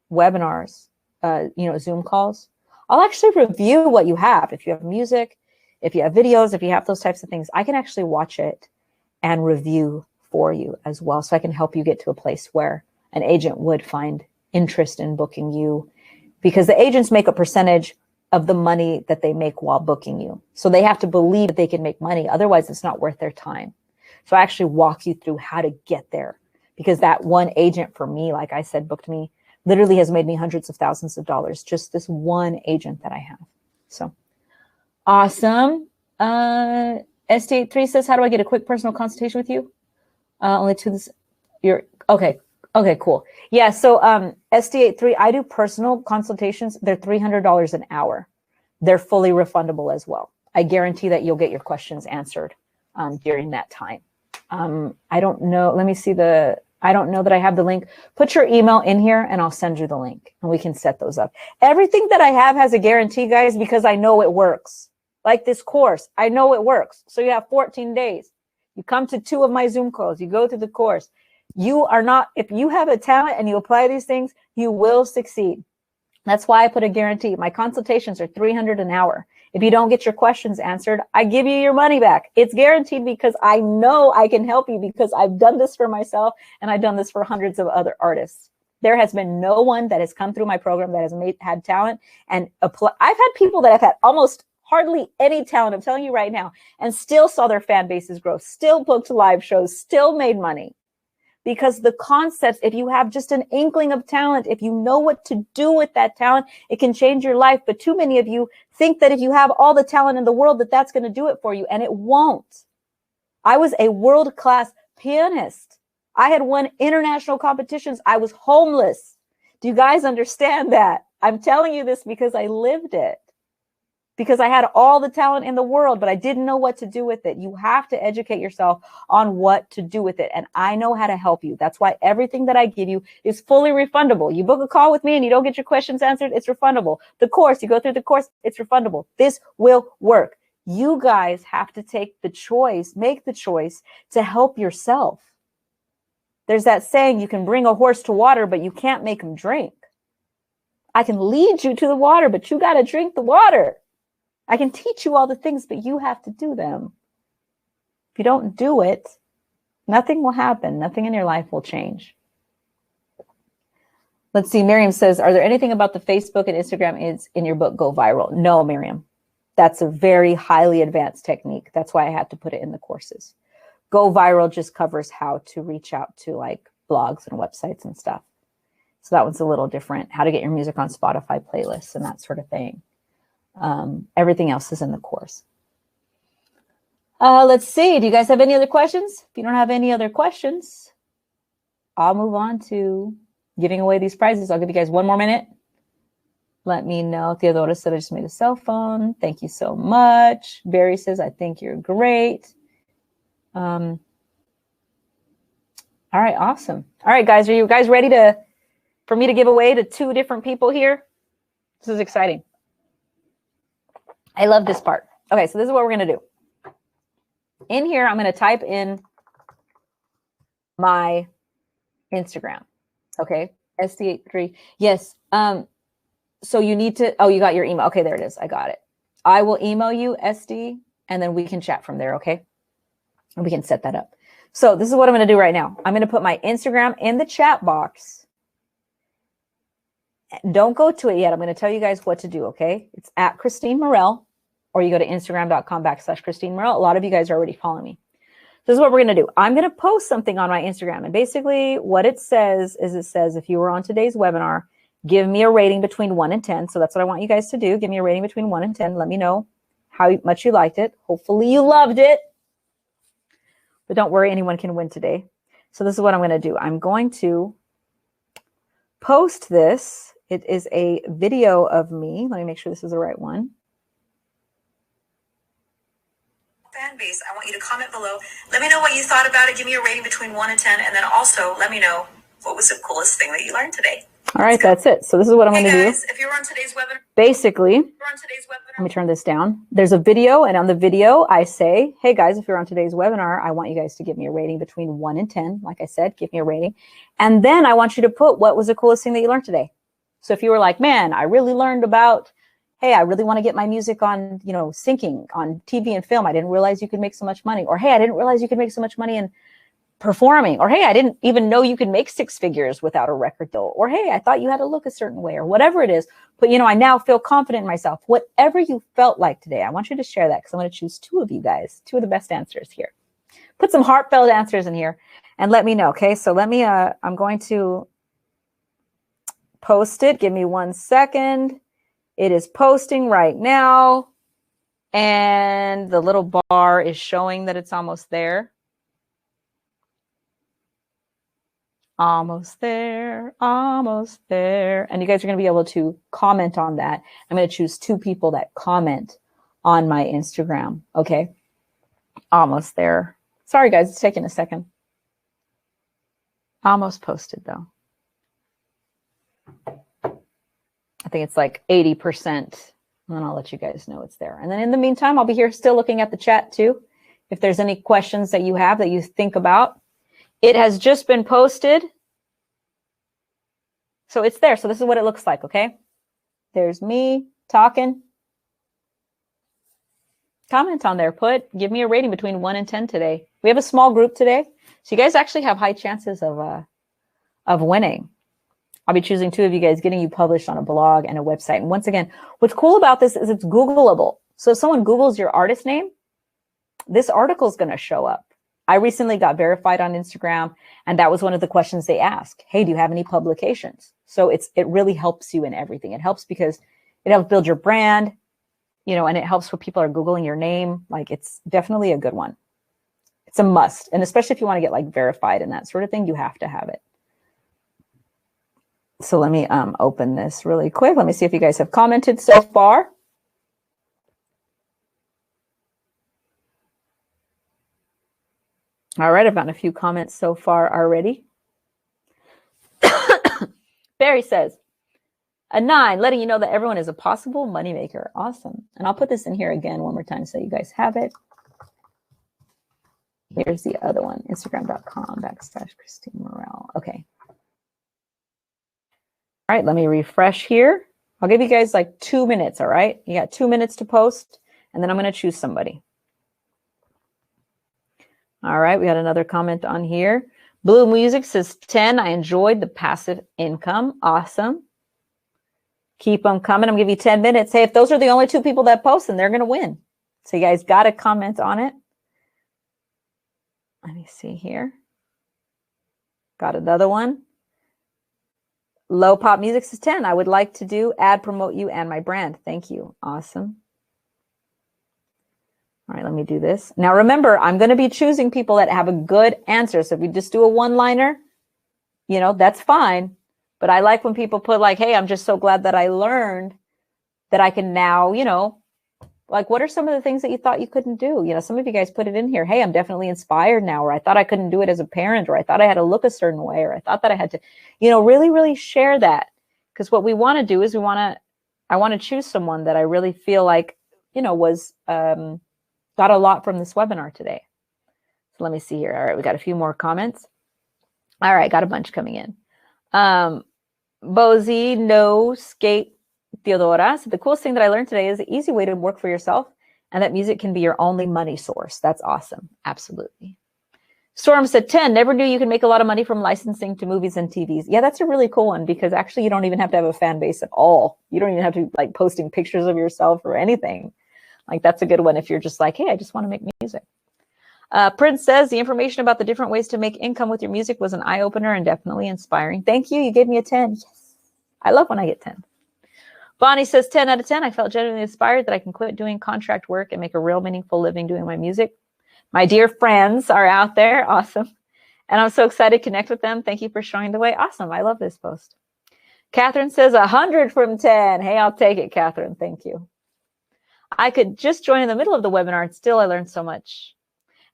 webinars, Zoom calls, I'll actually review what you have. If you have music, if you have videos, if you have those types of things, I can actually watch it and review for you as well. So I can help you get to a place where an agent would find interest in booking you, because the agents make a percentage of the money that they make while booking you. So they have to believe that they can make money. Otherwise, it's not worth their time. So I actually walk you through how to get there, because that one agent for me, like I said, booked me, literally has made me hundreds of thousands of dollars. Just this one agent that I have. So awesome. ST83 says, how do I get a quick personal consultation with you? Only to this. Okay. Okay, cool. Yeah. So ST83, I do personal consultations. They're $300 an hour. They're fully refundable as well. I guarantee that you'll get your questions answered during that time. I don't know. Let me see I don't know that I have the link. Put your email in here and I'll send you the link and we can set those up. Everything that I have has a guarantee, guys, because I know it works. Like this course, I know it works. So you have 14 days. You come to 2 of my Zoom calls. You go through the course. If you have a talent and you apply these things, you will succeed. That's why I put a guarantee. My consultations are $300 an hour. If you don't get your questions answered, I give you your money back. It's guaranteed because I know I can help you, because I've done this for myself and I've done this for hundreds of other artists. There has been no one that has come through my program that has had talent and apply. I've had people that have had almost hardly any talent, I'm telling you right now, and still saw their fan bases grow, still booked live shows, still made money. Because the concepts, if you have just an inkling of talent, if you know what to do with that talent, it can change your life. But too many of you think that if you have all the talent in the world, that's going to do it for you. And it won't. I was a world-class pianist. I had won international competitions. I was homeless. Do you guys understand that? I'm telling you this because I lived it. Because I had all the talent in the world, but I didn't know what to do with it. You have to educate yourself on what to do with it. And I know how to help you. That's why everything that I give you is fully refundable. You book a call with me and you don't get your questions answered, it's refundable. The course, you go through the course, it's refundable. This will work. You guys have to make the choice to help yourself. There's that saying, you can bring a horse to water, but you can't make him drink. I can lead you to the water, but you got to drink the water. I can teach you all the things, but you have to do them. If you don't do it, nothing will happen. Nothing in your life will change. Let's see. Miriam says, are there anything about the Facebook and Instagram is in your book, Go Viral? No, Miriam. That's a very highly advanced technique. That's why I had to put it in the courses. Go Viral just covers how to reach out to like blogs and websites and stuff. So that one's a little different. How to get your music on Spotify playlists and that sort of thing. Everything else is in the course. Let's see. Do you guys have any other questions? If you don't have any other questions, I'll move on to giving away these prizes. I'll give you guys 1 more minute. Let me know. Theodora said I just made a cell phone. Thank you so much. Barry says, I think you're great. All right, awesome. All right, guys, are you guys ready for me to give away to 2 different people here? This is exciting. I love this part. Okay, so this is what we're going to do. In here, I'm going to type in my Instagram. Okay, SD83. Yes. So you need to, oh, you got your email. Okay, there it is. I got it. I will email you, SD, and then we can chat from there, okay? And we can set that up. So this is what I'm going to do right now. I'm going to put my Instagram in the chat box. Don't go to it yet. I'm going to tell you guys what to do, okay? It's at Christine Morel, or you go to Instagram.com/Christine Morel. A lot of you guys are already following me. This is what we're going to do. I'm going to post something on my Instagram. And basically what it says is if you were on today's webinar, give me a rating between 1 and 10. So that's what I want you guys to do. Give me a rating between 1 and 10. Let me know how much you liked it. Hopefully you loved it. But don't worry, anyone can win today. So this is what I'm going to do. I'm going to post this. It is a video of me. Let me make sure this is the right one. Fanbase, I want you to comment below. Let me know what you thought about it. Give me a rating between 1 and 10. And then also let me know what was the coolest thing that you learned today. All right, that's it. So this is what I'm going to do. If you're on today's webinar, basically, let me turn this down. There's a video, and on the video, I say, hey guys, if you're on today's webinar, I want you guys to give me a rating between 1 and 10. Like I said, give me a rating. And then I want you to put what was the coolest thing that you learned today. So if you were like, man, I really learned about, hey, I really want to get my music on, syncing on TV and film. I didn't realize you could make so much money. Or, hey, I didn't realize you could make so much money in performing. Or, hey, I didn't even know you could make 6 figures without a record deal. Or, hey, I thought you had to look a certain way, or whatever it is. But, I now feel confident in myself. Whatever you felt like today, I want you to share that, because I'm going to choose 2 of you guys, 2 of the best answers here. Put some heartfelt answers in here and let me know. Okay. So let me, I'm going to post it. Give me 1 second. It is posting right now. And the little bar is showing that it's almost there. Almost there, almost there. And you guys are going to be able to comment on that. I'm going to choose 2 people that comment on my Instagram. Okay. Almost there. Sorry, guys. It's taking a second. Almost posted, though. I think it's like 80%. And then I'll let you guys know it's there. And then in the meantime, I'll be here still looking at the chat, too. If there's any questions that you have that you think about. It has just been posted. So it's there. So this is what it looks like, okay? There's me talking. Comment on there. Give me a rating between 1 and 10 today. We have a small group today. So you guys actually have high chances of winning. I'll be choosing 2 of you guys, getting you published on a blog and a website. And once again, what's cool about this is it's Googleable. So if someone Googles your artist name, this article is going to show up. I recently got verified on Instagram, and that was one of the questions they ask. Hey, do you have any publications? So it really helps you in everything. It helps because it helps build your brand, and it helps when people are Googling your name. Like, it's definitely a good one. It's a must. And especially if you want to get like verified and that sort of thing, you have to have it. So let me open this really quick. Let me see if you guys have commented so far. All right, I've gotten a few comments so far already. Barry says, a 9, letting you know that everyone is a possible moneymaker. Awesome. And I'll put this in here again one more time so you guys have it. Here's the other one, Instagram.com/Christine Morel. Okay. All right, let me refresh here. I'll give you guys like 2 minutes, all right? You got 2 minutes to post, and then I'm going to choose somebody. All right, we got another comment on here. Blue Music says 10. I enjoyed the passive income. Awesome. Keep them coming. I'm going to give you 10 minutes. Hey, if those are the only 2 people that post, then they're going to win. So you guys got to comment on it. Let me see here. Got another one. Low Pop Music says 10. I would like to do ad, promote you and my brand. Thank you. Awesome. All right, let me do this. Now, remember, I'm going to be choosing people that have a good answer. So if you just do a one-liner, that's fine. But I like when people put like, hey, I'm just so glad that I learned that I can now, Like, what are some of the things that you thought you couldn't do? You know, some of you guys put it in here. Hey, I'm definitely inspired now, or I thought I couldn't do it as a parent, or I thought I had to look a certain way, or I thought that I had to, you know, really, really share that. Because what we want to do is I want to choose someone that I really feel like, you know, was, got a lot from this webinar today. So let me see here. All right, we got a few more comments. All right, got a bunch coming in. Bozy, no skate, Theodora. So the coolest thing that I learned today is the easy way to work for yourself, and that music can be your only money source. That's awesome. Absolutely. Storm said 10, never knew you could make a lot of money from licensing to movies and TVs. Yeah, that's a really cool one, because actually you don't even have to have a fan base at all. You don't even have to be like posting pictures of yourself or anything. Like, that's a good one if you're just like, hey, I just want to make music. Prince says the information about the different ways to make income with your music was an eye-opener and definitely inspiring. Thank you. You gave me a 10. Yes. I love when I get 10. Bonnie says 10 out of 10. I felt genuinely inspired that I can quit doing contract work and make a real meaningful living doing my music. My dear friends are out there. Awesome. And I'm so excited to connect with them. Thank you for showing the way. Awesome. I love this post. Catherine says 100 from 10. Hey, I'll take it, Catherine. Thank you. I could just join in the middle of the webinar and still I learned so much.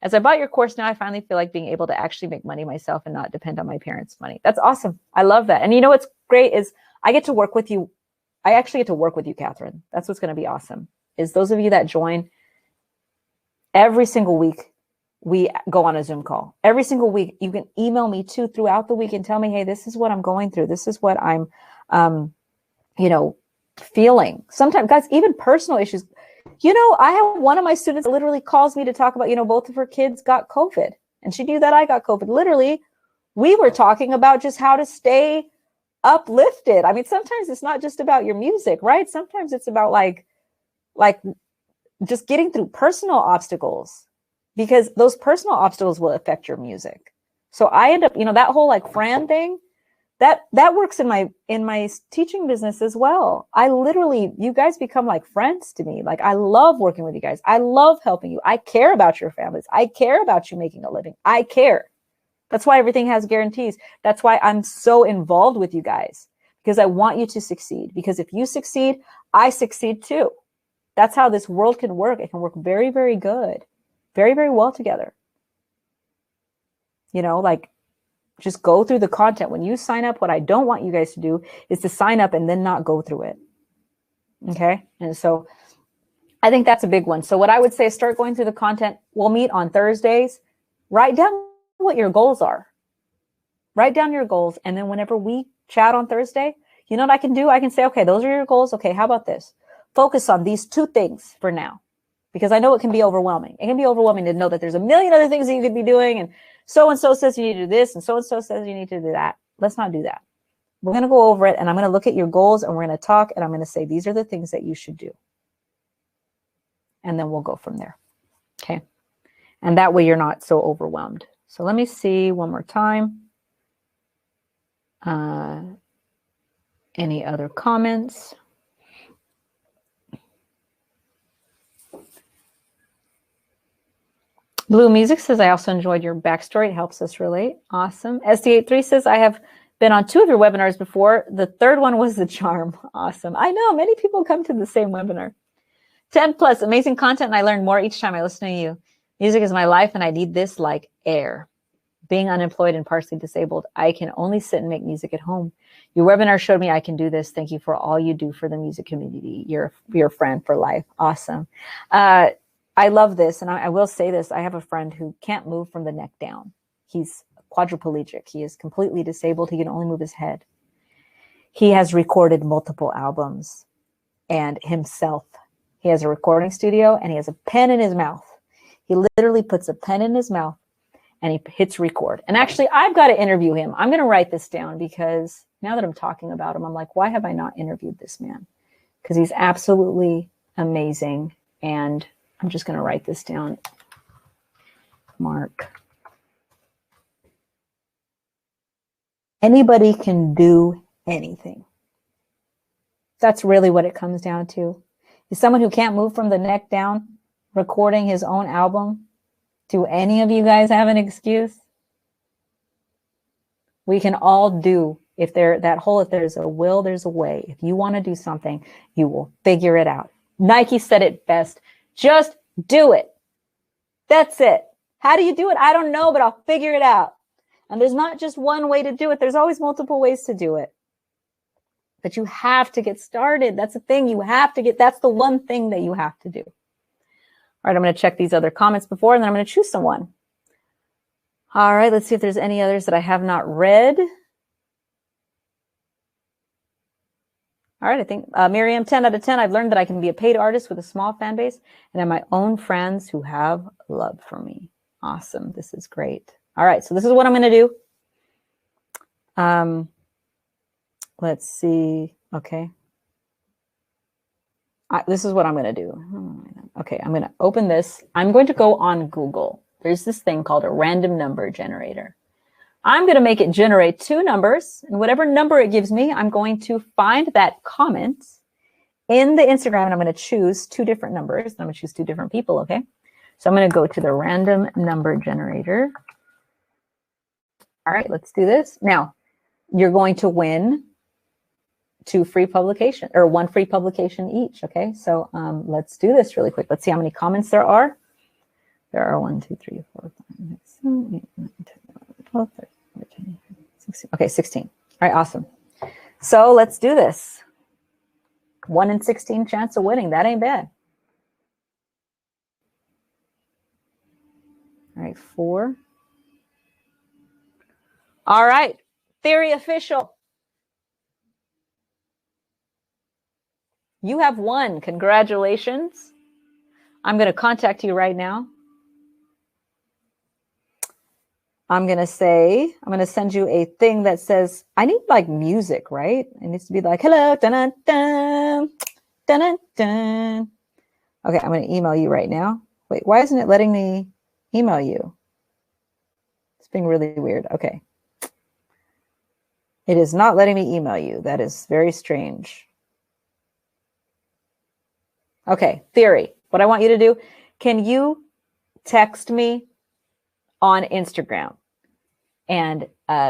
As I bought your course now, I finally feel like being able to actually make money myself and not depend on my parents' money. That's awesome. I love that. And you know what's great is I get to work with you. I actually get to work with you, Catherine. That's what's going to be awesome, is those of you that join, every single week, we go on a Zoom call. Every single week, you can email me too throughout the week and tell me, hey, this is what I'm going through. This is what I'm, you know, feeling. Sometimes, guys, even personal issues. You know, I have one of my students literally calls me to talk about, you know, both of her kids got COVID, and she knew that I got COVID. Literally, we were talking about just how to stay uplifted. I mean, sometimes it's not just about your music, right? Sometimes it's about like just getting through personal obstacles, because those personal obstacles will affect your music. So I end up, you know, that whole like Fran thing, that works in my teaching business as well. I literally, you guys become like friends to me. Like, I love working with you guys. I love helping you. I care about your families. I care about you making a living. I care. That's why everything has guarantees. That's why I'm so involved with you guys, because I want you to succeed. Because if you succeed, I succeed too. That's how this world can work. It can work very, very good, very, very well together. You know, like, just go through the content. When you sign up, what I don't want you guys to do is to sign up and then not go through it. Okay. And so I think that's a big one. So what I would say is start going through the content. We'll meet on Thursdays. Write down what your goals are. Write down your goals. And then whenever we chat on Thursday, you know what I can do? I can say, okay, those are your goals. Okay, how about this? Focus on these 2 things for now, because I know it can be overwhelming. It can be overwhelming to know that there's a million other things that you could be doing, and so-and-so says you need to do this, and so-and-so says you need to do that. Let's not do that. We're going to go over it, and I'm going to look at your goals, and we're going to talk, and I'm going to say, these are the things that you should do. And then we'll go from there. Okay. And that way you're not so overwhelmed. So let me see one more time. Any other comments? Blue Music says, I also enjoyed your backstory. It helps us relate. Awesome. SD83 says, I have been on 2 of your webinars before. The 3rd one was the charm. Awesome. I know many people come to the same webinar. 10 plus, amazing content, and I learn more each time I listen to you. Music is my life, and I need this like air. Being unemployed and partially disabled, I can only sit and make music at home. Your webinar showed me I can do this. Thank you for all you do for the music community. You're a friend for life. Awesome. I love this, and I will say this. I have a friend who can't move from the neck down. He's quadriplegic. He is completely disabled. He can only move his head. He has recorded multiple albums, and himself. He has a recording studio, and he has a pen in his mouth. He literally puts a pen in his mouth, and he hits record. And actually, I've got to interview him. I'm going to write this down, because now that I'm talking about him, I'm like, why have I not interviewed this man? Because he's absolutely amazing, and I'm just going to write this down. Mark. Anybody can do anything. That's really what it comes down to. Is someone who can't move from the neck down recording his own album? Do any of you guys have an excuse? We can all do. If there's a will, there's a way. If you want to do something, you will figure it out. Nike said it best. Just do it. That's it. How do you do it? I don't know, but I'll figure it out. And there's not just one way to do it. There's always multiple ways to do it. But you have to get started. That's the thing. That's the one thing that you have to do. All right, I'm going to check these other comments before, and then I'm going to choose someone. All right, let's see if there's any others that I have not read. All right, I think Miriam, 10 out of 10. I've learned that I can be a paid artist with a small fan base and have my own friends who have love for me. Awesome. This is great. All right, so this is what I'm going to do. Let's see. Okay. This is what I'm going to do. Okay, I'm going to open this. I'm going to go on Google. There's this thing called a random number generator. I'm going to make it generate 2 numbers, and whatever number it gives me, I'm going to find that comment in the Instagram, and I'm going to choose 2 different numbers, and I'm going to choose 2 different people, okay? So I'm going to go to the random number generator. All right, let's do this. Now, you're going to win 2 free publications, or 1 free publication each, okay? So let's do this really quick. Let's see how many comments there are. There are 1, 2, 3, 4, 5, 6, 7, 8, 9, 10, 11, 12, 13, 14, 15, 16. Okay, 16. All right, awesome. So let's do this. 1 in 16 chance of winning. That ain't bad. All right, 4. All right, Theory Official. You have won. Congratulations. I'm going to contact you right now. I'm going to send you a thing that says, I need like music, right? It needs to be like, hello, dun dun dun, dun dun dun. Okay, I'm going to email you right now. Wait, why isn't it letting me email you? It's being really weird. Okay. It is not letting me email you. That is very strange. Okay, Theory. What I want you to do, can you text me on Instagram and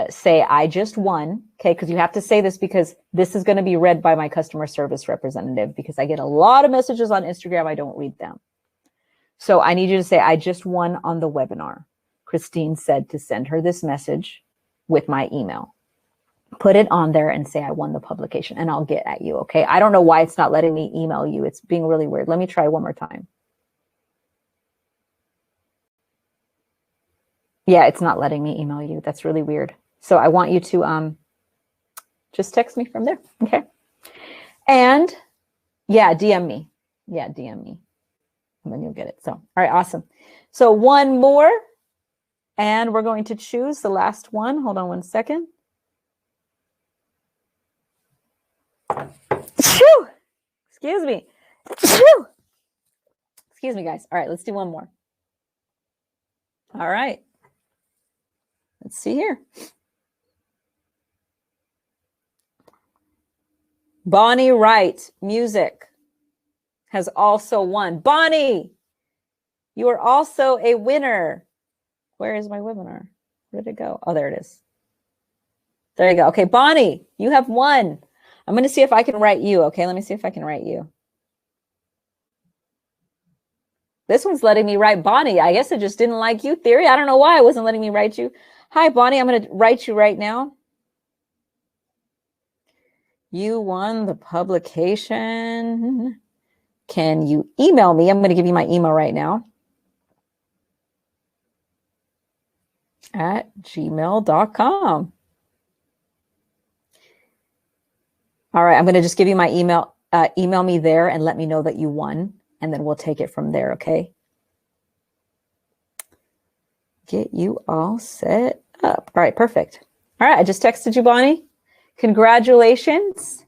say, I just won, okay? Because you have to say this because this is going to be read by my customer service representative because I get a lot of messages on Instagram. I don't read them. So I need you to say, I just won on the webinar. Christine said to send her this message with my email. Put it on there and say, I won the publication, and I'll get at you, okay? I don't know why it's not letting me email you. It's being really weird. Let me try one more time. Yeah, it's not letting me email you. That's really weird. So I want you to just text me from there, okay? And yeah, DM me. Yeah, DM me. And then you'll get it. So, all right, awesome. So one more, and we're going to choose the last one. Hold on one second. Phew! Excuse me. Phew! Excuse me, guys. All right, let's do one more. All right. Let's see here. Bonnie Wright, music, has also won. Bonnie, you are also a winner. Where is my webinar? Where did it go? Oh, there it is. There you go. Okay, Bonnie, you have won. I'm going to see if I can write you. Okay, let me see if I can write you. This one's letting me write Bonnie. I guess it just didn't like you, Theory. I don't know why it wasn't letting me write you. Hi, Bonnie. I'm going to write you right now. You won the publication. Can you email me? I'm going to give you my email right now. At gmail.com. All right, I'm going to just give you my email. Email me there and let me know that you won, and then we'll take it from there, okay? Get you all set up. All right, perfect. All right, I just texted you, Bonnie. Congratulations.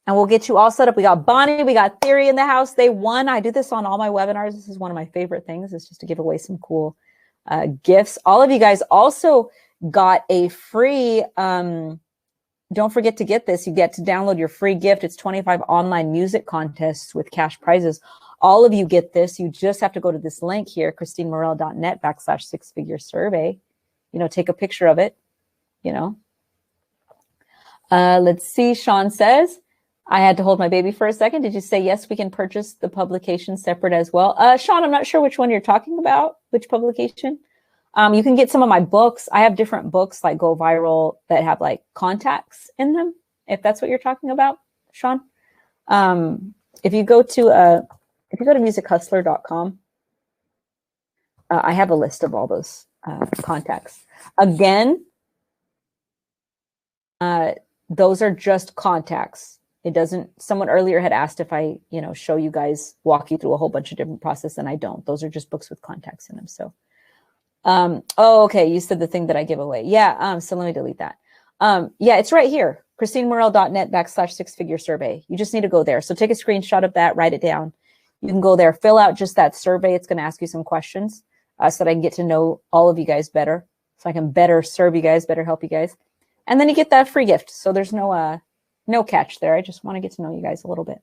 And we'll get you all set up. We got Bonnie, we got Theory in the house. They won. I do this on all my webinars. This is one of my favorite things, is just to give away some cool gifts. All of you guys also got a free, don't forget to get this. You get to download your free gift. It's 25 online music contests with cash prizes. All of you get this. You just have to go to this link here, christinemorel.net/6-figure-survey. You know, take a picture of it, you know. Let's see. Sean says, I had to hold my baby for a second. Did you say, yes, we can purchase the publication separate as well? Sean, I'm not sure which one you're talking about, which publication. You can get some of my books. I have different books like Go Viral that have like contacts in them, if that's what you're talking about, Sean. If you go to musichustler.com, I have a list of all those contacts. Again, those are just contacts. It doesn't, someone earlier had asked if I, show you guys, walk you through a whole bunch of different processes, and I don't. Those are just books with contacts in them. So, oh, okay. You said the thing that I give away. Yeah. So let me delete that. Yeah, it's right here. ChristineMorel.net/6-figure survey. You just need to go there. So take a screenshot of that, write it down. You can go there, fill out just that survey. It's going to ask you some questions so that I can get to know all of you guys better, so I can better serve you guys, better help you guys. And then you get that free gift. So there's no catch there. I just want to get to know you guys a little bit.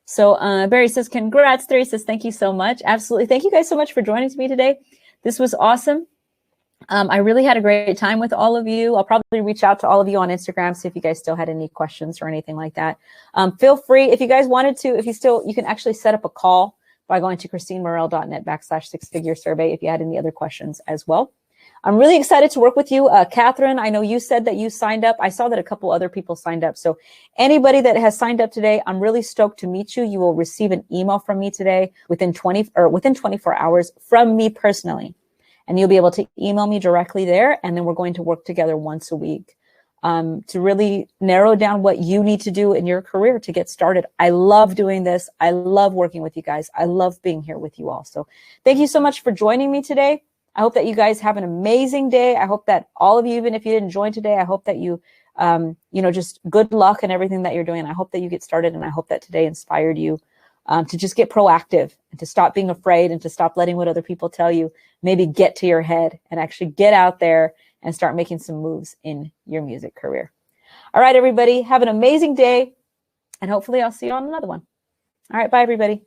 So Barry says, congrats. Barry says, thank you so much. Absolutely. Thank you guys so much for joining me today. This was awesome. I really had a great time with all of you. I'll probably reach out to all of you on Instagram, see if you guys still had any questions or anything like that. Feel free, if you guys wanted to, you can actually set up a call by going to ChristineMorel.net/6-figure survey if you had any other questions as well. I'm really excited to work with you. Catherine, I know you said that you signed up. I saw that a couple other people signed up. So anybody that has signed up today, I'm really stoked to meet you. You will receive an email from me today within 24 hours from me personally. And you'll be able to email me directly there. And then we're going to work together once a week to really narrow down what you need to do in your career to get started. I love doing this. I love working with you guys. I love being here with you all. So thank you so much for joining me today. I hope that you guys have an amazing day. I hope that all of you, even if you didn't join today, I hope that you, just good luck in everything that you're doing. I hope that you get started, and I hope that today inspired you to just get proactive and to stop being afraid and to stop letting what other people tell you maybe get to your head and actually get out there and start making some moves in your music career. All right, everybody, have an amazing day, and hopefully I'll see you on another one. All right, bye, everybody.